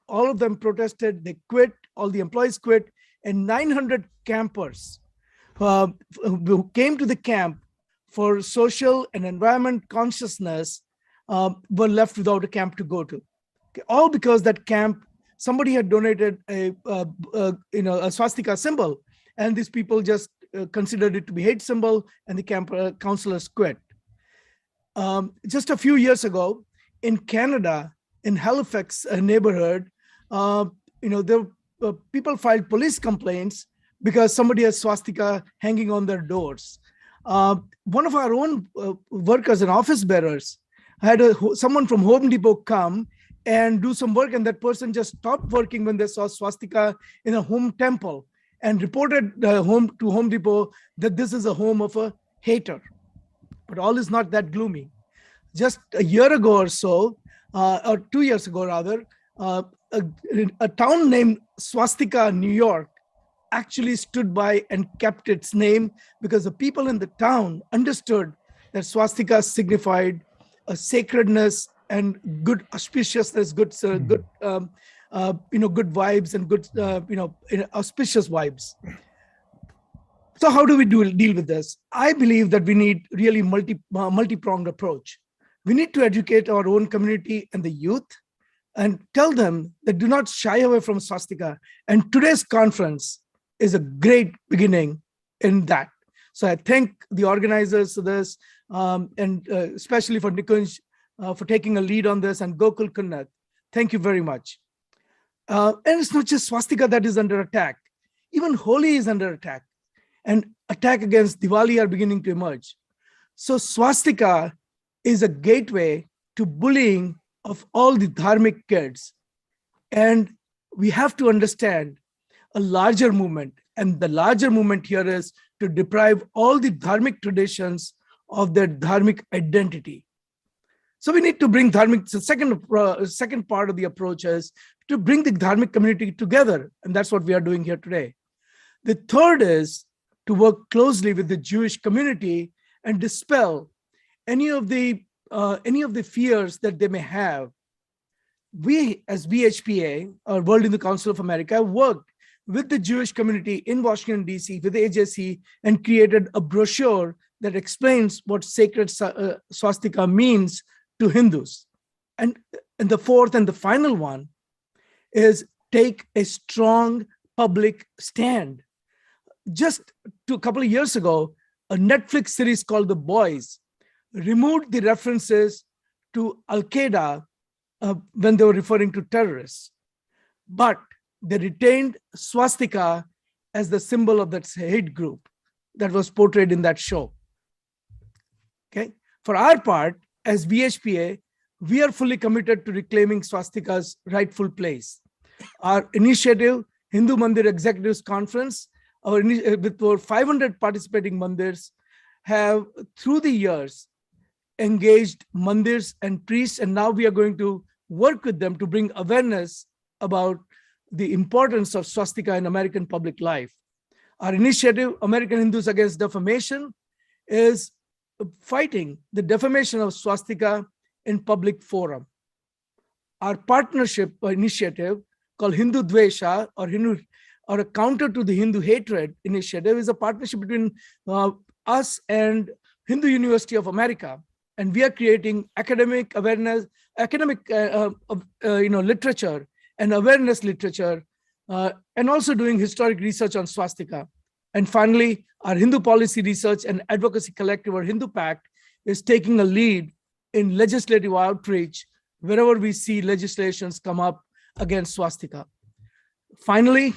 all of them protested, they quit, all the employees quit, and 900 campers who came to the camp for social and environment consciousness were left without a camp to go to. Okay, all because that camp, somebody had donated a swastika symbol, and these people just considered it to be hate symbol, and the camp counselors quit. Just a few years ago in Canada, in Halifax neighborhood, people filed police complaints because somebody has swastika hanging on their doors. One of our own workers and office bearers had someone from Home Depot come and do some work, and that person just stopped working when they saw swastika in a home temple and reported to Home Depot that this is a home of a hater. But all is not that gloomy. Just a year ago or so, or 2 years ago rather, a town named Swastika, New York, actually stood by and kept its name because the people in the town understood that swastika signified a sacredness and good auspiciousness, good vibes and good auspicious vibes. So how do we deal with this? I believe that we need really multi-pronged approach. We need to educate our own community and the youth and tell them that do not shy away from swastika. And today's conference is a great beginning in that. So I thank the organizers of this, and especially for Nikunj for taking a lead on this, and Gokul Kunnath. Thank you very much. And it's not just swastika that is under attack. Even Holi is under attack, and attack against Diwali are beginning to emerge. So swastika is a gateway to bullying of all the Dharmic kids. And we have to understand a larger movement. And the larger movement here is to deprive all the Dharmic traditions of their Dharmic identity. So we need to bring Dharmic, the second part of the approach is to bring the Dharmic community together. And that's what we are doing here today. The third is to work closely with the Jewish community and dispel any of the fears that they may have. We, as VHPA, or World Hindu Council of America, worked with the Jewish community in Washington, D.C., with the AJC, and created a brochure that explains what sacred swastika means to Hindus. And the fourth and the final one is take a strong public stand. Just a couple of years ago, a Netflix series called The Boys removed the references to Al-Qaeda when they were referring to terrorists. But they retained swastika as the symbol of that hate group that was portrayed in that show. Okay. For our part, as VHPA, we are fully committed to reclaiming swastika's rightful place. Our initiative, Hindu Mandir Executives Conference, with over 500 participating mandirs, have through the years engaged mandirs and priests, and now we are going to work with them to bring awareness about the importance of swastika in American public life. Our initiative, American Hindus Against Defamation, is fighting the defamation of swastika in public forum. Our partnership initiative called Hindu Dvesha, or a counter to the Hindu hatred initiative, is a partnership between us and Hindu University of America. And we are creating academic awareness, literature and awareness literature, and also doing historic research on swastika. And finally, our Hindu Policy Research and Advocacy Collective, or Hindu Pact, is taking a lead in legislative outreach wherever we see legislations come up against swastika. Finally,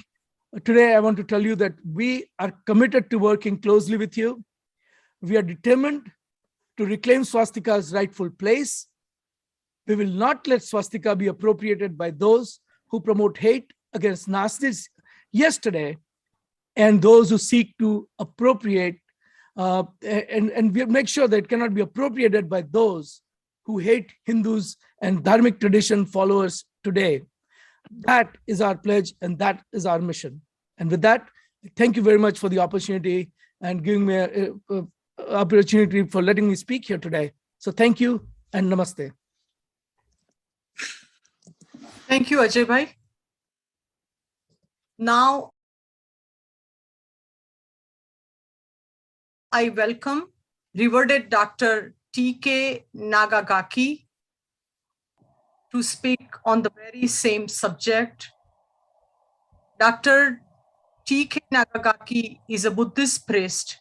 today I want to tell you that we are committed to working closely with you. We are determined to reclaim swastika's rightful place. We will not let swastika be appropriated by those who promote hate against Nazis yesterday, and those who seek to appropriate, and we make sure that it cannot be appropriated by those who hate Hindus and Dharmic tradition followers today. That is our pledge and that is our mission. And with that, thank you very much for the opportunity and giving me an opportunity for letting me speak here today. So thank you and namaste. Thank you, Ajay Bhai. Now, I welcome revered Dr. T.K. Nagagaki to speak on the very same subject. Dr. T.K. Nagagaki is a Buddhist priest,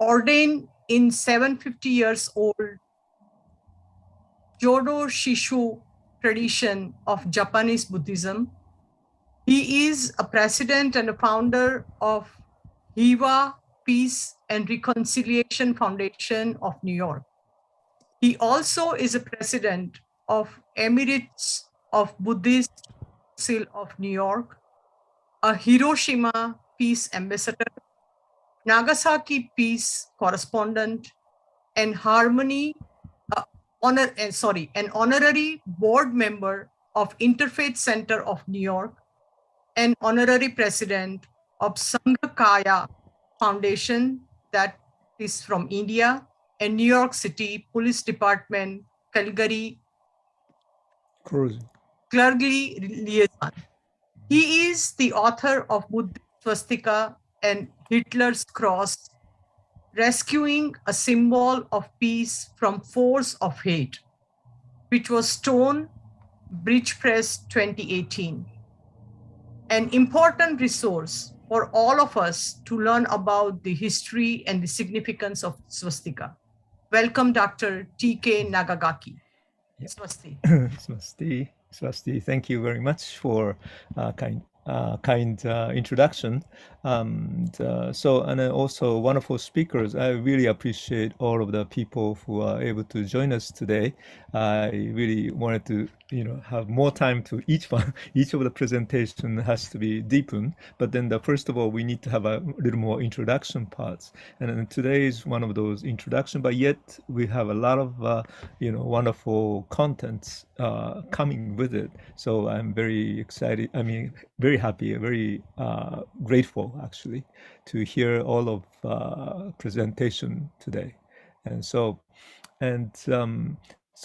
ordained in 750 years old Jodo Shishu tradition of Japanese Buddhism. He is a president and a founder of Hiva Peace and Reconciliation Foundation of New York. He also is a president of Emirates of Buddhist Council of New York, a Hiroshima Peace Ambassador, Nagasaki Peace Correspondent, and an honorary board member of Interfaith Center of New York, and honorary president of Sangakaya Foundation, that is from India, and New York City Police Department, Calgary Clergy Liaison. He is the author of Buddhist Swastika and Hitler's Cross, Rescuing a Symbol of Peace from Force of Hate, which was Stone Bridge Press 2018. An important resource for all of us to learn about the history and the significance of swastika. Welcome, Dr. T.K. Nagagaki. Swasti. Swasti. Thank you very much for kind introduction. And also wonderful speakers. I really appreciate all of the people who are able to join us today. I really wanted to, have more time to each of the presentation has to be deepened. But then first of all, we need to have a little more introduction parts. And then today is one of those introduction, but yet we have a lot of, wonderful contents coming with it. So I'm very excited. I mean, very happy, very grateful actually to hear all of presentation today. And so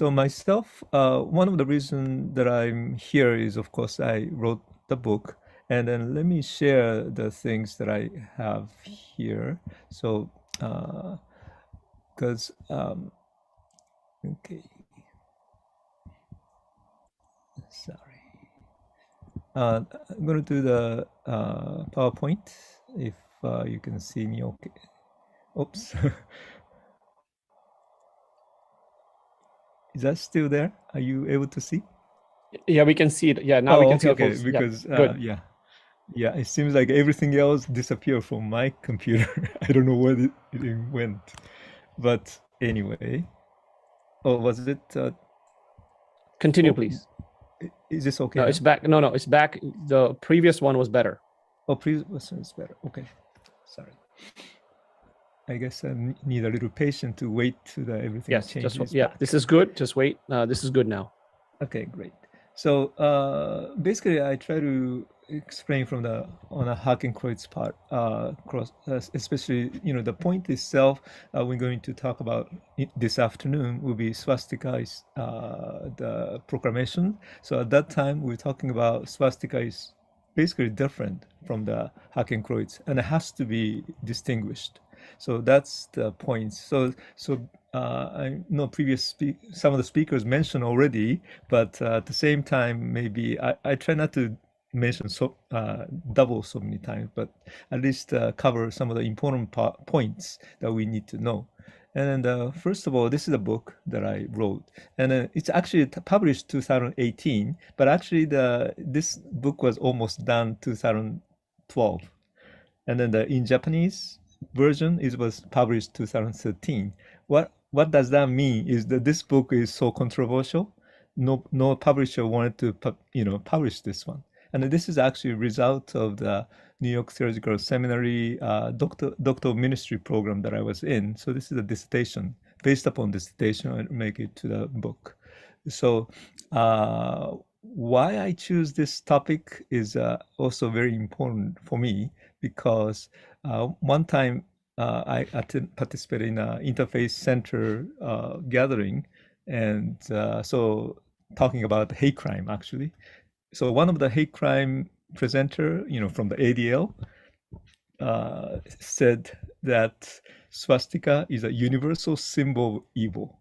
myself, one of the reasons that I'm here is, of course, I wrote the book, and then let me share the things that I have here. So, because, okay, sorry. I'm going to do the PowerPoint, if you can see me okay. Oops. Is that still there? Are you able to see? Yeah, we can see it. Yeah, now we can see it. Okay, because yeah, it seems like everything else disappeared from my computer. I don't know where it went, but anyway. Oh, was it? Continue, please. Is this okay? No, it's back. No, it's back. The previous one was better. Oh, previous one is better. Okay, sorry. I guess I need a little patience to wait to everything changes. Back. This is good. Just wait. This is good now. Okay, great. So basically, I try to explain from on a Hakenkreuz part, especially the point itself. We're going to talk about this afternoon will be swastika is the proclamation. So at that time, we're talking about swastika is basically different from the Hakenkreuz, and it has to be distinguished. So that's the point. So I know some of the speakers mentioned already, but at the same time, maybe I try not to mention double so many times, but at least cover some of the important points that we need to know. And first of all, this is a book that I wrote, and it's actually published 2018, but actually this book was almost done 2012, and then in Japanese version it was published 2013. What does that mean is that this book is so controversial. No publisher wanted to publish this one, and this is actually a result of the New York Theological Seminary doctor ministry program that I was in. So this is a dissertation. Based upon dissertation, I make it to the book. So why I choose this topic is also very important for me, because one time I participated in an interfaith center gathering, and so talking about hate crime actually. So one of the hate crime presenter, from the ADL, said that swastika is a universal symbol of evil.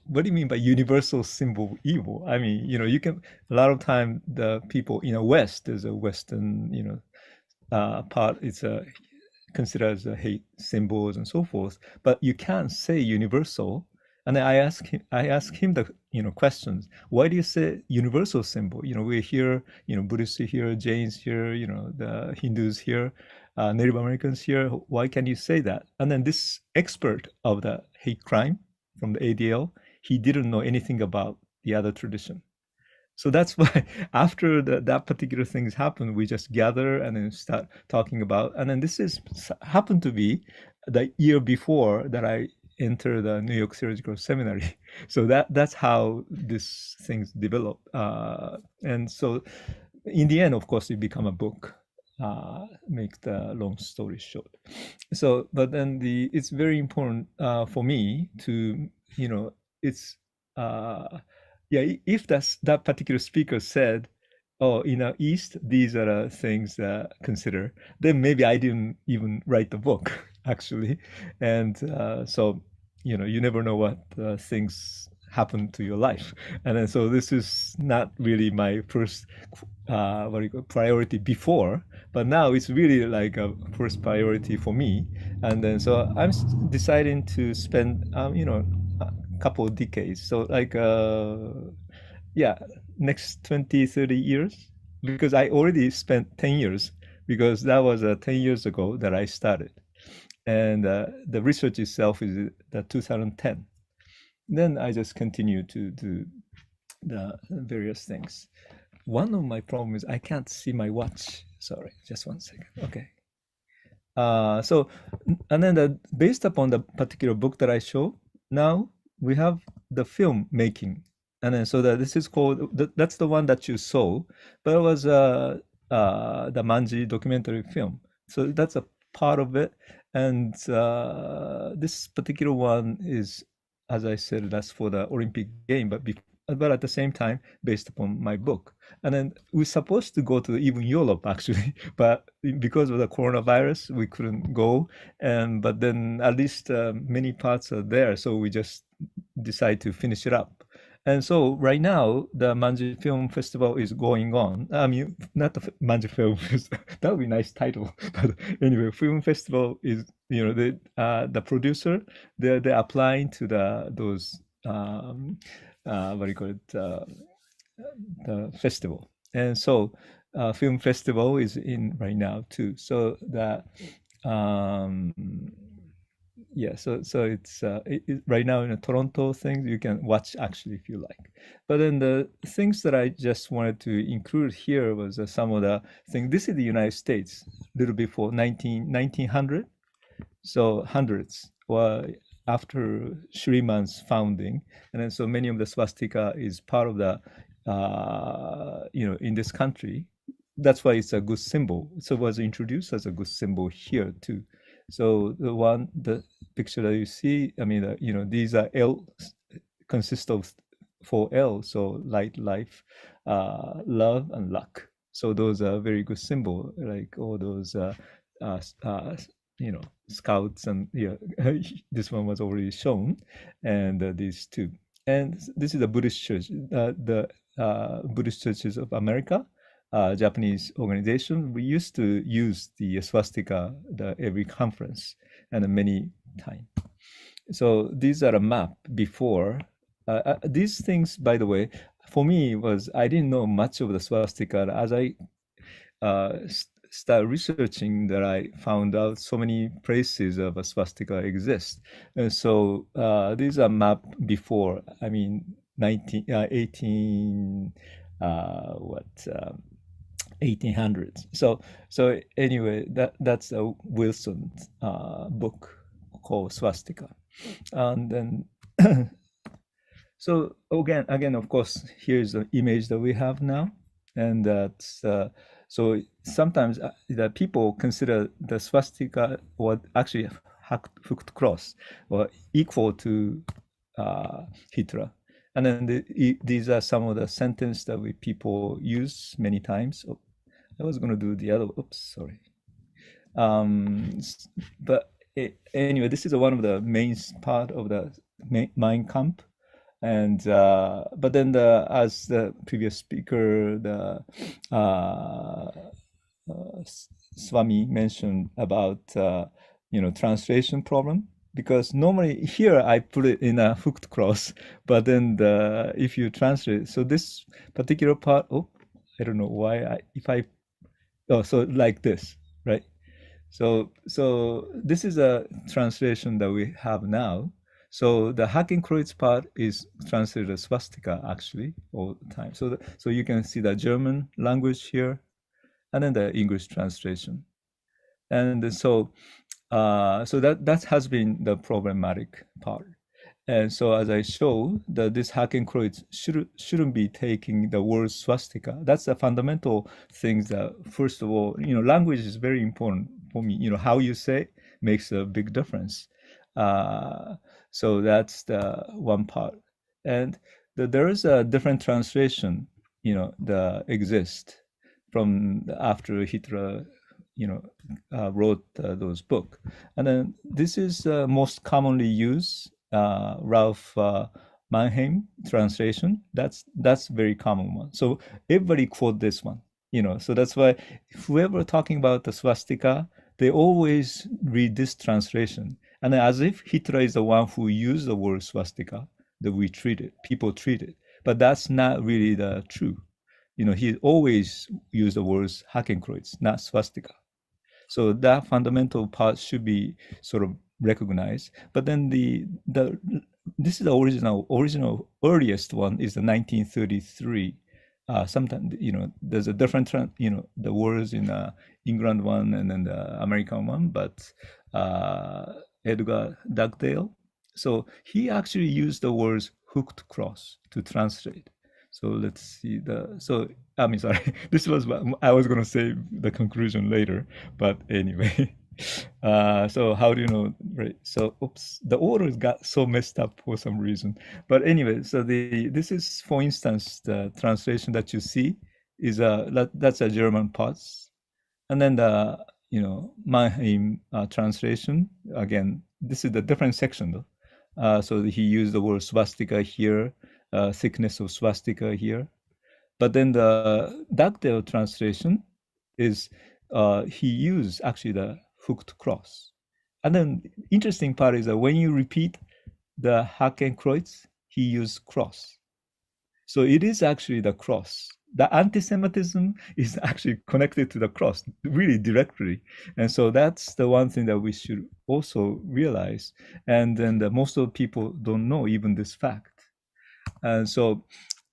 What do you mean by universal symbol of evil? I mean, you can, a lot of time the people in the West, there's a Western, part, it's considered as a hate symbols and so forth, but you can't say universal. And I ask him the, questions. Why do you say universal symbol? We're here, Buddhists here, Jains here, the Hindus here, Native Americans here. Why can you say that? And then this expert of the hate crime from the ADL, he didn't know anything about the other tradition. So that's why after that particular things happened, we just gather and then start talking about. And then this is happened to be the year before that I entered the New York Theological Seminary. So that's how these things develop. And so in the end, of course, it become a book. Make the long story short. So, but then it's very important for me to, it's if that particular speaker said, oh, in the East, these are the things consider, then maybe I didn't even write the book actually. And so, you never know what things happen to your life. And then so this is not really my first priority before, but now it's really like a first priority for me. And then so I'm deciding to spend a couple of decades, so like next 20-30 years, because I already spent 10 years, because that was 10 years ago that I started, and the research itself is 2010. Then I just continue to do the various things. One of my problems is I can't see my watch. Sorry, just 1 second. Okay. So, and then based upon the particular book that I show, now we have the film making. And then so that this is called, that's the one that you saw, but it was the Manji documentary film. So that's a part of it. And this particular one is, as I said, that's for the Olympic game, but at the same time, based upon my book. And then we're supposed to go to even Europe, actually, but because of the coronavirus, we couldn't go. But then at least many parts are there, so we just decide to finish it up. And so right now, the Manji Film Festival is going on. I mean, not the Manji Film Festival, that would be a nice title. But anyway, Film Festival is, the producer, they're applying to those, what do you call it, the festival. And so Film Festival is in right now too. So that, so it's right now in a Toronto thing, you can watch actually if you like. But then the things that I just wanted to include here was some of the things. This is the United States, a little before 1900. So hundreds, well, after Sriman's founding. And then so many of the swastika is part of the, in this country. That's why it's a good symbol. So it was introduced as a good symbol here too. So the picture that you see, I mean, these are L, consist of 4 L. So light, life, love, and luck. So those are very good symbol, like all those, scouts, and this one was already shown, and these two. And this is a Buddhist church, the Buddhist Churches of America. Japanese organization. We used to use the swastika every conference and many times. So these are a map before. These things, by the way, for me was, I didn't know much of the swastika. As I started researching, that I found out so many places of a swastika exist. And so these are mapped before, I mean, 1800s. So anyway, that's a Wilson book called Swastika. And then So again, of course, here's the image that we have now, and that's so sometimes the people consider the swastika or actually hooked cross or equal to Hitler, and then these are some of the sentences that people use many times. Oh, I was going to do the other. Oops, sorry. But anyway, this is one of the main part of the Mein Kampf. And but then as the previous speaker, the Swami mentioned about translation problem, because normally here I put it in a hooked cross, but then if you translate, so this particular part, I don't know why so like this, right? So this is a translation that we have now. So the Hakenkreuz part is translated as swastika actually all the time. So you can see the German language here, and then the English translation, and so that has been the problematic part. And so as I show, this Hakenkreuz shouldn't be taking the word swastika. That's the fundamental things that, first of all, language is very important for me. How you say makes a big difference. So that's the one part. And there is a different translation, that exists from after Hitler, wrote those books. And then this is most commonly used, Ralph Mannheim translation. That's very common one. So everybody quote this one, so that's why whoever talking about the swastika, they always read this translation. And as if Hitler is the one who used the word swastika, that people treat it. But that's not really the true. He always used the words Hakenkreuz, not swastika. So that fundamental part should be sort of recognized. But then this is the original earliest one is the 1933. Sometimes there's a different the words in the England one and then the American one, but Edgar Dugdale. So he actually used the words hooked cross to translate. So let's see sorry, this was what I was going to say the conclusion later, but anyway. So how do you know, right? So the order got so messed up for some reason. But anyway, so this is, for instance, the translation that you see is that's a German parts. And then the Mannheim translation, again, this is the different section though. So he used the word swastika here, thickness of swastika here. But then the Dugdale translation is he used actually the hooked cross. And then interesting part is that when you repeat the Hakenkreuz, he used cross. So it is actually the cross. The anti-Semitism is actually connected to the cross really directly. And so that's the one thing that we should also realize. And then most of the people don't know even this fact. And so,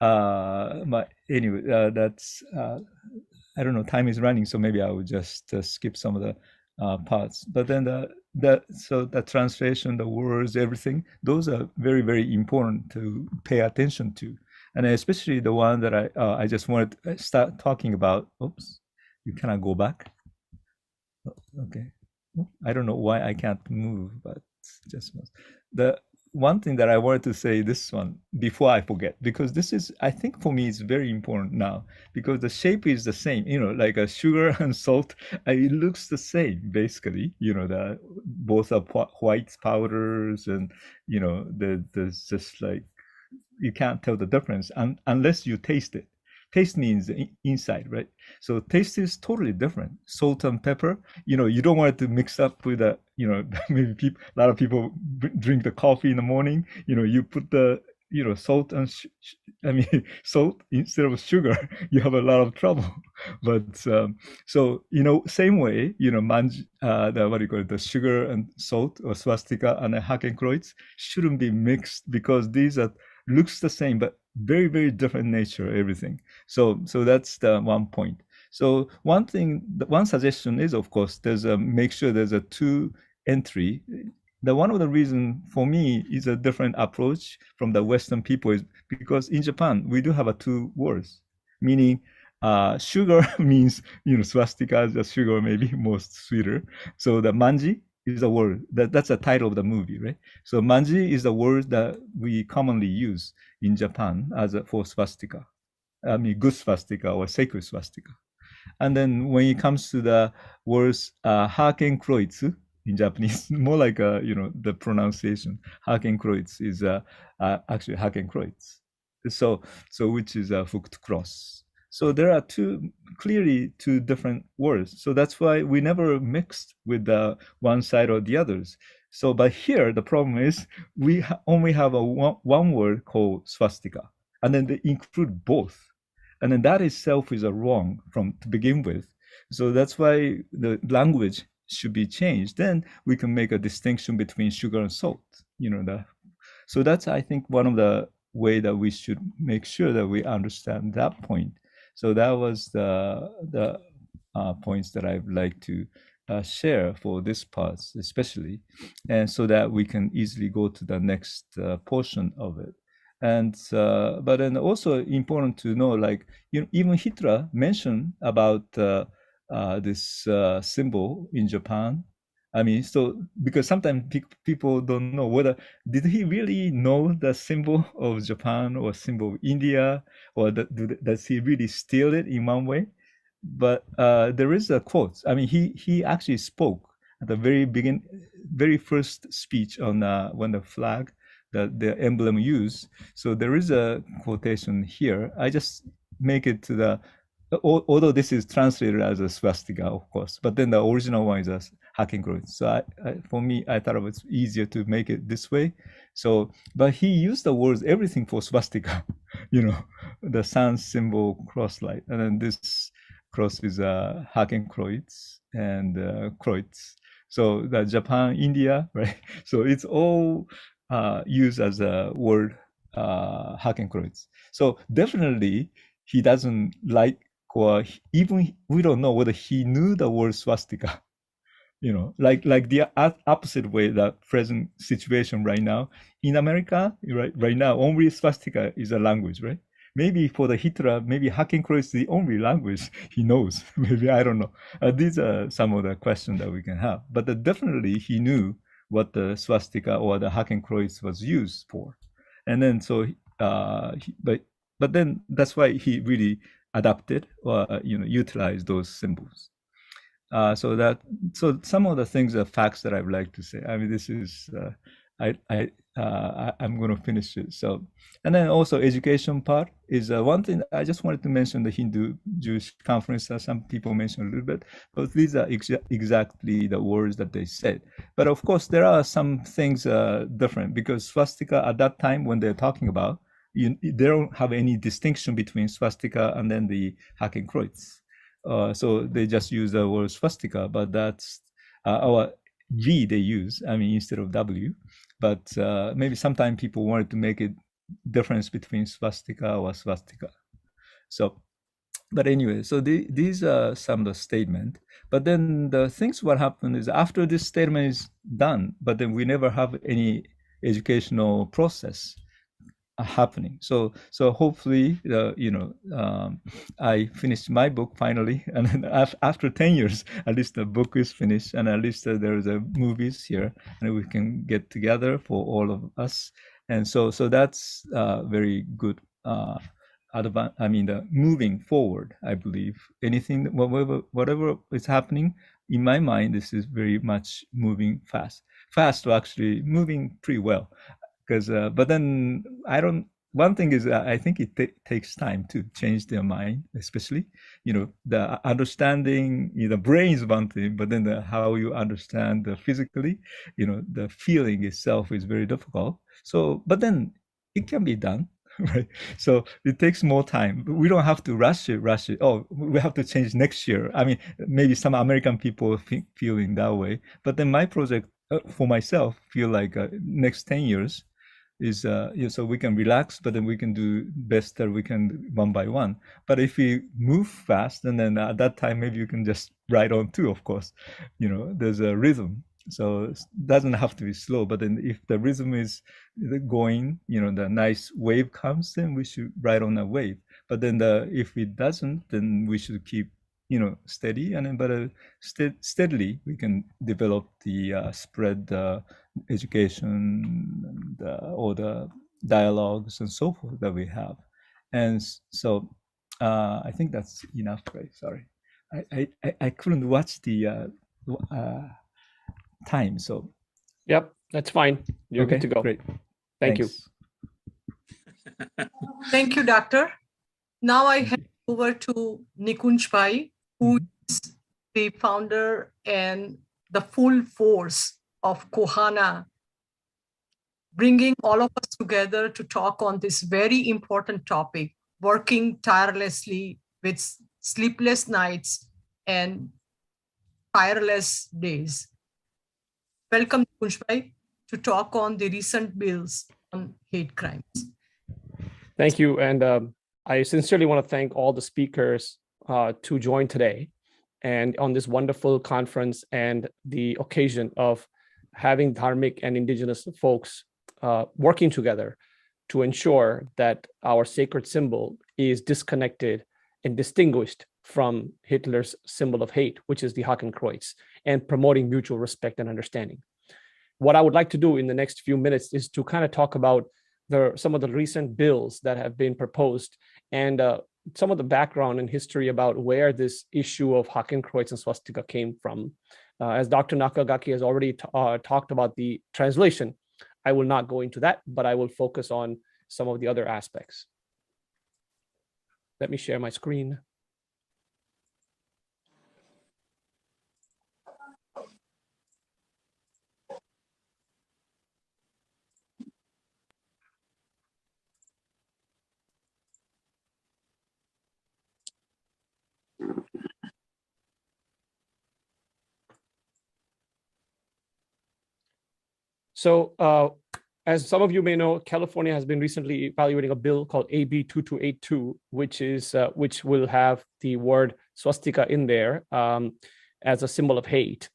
anyway, that's, I don't know, time is running, so maybe I would just skip some of the parts. But then so the translation, the words, everything, those are very, very important to pay attention to. And especially the one that I just wanted to start talking about. Oops, you cannot go back. Okay. I don't know why I can't move, but just the one thing that I wanted to say, this one, before I forget, because this is, I think for me, it's very important now, because the shape is the same, like a sugar and salt, it looks the same, basically, both are white powders, and, there's just like, you can't tell the difference unless you taste it. Taste means inside, right? So taste is totally different. Salt and pepper, you don't want it to mix up with maybe a lot of people drink the coffee in the morning. You put the salt and salt instead of sugar, you have a lot of trouble. But so same way, the sugar and salt or swastika and the Hakenkreuz shouldn't be mixed, because these are looks the same but very, very different nature, everything. So that's the one point. So one suggestion is, of course, make sure there's a 2 entry the one of the reason for me is a different approach from the Western people is because in Japan we do have two words, meaning sugar means, swastika is a sugar, maybe most sweeter. So the manji is a word that's the title of the movie, right? So manji is the word that we commonly use in Japan for swastika. I mean, good swastika or sacred swastika. And then when it comes to the words Hakenkreuz in Japanese, more like the pronunciation Hakenkreuz is actually Hakenkreuz. So which is a hooked cross. So there are clearly two different words. So that's why we never mixed with one side or the others. So, but here the problem is we only have one word called swastika, and then they include both, and then that itself is wrong to begin with. So that's why the language should be changed. Then we can make a distinction between sugar and salt. So that's, I think, one of the way that we should make sure that we understand that point. So that was the points that I'd like to share for this part, especially, and so that we can easily go to the next portion of it. And but then also important to know, like even Hitler mentioned about this symbol in Japan. I mean, so because sometimes people don't know whether did he really know the symbol of Japan or symbol of India, or does he really steal it in one way? But there is a quote. I mean, he actually spoke at the very first speech on when the flag, the emblem used. So there is a quotation here. I just make it to the, although this is translated as a swastika, of course, but then the original one is a Hakenkreuz. So for me, I thought it was easier to make it this way. So, but he used the words everything for swastika, the sun symbol, cross light, and then this cross is a Hakenkreuz and Kreuz. So the Japan, India, right? So it's all used as a word Hakenkreuz. So definitely he doesn't like, or even we don't know whether he knew the word swastika. Like the opposite way, the present situation right now in America, right now, only swastika is a language, right? Maybe for the Hitler, maybe Hakenkreuz is the only language he knows. Maybe, I don't know. These are some of the questions that we can have. But definitely he knew what the swastika or the Hakenkreuz was used for. And then so, but then that's why he really adapted or utilized those symbols. So some of the things are facts that I'd like to say. I mean, this is I'm going to finish it. So, and then also education part is one thing I just wanted to mention, the Hindu Jewish conference. Some people mentioned a little bit, but these are exactly the words that they said. But of course, there are some things different, because swastika at that time when they're talking about, they don't have any distinction between swastika and then the Hakenkreuz. So they just use the word swastika, but that's our V they use, I mean, instead of W. But maybe sometimes people wanted to make a difference between swastika or swastika. So, but anyway, so these are some of the statement. But then the things what happened is after this statement is done, but then we never have any educational process happening. So hopefully, I finished my book finally, and then after 10 years, at least the book is finished, and at least there's movies here, and we can get together for all of us. And so that's very good. I mean, moving forward, I believe anything, whatever is happening, in my mind, this is very much moving fast to actually moving pretty well. Because, but then one thing is, I think it takes time to change their mind, especially, the understanding, the brain is one thing, but then how you understand physically, the feeling itself is very difficult. So, but then it can be done, right? So it takes more time. We don't have to rush it. Oh, we have to change next year. I mean, maybe some American people feeling that way, but then my project for myself feel like next 10 years, is so we can relax, but then we can do best that we can one by one. But if we move fast, and then at that time maybe you can just ride on too, of course, there's a rhythm. So it doesn't have to be slow, but then if the rhythm is going, the nice wave comes, then we should ride on a wave. But then if it doesn't, then we should keep, steady, and then but steadily we can develop the spread education and all the dialogues and so forth that we have. And so I think that's enough, right? Sorry, I couldn't watch the time, so Yep, that's fine. You're okay, good to go. great. Thank Thanks. you. Thank you, Doctor. Now I hand over to Nikunj Bhai, who is the founder and the full force of Kohana, bringing all of us together to talk on this very important topic, working tirelessly with sleepless nights and tireless days. Welcome, Nikunj Bhai, to talk on the recent bills on hate crimes. Thank you. And I sincerely want to thank all the speakers to join today and on this wonderful conference and the occasion of having Dharmic and indigenous folks working together to ensure that our sacred symbol is disconnected and distinguished from Hitler's symbol of hate, which is the Hakenkreuz, and promoting mutual respect and understanding. What I would like to do in the next few minutes is to kind of talk about some of the recent bills that have been proposed and some of the background and history about where this issue of Hakenkreuz and swastika came from. As Dr. Nakagaki has already talked about the translation, I will not go into that, but I will focus on some of the other aspects. Let me share my screen. So as some of you may know, California has been recently evaluating a bill called AB 2282, which will have the word swastika in there as a symbol of hate.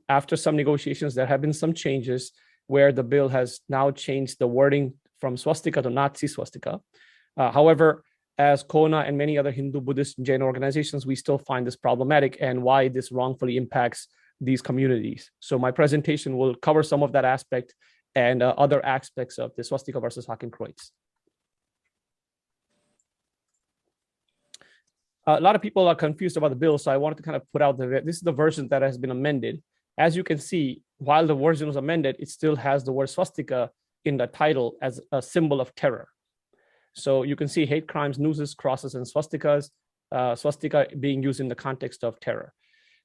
After some negotiations, there have been some changes where the bill has now changed the wording from swastika to Nazi swastika. However, as Kona and many other Hindu, Buddhist, and Jain organizations, we still find this problematic and why this wrongfully impacts these communities. So my presentation will cover some of that aspect and other aspects of the swastika versus Hakenkreuz. A lot of people are confused about the bill, so I wanted to kind of put out this is the version that has been amended. As you can see, while the version was amended, it still has the word swastika in the title as a symbol of terror. So you can see hate crimes, nooses, crosses, and swastikas, swastika being used in the context of terror.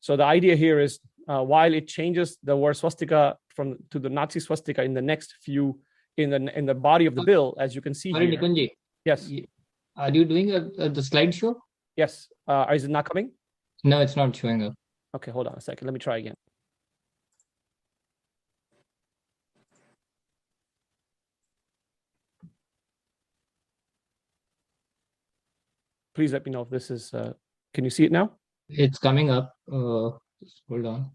So the idea here is while it changes the word swastika to the Nazi swastika in the next few, in the body of the bill, as you can see Sorry, here. Nikunji. Yes. Are you doing the slideshow? Yes. Is it not coming? No, it's not showing up. Okay, hold on a second. Let me try again. Please let me know if this is, can you see it now? It's coming up. Just hold on.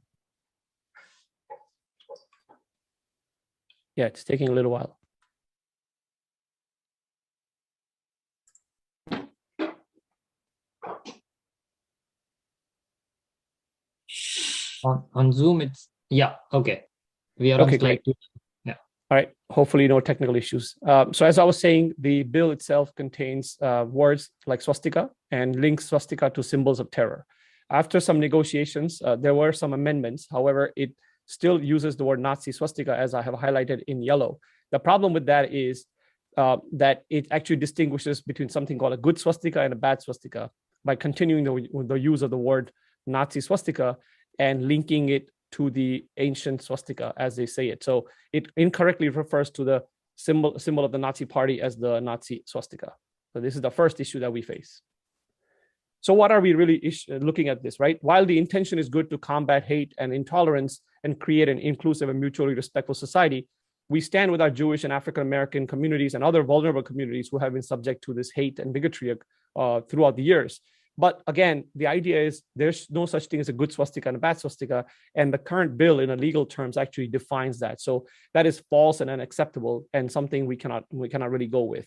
Yeah, it's taking a little while. On Zoom, it's, yeah, okay. We are on Okay, slide great. 2. Yeah. All right, hopefully no technical issues. So as I was saying, the bill itself contains words like swastika and links swastika to symbols of terror. After some negotiations, there were some amendments. However, it still uses the word Nazi swastika, as I have highlighted in yellow. The problem with that is that it actually distinguishes between something called a good swastika and a bad swastika by continuing the use of the word Nazi swastika and linking it to the ancient swastika, as they say it. So it incorrectly refers to the symbol of the Nazi party as the Nazi swastika. So this is the first issue that we face. So what are we really looking at this, right? While the intention is good to combat hate and intolerance and create an inclusive and mutually respectful society, we stand with our Jewish and African-American communities and other vulnerable communities who have been subject to this hate and bigotry throughout the years. But again, the idea is there's no such thing as a good swastika and a bad swastika. And the current bill in a legal terms actually defines that. So that is false and unacceptable and something we cannot really go with.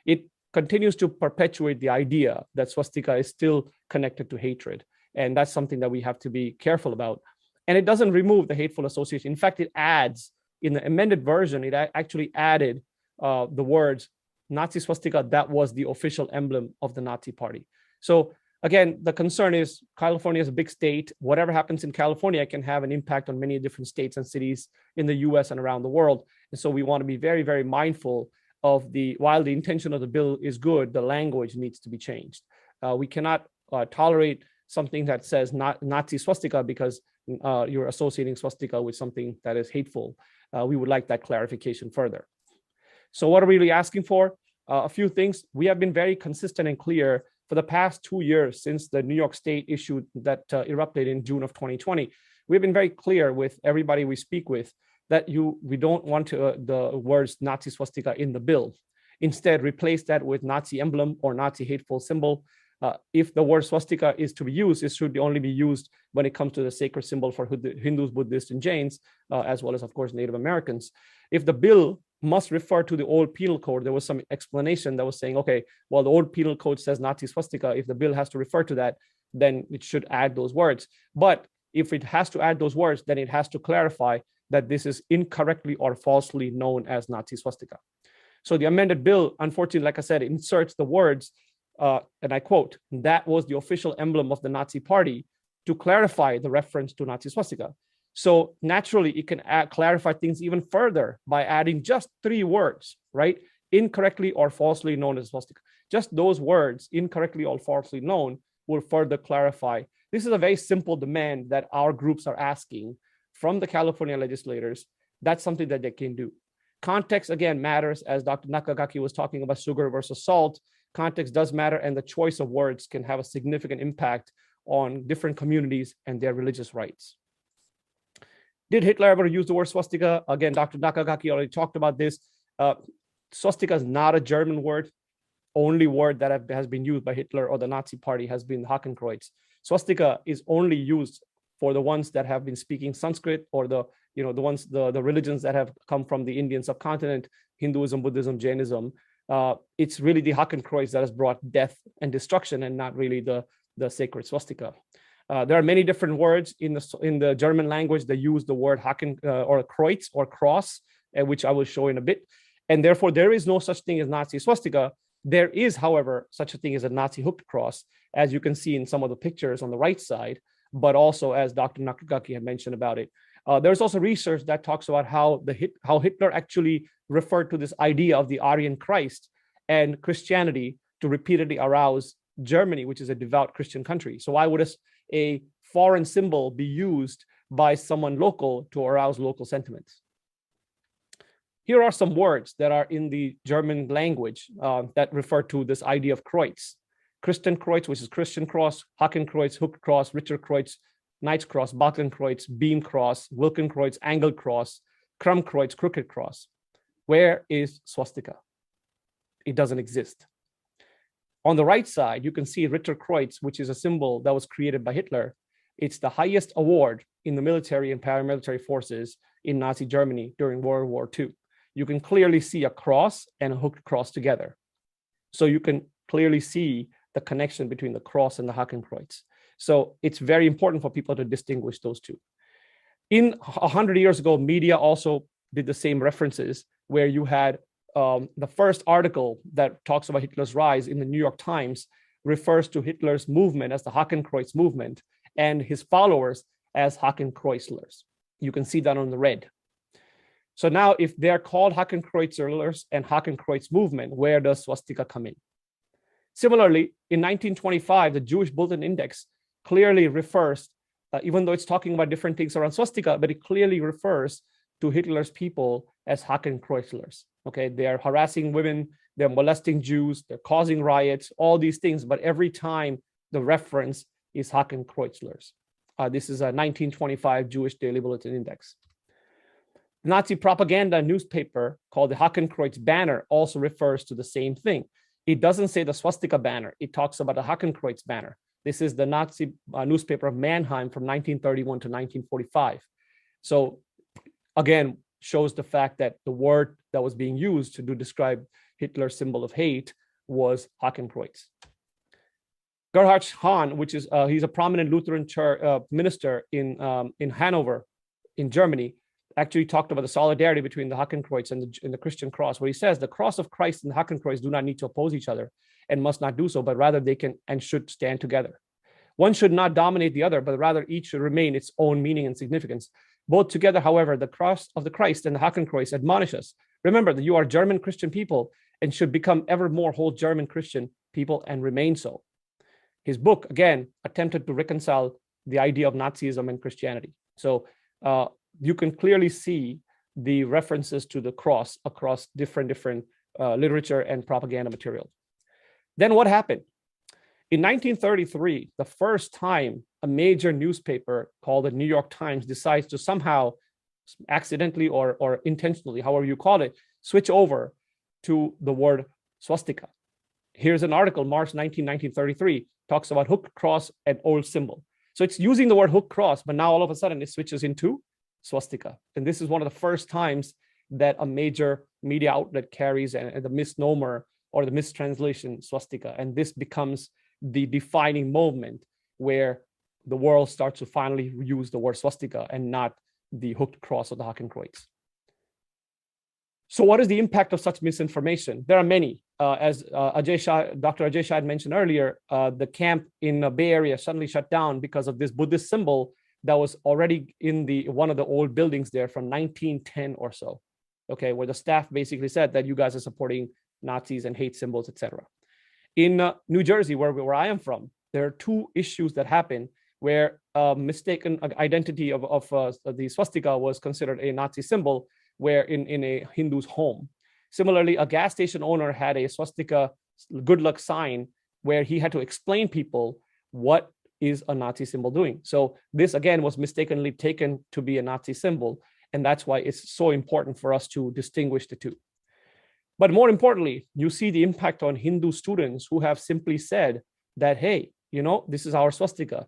It continues to perpetuate the idea that swastika is still connected to hatred. And that's something that we have to be careful about. And it doesn't remove the hateful association. In fact, it adds, in the amended version, it actually added the words Nazi swastika, that was the official emblem of the Nazi party. So again, the concern is California is a big state. Whatever happens in California can have an impact on many different states and cities in the US and around the world. And so we want to be very, very mindful of while the intention of the bill is good, the language needs to be changed. We cannot tolerate something that says Nazi swastika because you're associating swastika with something that is hateful. We would like that clarification further. So what are we really asking for? A few things. We have been very consistent and clear for the past 2 years since the New York State issue that erupted in June of 2020. We've been very clear with everybody we speak with that we don't want the words Nazi swastika in the bill. Instead, replace that with Nazi emblem or Nazi hateful symbol. If the word swastika is to be used, it should only be used when it comes to the sacred symbol for Hindus, Buddhists, and Jains, as well as, of course, Native Americans. If the bill must refer to the old penal code, there was some explanation that was saying, okay, well, the old penal code says Nazi swastika. If the bill has to refer to that, then it should add those words. But if it has to add those words, then it has to clarify that this is incorrectly or falsely known as Nazi swastika. So the amended bill, unfortunately, like I said, inserts the words, and I quote, that was the official emblem of the Nazi party, to clarify the reference to Nazi swastika. So naturally, it can clarify things even further by adding just 3 words, right? Incorrectly or falsely known as swastika. Just those words, incorrectly or falsely known, will further clarify. This is a very simple demand that our groups are asking from the California legislators. That's something that they can do. Context, again, matters, as Dr. Nakagaki was talking about sugar versus salt. Context does matter, and the choice of words can have a significant impact on different communities and their religious rights. Did Hitler ever use the word swastika? Again, Dr. Nakagaki already talked about this. Swastika is not a German word. Only word that has been used by Hitler or the Nazi party has been Hakenkreuz. Swastika is only used for the ones that have been speaking Sanskrit, or the religions that have come from the Indian subcontinent, Hinduism, Buddhism, Jainism. It's really the Hakenkreuz that has brought death and destruction, and not really the sacred swastika. There are many different words in the German language that use the word Haken or Kreuz or cross, which I will show in a bit. And therefore, there is no such thing as Nazi swastika. There is, however, such a thing as a Nazi hooked cross, as you can see in some of the pictures on the right side, but also as Dr. Nakagaki had mentioned about it. There's also research that talks about how Hitler actually referred to this idea of the Aryan Christ and Christianity to repeatedly arouse Germany, which is a devout Christian country. So why would a foreign symbol be used by someone local to arouse local sentiments? Here are some words that are in the German language that refer to this idea of Kreuz. Christenkreuz, which is Christian cross, Hakenkreuz, hooked cross, Ritterkreuz, Knight's cross, Balkenkreuz, beam cross, Wilkenkreuz, angled cross, Krummkreuz, crooked cross. Where is swastika? It doesn't exist. On the right side, you can see Ritterkreuz, which is a symbol that was created by Hitler. It's the highest award in the military and paramilitary forces in Nazi Germany during World War II. You can clearly see a cross and a hooked cross together. So you can clearly see the connection between the cross and the Hakenkreuz. So it's very important for people to distinguish those two. 100 years ago, media also did the same references, where you had the first article that talks about Hitler's rise in the New York Times refers to Hitler's movement as the Hakenkreuz movement and his followers as Hakenkreuzlers. You can see that on the red. So now if they're called Hakenkreuzlers and Hakenkreuz movement, where does swastika come in? Similarly, in 1925, the Jewish Bulletin Index clearly refers, even though it's talking about different things around swastika, but it clearly refers to Hitler's people as Hakenkreuzlers. Okay, they are harassing women, they're molesting Jews, they're causing riots, all these things, but every time the reference is Hakenkreuzlers. This is a 1925 Jewish Daily Bulletin Index. The Nazi propaganda newspaper called the Hakenkreuz banner also refers to the same thing. It doesn't say the swastika banner, it talks about the Hakenkreuz banner. This is the Nazi newspaper of Mannheim from 1931 to 1945. So again, shows the fact that the word that was being used to describe Hitler's symbol of hate was Hakenkreuz. Gerhard Hahn, which is he's a prominent Lutheran church minister in Hanover, in Germany, actually talked about the solidarity between the Hakenkreuz and the Christian cross, where he says the cross of Christ and the Hakenkreuz do not need to oppose each other and must not do so, but rather they can and should stand together. One should not dominate the other, but rather each should remain its own meaning and significance. Both together, however, the cross of the Christ and the Hakenkreuz admonish us. Remember that you are German Christian people and should become ever more whole German Christian people and remain so. His book, again, attempted to reconcile the idea of Nazism and Christianity. So you can clearly see the references to the cross across different literature and propaganda material. Then what happened? In 1933, the first time a major newspaper called the New York Times decides to somehow accidentally or intentionally, however you call it, switch over to the word swastika. Here's an article, March 19, 1933, talks about hook, cross, and old symbol. So it's using the word hook, cross, but now all of a sudden it switches into swastika. And this is one of the first times that a major media outlet carries the misnomer or the mistranslation swastika. And this becomes the defining moment where the world starts to finally use the word swastika and not the hooked cross or the Hakenkreuz. So what is the impact of such misinformation? There are many. As Dr. Ajay Shah had mentioned earlier, the camp in the Bay Area suddenly shut down because of this Buddhist symbol that was already in one of the old buildings there from 1910 or so, okay, where the staff basically said that you guys are supporting Nazis and hate symbols, etc. In New Jersey, where I am from, there are two issues that happen where mistaken identity of the swastika was considered a Nazi symbol, where in a Hindu's home. Similarly, a gas station owner had a swastika good luck sign where he had to explain people what is a Nazi symbol doing. So this again was mistakenly taken to be a Nazi symbol, and that's why it's so important for us to distinguish the two. But more importantly, you see the impact on Hindu students who have simply said that, hey, you know, this is our swastika.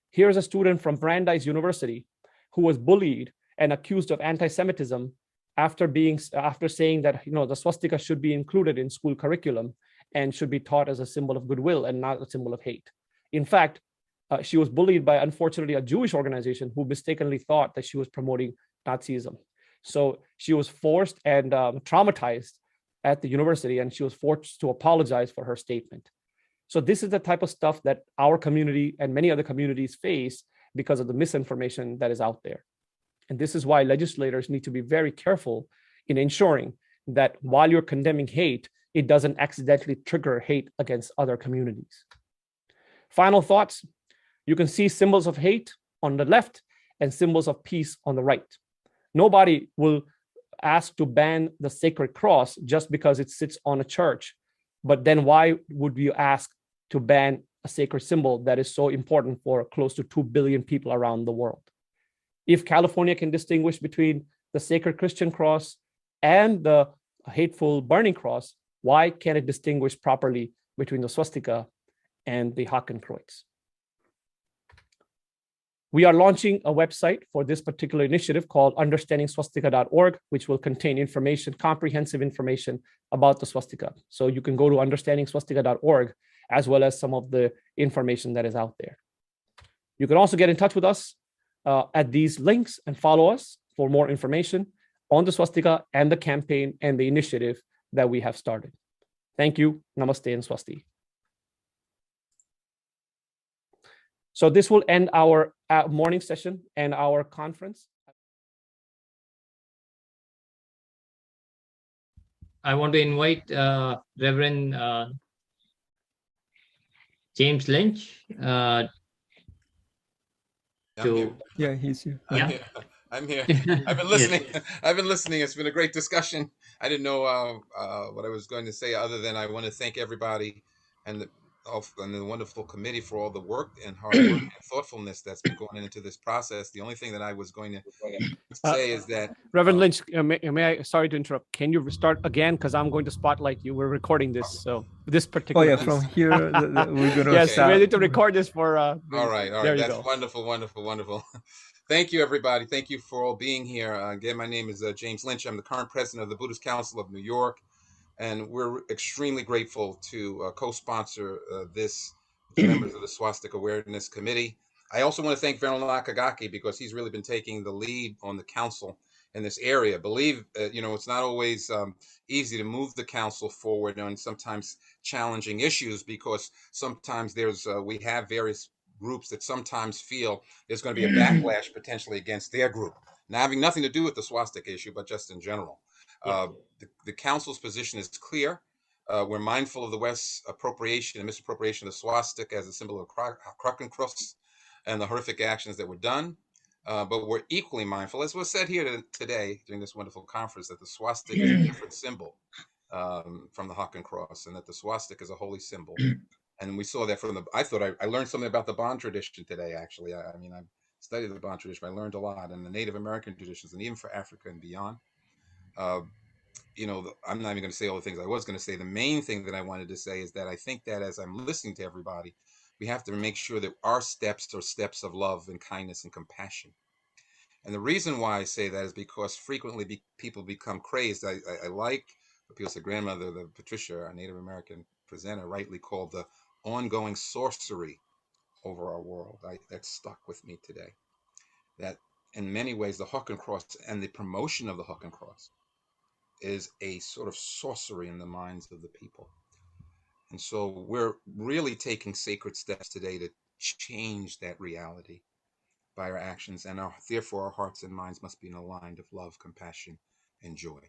Here's a student from Brandeis University who was bullied and accused of anti-Semitism after saying that, you know, the swastika should be included in school curriculum and should be taught as a symbol of goodwill and not a symbol of hate. In fact, she was bullied by, unfortunately, a Jewish organization who mistakenly thought that she was promoting Nazism. So she was forced and traumatized at the university, and she was forced to apologize for her statement. So this is the type of stuff that our community and many other communities face because of the misinformation that is out there. And this is why legislators need to be very careful in ensuring that while you're condemning hate, it doesn't accidentally trigger hate against other communities. Final thoughts. You can see symbols of hate on the left and symbols of peace on the right. Nobody will ask to ban the sacred cross just because it sits on a church. But then why would you ask to ban a sacred symbol that is so important for close to 2 billion people around the world? If California can distinguish between the sacred Christian cross and the hateful burning cross, why can't it distinguish properly between the swastika and the Hakenkreuz? We are launching a website for this particular initiative called understanding-swastika.org, which will contain information, comprehensive information about the swastika. So you can go to understanding-swastika.org as well as some of the information that is out there. You can also get in touch with us at these links and follow us for more information on the swastika and the campaign and the initiative that we have started. Thank you. Namaste and swasti. So this will end our morning session and our conference. I want to invite Reverend James Lynch I'm here. Yeah, he's here. I'm here. I've been listening. I've been listening. It's been a great discussion. I didn't know what I was going to say other than I want to thank everybody and and the wonderful committee for all the work and hard work and thoughtfulness that's been going into this process. The only thing that I was going to say is that Reverend Lynch, may I, sorry to interrupt, can you restart again? Because I'm going to spotlight you. We're recording this, so this particular. Oh yeah, piece. from here we're gonna. Yes, start. we need to record this for. All right, there you that's go. wonderful. Thank you, everybody. Thank you for all being here. Again, my name is James Lynch. I'm the current president of the Buddhist Council of New York, and we're extremely grateful to co-sponsor this with members of the Swastika Awareness Committee. I also want to thank Venerable Nakagaki because he's really been taking the lead on the council in this area. Believe, it's not always easy to move the council forward on sometimes challenging issues because sometimes we have various groups that sometimes feel there's going to be a backlash potentially against their group. Now, having nothing to do with the swastika issue, but just in general. The council's position is clear. We're mindful of the West's appropriation and misappropriation of the swastika as a symbol of Krakenkreuz and the horrific actions that were done. But we're equally mindful, as was said here today during this wonderful conference, that the swastika is a different symbol from the Hakenkreuz, and that the swastika is a holy symbol. And we saw that I thought I learned something about the Bon tradition today, actually. I mean, I've studied the Bon tradition, I learned a lot, and the Native American traditions, and even for Africa and beyond. I'm not even going to say all the things I was going to say. The main thing that I wanted to say is that I think that as I'm listening to everybody, we have to make sure that our steps are steps of love and kindness and compassion. And the reason why I say that is because frequently people become crazed. I like what people's grandmother, the Patricia, our Native American presenter, rightly called the ongoing sorcery over our world. That stuck with me today. That in many ways, the Hakenkreuz and the promotion of the Hakenkreuz is a sort of sorcery in the minds of the people. And so we're really taking sacred steps today to change that reality by our actions, and therefore our hearts and minds must be aligned of love, compassion, and joy.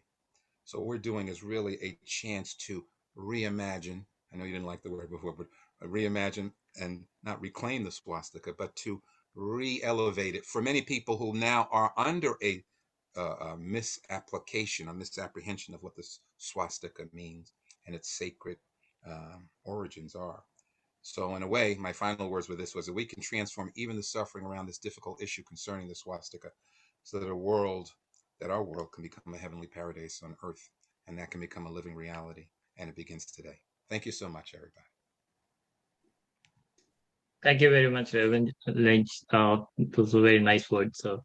So what we're doing is really a chance to reimagine. I know you didn't like the word before, but reimagine and not reclaim the swastika, but to re-elevate it for many people who now are under a misapplication, a misapprehension of what the swastika means and its sacred origins are. So in a way, my final words with this was that we can transform even the suffering around this difficult issue concerning the swastika so that our world can become a heavenly paradise on earth, and that can become a living reality, and it begins today. Thank you so much, everybody. Thank you very much, Reverend Lynch. Those were very nice words. So,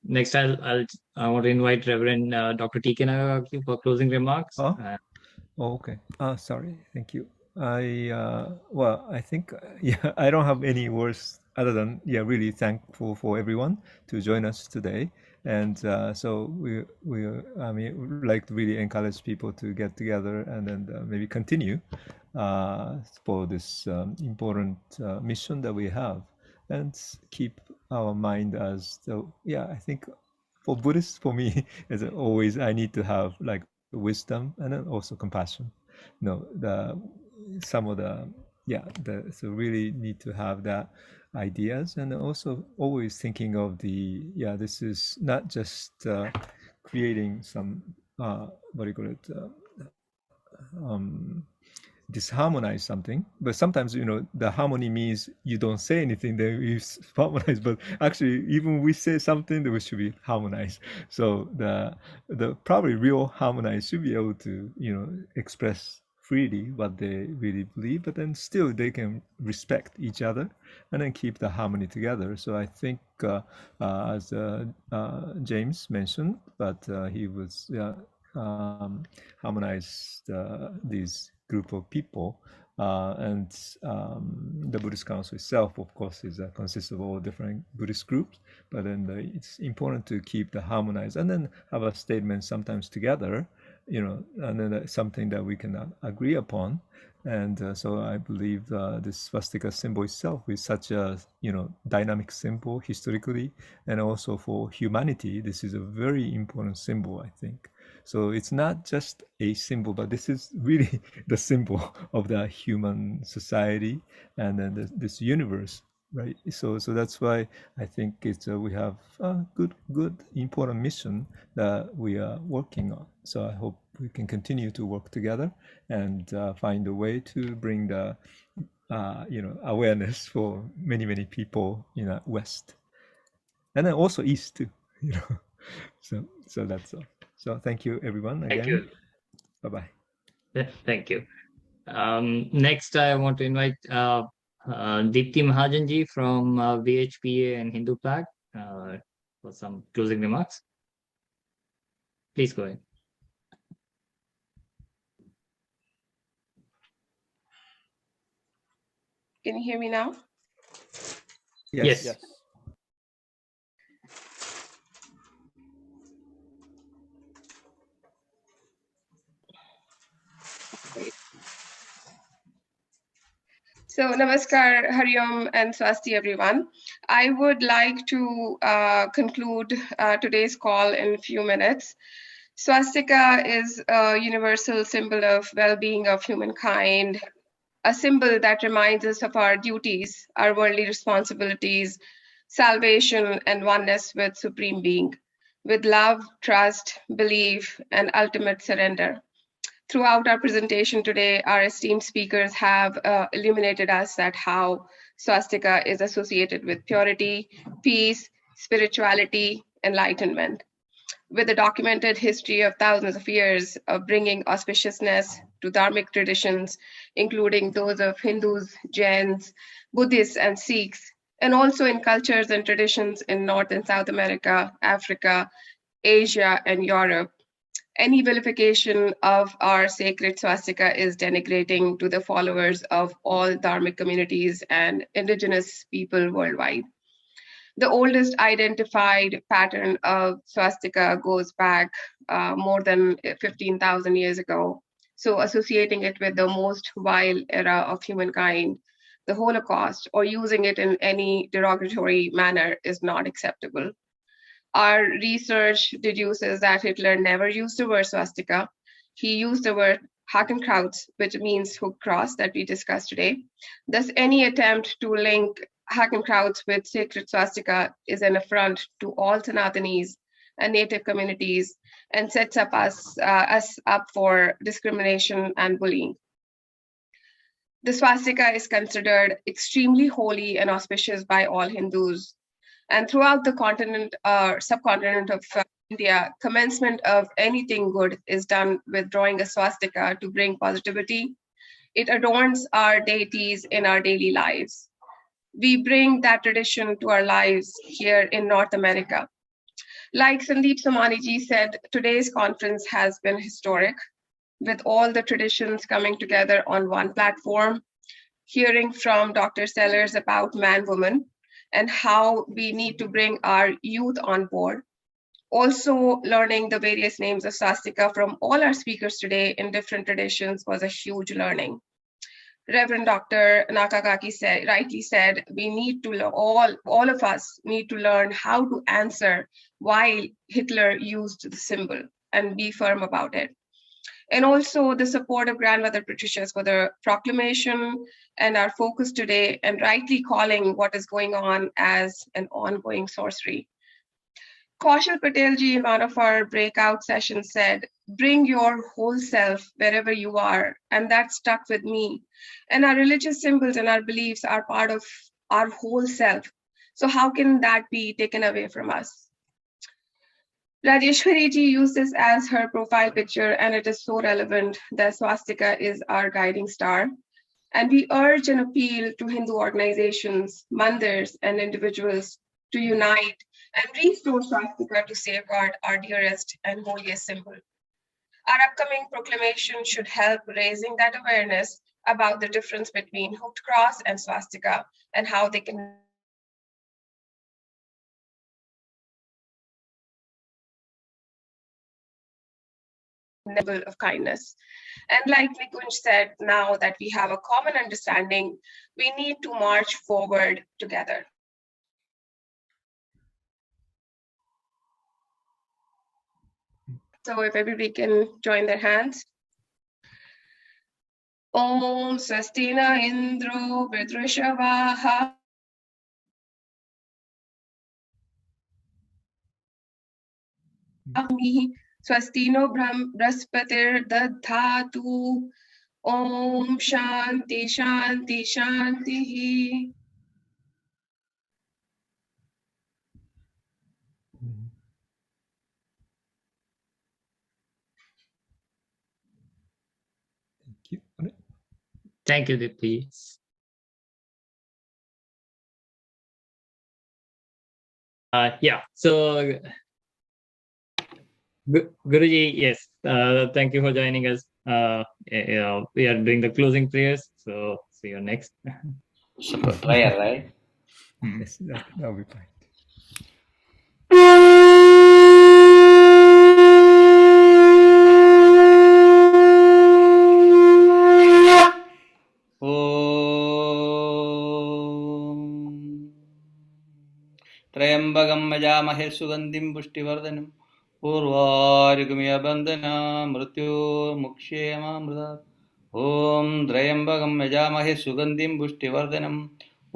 next, I want to invite Reverend Dr. T.K. Nakagaki for closing remarks. Okay. Sorry. Thank you. I think I don't have any words other than really thankful for everyone to join us today, and so we would like to really encourage people to get together and then maybe continue for this important mission that we have, and keep our mind as though I think for Buddhists, for me, as always, I need to have like wisdom and then also compassion. So really need to have that ideas, and also always thinking of this is not just creating some disharmonize something, but sometimes the harmony means you don't say anything, then we harmonize, but actually even we say something that we should be harmonized. So the probably real harmonize should be able to express freely what they really believe, but then still they can respect each other and then keep the harmony together. So I think as James mentioned, but he was harmonized these group of people, and the Buddhist Council itself, of course, consists of all different Buddhist groups, but then it's important to keep the harmonized and then have a statement sometimes together, and then something that we can agree upon. And so I believe this swastika symbol itself is such a dynamic symbol historically, and also for humanity, this is a very important symbol, I think. So it's not just a symbol, but this is really the symbol of the human society and then this universe right? So that's why I think it's we have a good important mission that we are working on. So I hope we can continue to work together and find a way to bring the awareness for many people in the West, and then also East too. So that's all. So thank you everyone again. Thank you. Bye bye. Thank you. Next, I want to invite Deepti Mahajanji from VHPA and Hindu Flag for some closing remarks. Please go ahead. Can you hear me now? Yes. So Namaskar, Hari Om, and Swasti everyone. I would like to conclude today's call in a few minutes. Swastika is a universal symbol of well-being of humankind, a symbol that reminds us of our duties, our worldly responsibilities, salvation, and oneness with Supreme Being, with love, trust, belief, and ultimate surrender. Throughout our presentation today, our esteemed speakers have illuminated us at how swastika is associated with purity, peace, spirituality, enlightenment. With a documented history of thousands of years of bringing auspiciousness to Dharmic traditions, including those of Hindus, Jains, Buddhists, and Sikhs, and also in cultures and traditions in North and South America, Africa, Asia, and Europe. Any vilification of our sacred swastika is denigrating to the followers of all Dharmic communities and indigenous people worldwide. The oldest identified pattern of swastika goes back more than 15,000 years ago. So associating it with the most vile era of humankind, the Holocaust, or using it in any derogatory manner is not acceptable. Our research deduces that Hitler never used the word swastika. He used the word Hakenkreuz, which means hook cross that we discussed today. Thus, any attempt to link Hakenkreuz with sacred swastika is an affront to all Sanatanis and native communities and sets up us up for discrimination and bullying. The swastika is considered extremely holy and auspicious by all Hindus. And throughout the continent or subcontinent of India, commencement of anything good is done with drawing a swastika to bring positivity. It adorns our deities in our daily lives. We bring that tradition to our lives here in North America. Like Sandeep Somaniji said, today's conference has been historic, with all the traditions coming together on one platform, hearing from Dr. Sellers about man-woman, and how we need to bring our youth on board. Also, learning the various names of swastika from all our speakers today in different traditions was a huge learning. Reverend Dr. Nakagaki rightly said, we need to all of us need to learn how to answer why Hitler used the symbol and be firm about it. And also the support of Grandmother Patricia for the proclamation and our focus today, and rightly calling what is going on as an ongoing sorcery. Kaushal Patelji in one of our breakout sessions said, bring your whole self wherever you are, and that stuck with me. And our religious symbols and our beliefs are part of our whole self. So how can that be taken away from us? Rajeshwari ji used this as her profile picture, and it is so relevant that swastika is our guiding star. And we urge and appeal to Hindu organizations, mandirs, and individuals to unite and restore swastika to safeguard our dearest and holiest symbol. Our upcoming proclamation should help raising that awareness about the difference between hooked cross and swastika and how they can symbol of kindness. And like Nikunj said, now that we have a common understanding, we need to march forward together. So if everybody can join their hands. Om Swastina Indro Vidrushavaha Ami Swastino Brahmaspatir Dadhatu Om Shanti Shanti Shanti. Thank you, Dipti. Yeah, so Guruji, yes, thank you for joining us. We are doing the closing prayers, so see you next. Prayer, right? Yes, that'll be fine. त्र्यंबकं यजामहे सुगंधिं पुष्टिवर्धनम् उर्वारुकमिव बन्धना मृत्युर्मुक्षेमामृतात् ॐ त्र्यंबकं यजामहे सुगंधिं पुष्टिवर्धनम्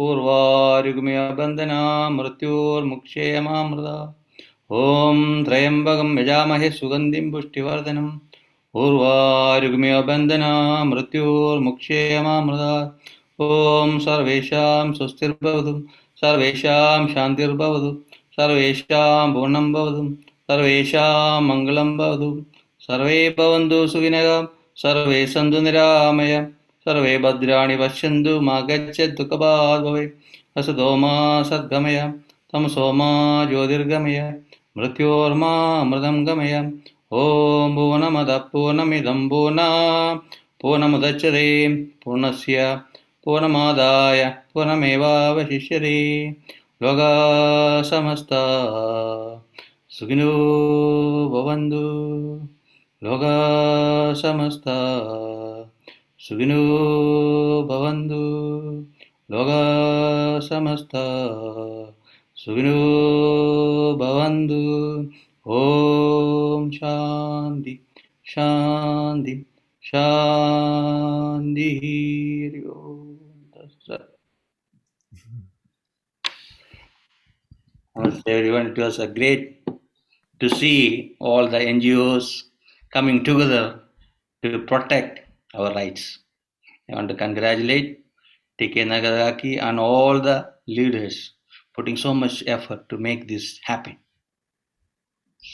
उर्वारुकमिव बन्धना मृत्युर्मुक्षेमामृतात् ॐ त्र्यंबकं यजामहे सुगंधिं पुष्टिवर्धनम् उर्वारुकमिव बन्धना मृत्युर्मुक्षेमामृतात् ॐ सर्वेषां स्वस्तिर्भवतु सर्वेषां शान्तिर्भवतु सर्वेषां पूर्णं भवतु सर्वेषां मङ्गलं भवतु सर्वे भवन्तु सुखिनः सर्वे सन्तु निरामय सर्वे भद्राणि पश्यन्तु मा गच्छन्तु दुःखभाग् भवेत् असतो मा सद्गमय तमसो मा ज्योतिर्गमय मृत्योर्मा अमृतं गमय ॐ पूर्णमदः पूर्णमिदं पूर्णमुदच्यते पूर्णस्य पूर्णमादाय पूर्णमेवावशिष्यते लोकाः समस्ताः सुखिनो भवन्तु लोकाः समस्ताः सुखिनो भवन्तु लोकाः समस्ताः सुखिनो भवन्तु ॐ शान्ति शान्ति शान्तिः। Namaste everyone. It was great to see all the NGOs coming together to protect our rights. I want to congratulate T.K. Nagaraki and all the leaders putting so much effort to make this happen.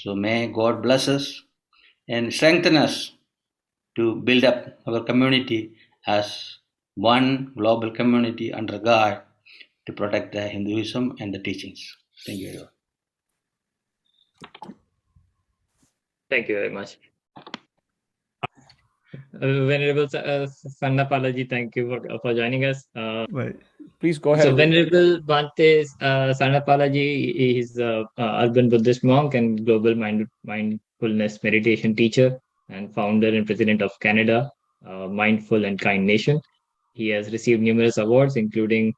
So may God bless us and strengthen us to build up our community as one global community under God to protect the Hinduism and the teachings. Thank you everyone. Thank you very much. Venerable Sannapalaji, thank you for joining us. Please go ahead. So Venerable Bhante Sannapalaji is an urban Buddhist monk and global mindfulness meditation teacher and founder and president of Canada, Mindful and Kind Nation. He has received numerous awards, including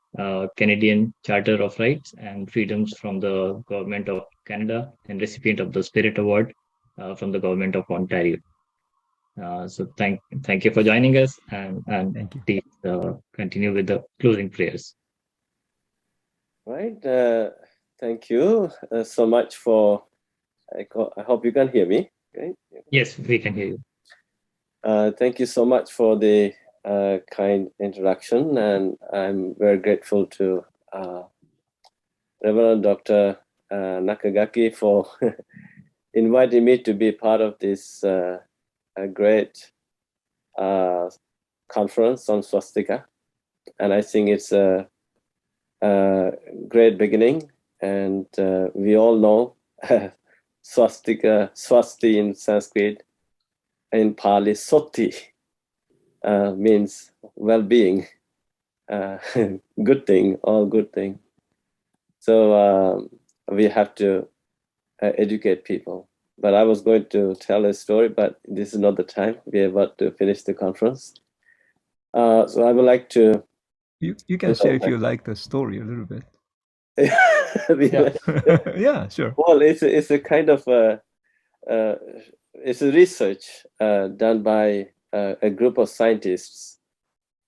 Canadian Charter of Rights and Freedoms from the Government of Canada and recipient of the Spirit Award from the Government of Ontario. So thank you for joining us, and please continue with the closing prayers. Right. Thank you so much for. I hope you can hear me. Okay. Yes, we can hear you. Thank you so much for the kind introduction, and I'm very grateful to Reverend Dr. Nakagaki for inviting me to be part of this great conference on Swastika. And I think it's a great beginning. And we all know Swastika, Swasti in Sanskrit, in Pali, Soti means well-being, good thing, all good thing. So we have to educate people. But I was going to tell a story, but this is not the time. We're about to finish the conference. So I would like to... You can share if you like the story a little bit. Yeah, sure. Well, it's a kind of it's a research done by a group of scientists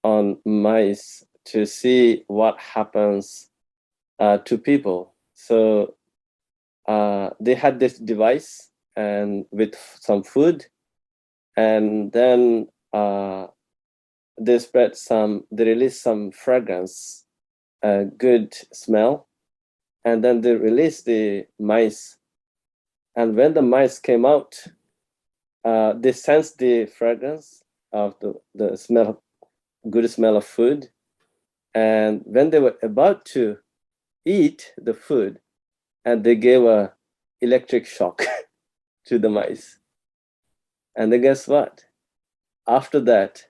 on mice to see what happens to people. So they had this device and with some food, and then they release some fragrance, good smell, and then they release the mice. And when the mice came out, they sensed the fragrance of the smell, good smell of food. And when they were about to eat the food, and they gave a electric shock to the mice. And then guess what? After that,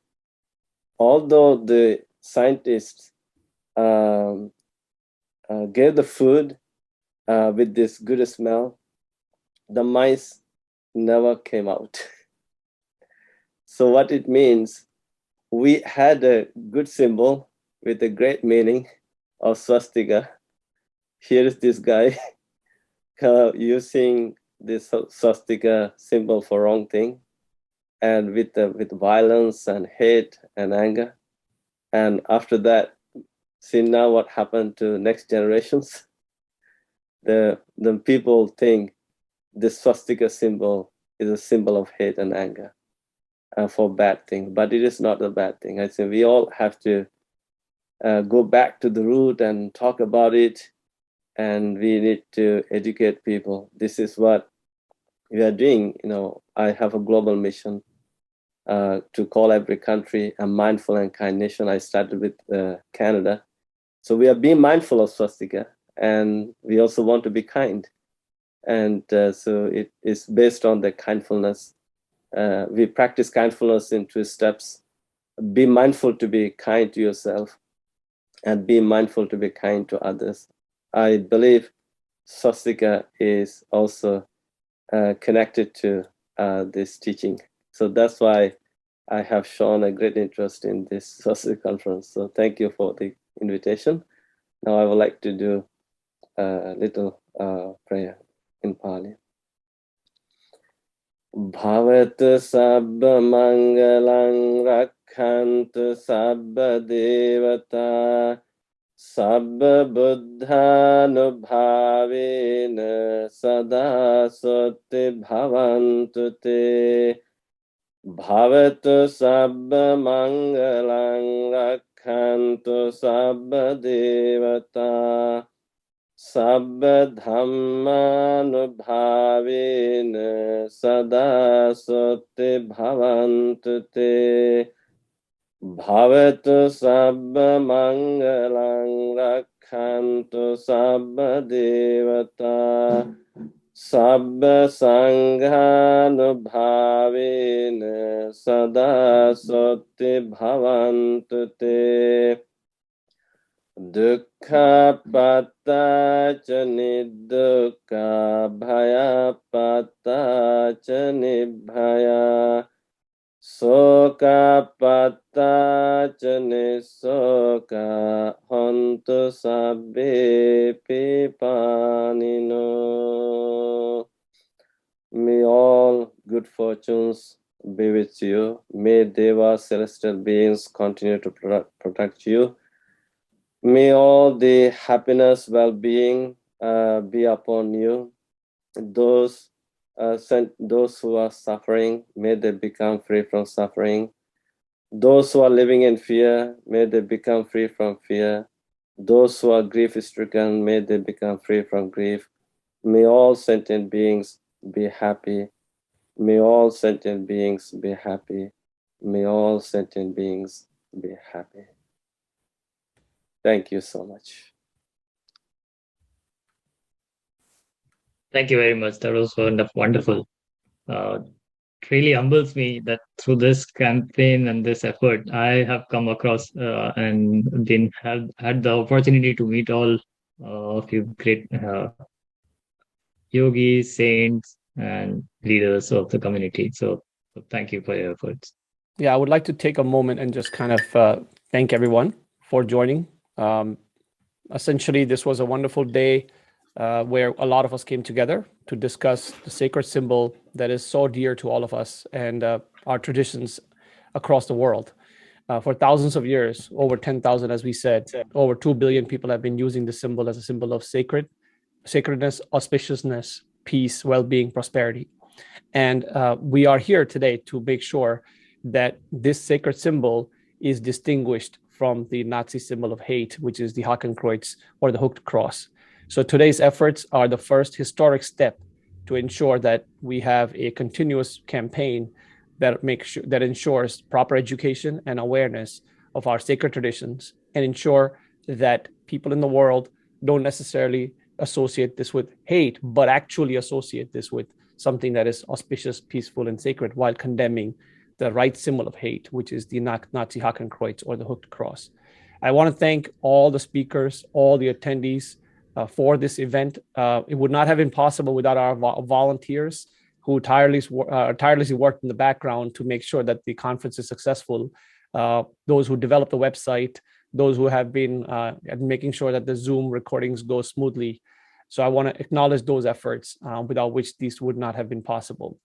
although the scientists gave the food with this good smell, the mice never came out. So what it means, we had a good symbol with a great meaning of swastika. Here is this guy using this swastika symbol for wrong thing, and with violence and hate and anger. And after that, see now what happened to next generations. The people think the swastika symbol is a symbol of hate and anger for bad things, but it is not a bad thing. I think we all have to go back to the root and talk about it, and we need to educate people. This is what we are doing. I have a global mission to call every country a mindful and kind nation. I started with Canada. So we are being mindful of swastika, and we also want to be kind. And so it is based on the kindfulness. We practice kindfulness in 2 steps. Be mindful to be kind to yourself, and be mindful to be kind to others. I believe swastika is also connected to this teaching. So that's why I have shown a great interest in this swastika conference. So thank you for the invitation. Now I would like to do a little prayer in Pali. Bhavatu sabba mangalang rakhantu sabba devata sabba buddhanubhavena sada sotti bhavantu te. Bhavatu sabba mangalang rakhantu sabba devata sabba dhammanubhavena sada sotti bhavantu te. Bhavatu sabba mangalang rakhantu sabba devata sabba sanghanubhavena sada sotti bhavantu te. Dukkha patta cha nidukkha bhaya patta cha nibhaya soka patta cha nisoka hontu sabbe pipanino. May all good fortunes be with you. May Deva celestial beings continue to protect you. May all the happiness, well-being be upon you. Those who are suffering, may they become free from suffering. Those who are living in fear, may they become free from fear. Those who are grief-stricken, may they become free from grief. May all sentient beings be happy. May all sentient beings be happy. May all sentient beings be happy. Thank you so much. Thank you very much. That was wonderful. It really humbles me that through this campaign and this effort, I have come across and had the opportunity to meet all of you great yogis, saints, and leaders of the community. So thank you for your efforts. Yeah, I would like to take a moment and just kind of thank everyone for joining. Essentially, this was a wonderful day where a lot of us came together to discuss the sacred symbol that is so dear to all of us and our traditions across the world. For thousands of years, over 10,000, as we said, over 2 billion people have been using the symbol as a symbol of sacredness, auspiciousness, peace, well-being, prosperity. And we are here today to make sure that this sacred symbol is distinguished from the Nazi symbol of hate, which is the Hakenkreuz or the hooked cross. So today's efforts are the first historic step to ensure that we have a continuous campaign that ensures proper education and awareness of our sacred traditions, and ensure that people in the world don't necessarily associate this with hate, but actually associate this with something that is auspicious, peaceful, and sacred, while condemning the right symbol of hate, which is the Nazi Hakenkreuz or the hooked cross. I want to thank all the speakers, all the attendees for this event. It would not have been possible without our volunteers who tirelessly worked in the background to make sure that the conference is successful. Those who developed the website, those who have been making sure that the Zoom recordings go smoothly. So I want to acknowledge those efforts without which these would not have been possible.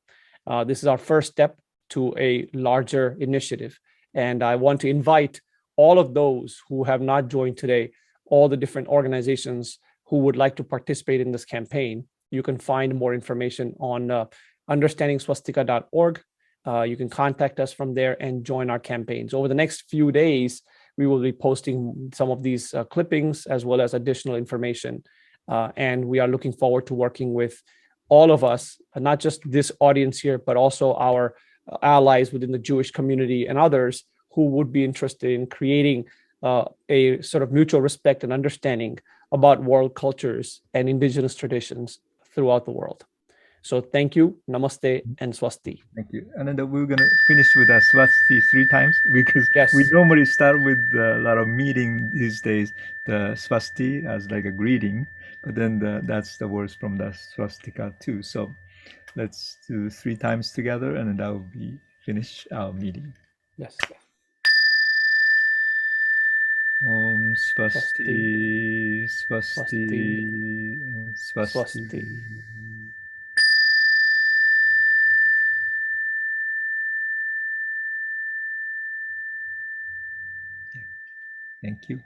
This is our first step to a larger initiative. And I want to invite all of those who have not joined today, all the different organizations who would like to participate in this campaign. You can find more information on understandingswastika.org. You can contact us from there and join our campaigns. Over the next few days, we will be posting some of these clippings as well as additional information. And we are looking forward to working with all of us, not just this audience here, but also our allies within the Jewish community and others who would be interested in creating a sort of mutual respect and understanding about world cultures and indigenous traditions throughout the world. So thank you, namaste, and swasti. Thank you. And then we're going to finish with a swasti 3 times, because we normally start with a lot of meeting these days, the swasti as like a greeting, but then that's the words from the swastika too. So let's do 3 times together, and then that will be finish our meeting. Yes. Om swasti, swasti, swasti. Thank you.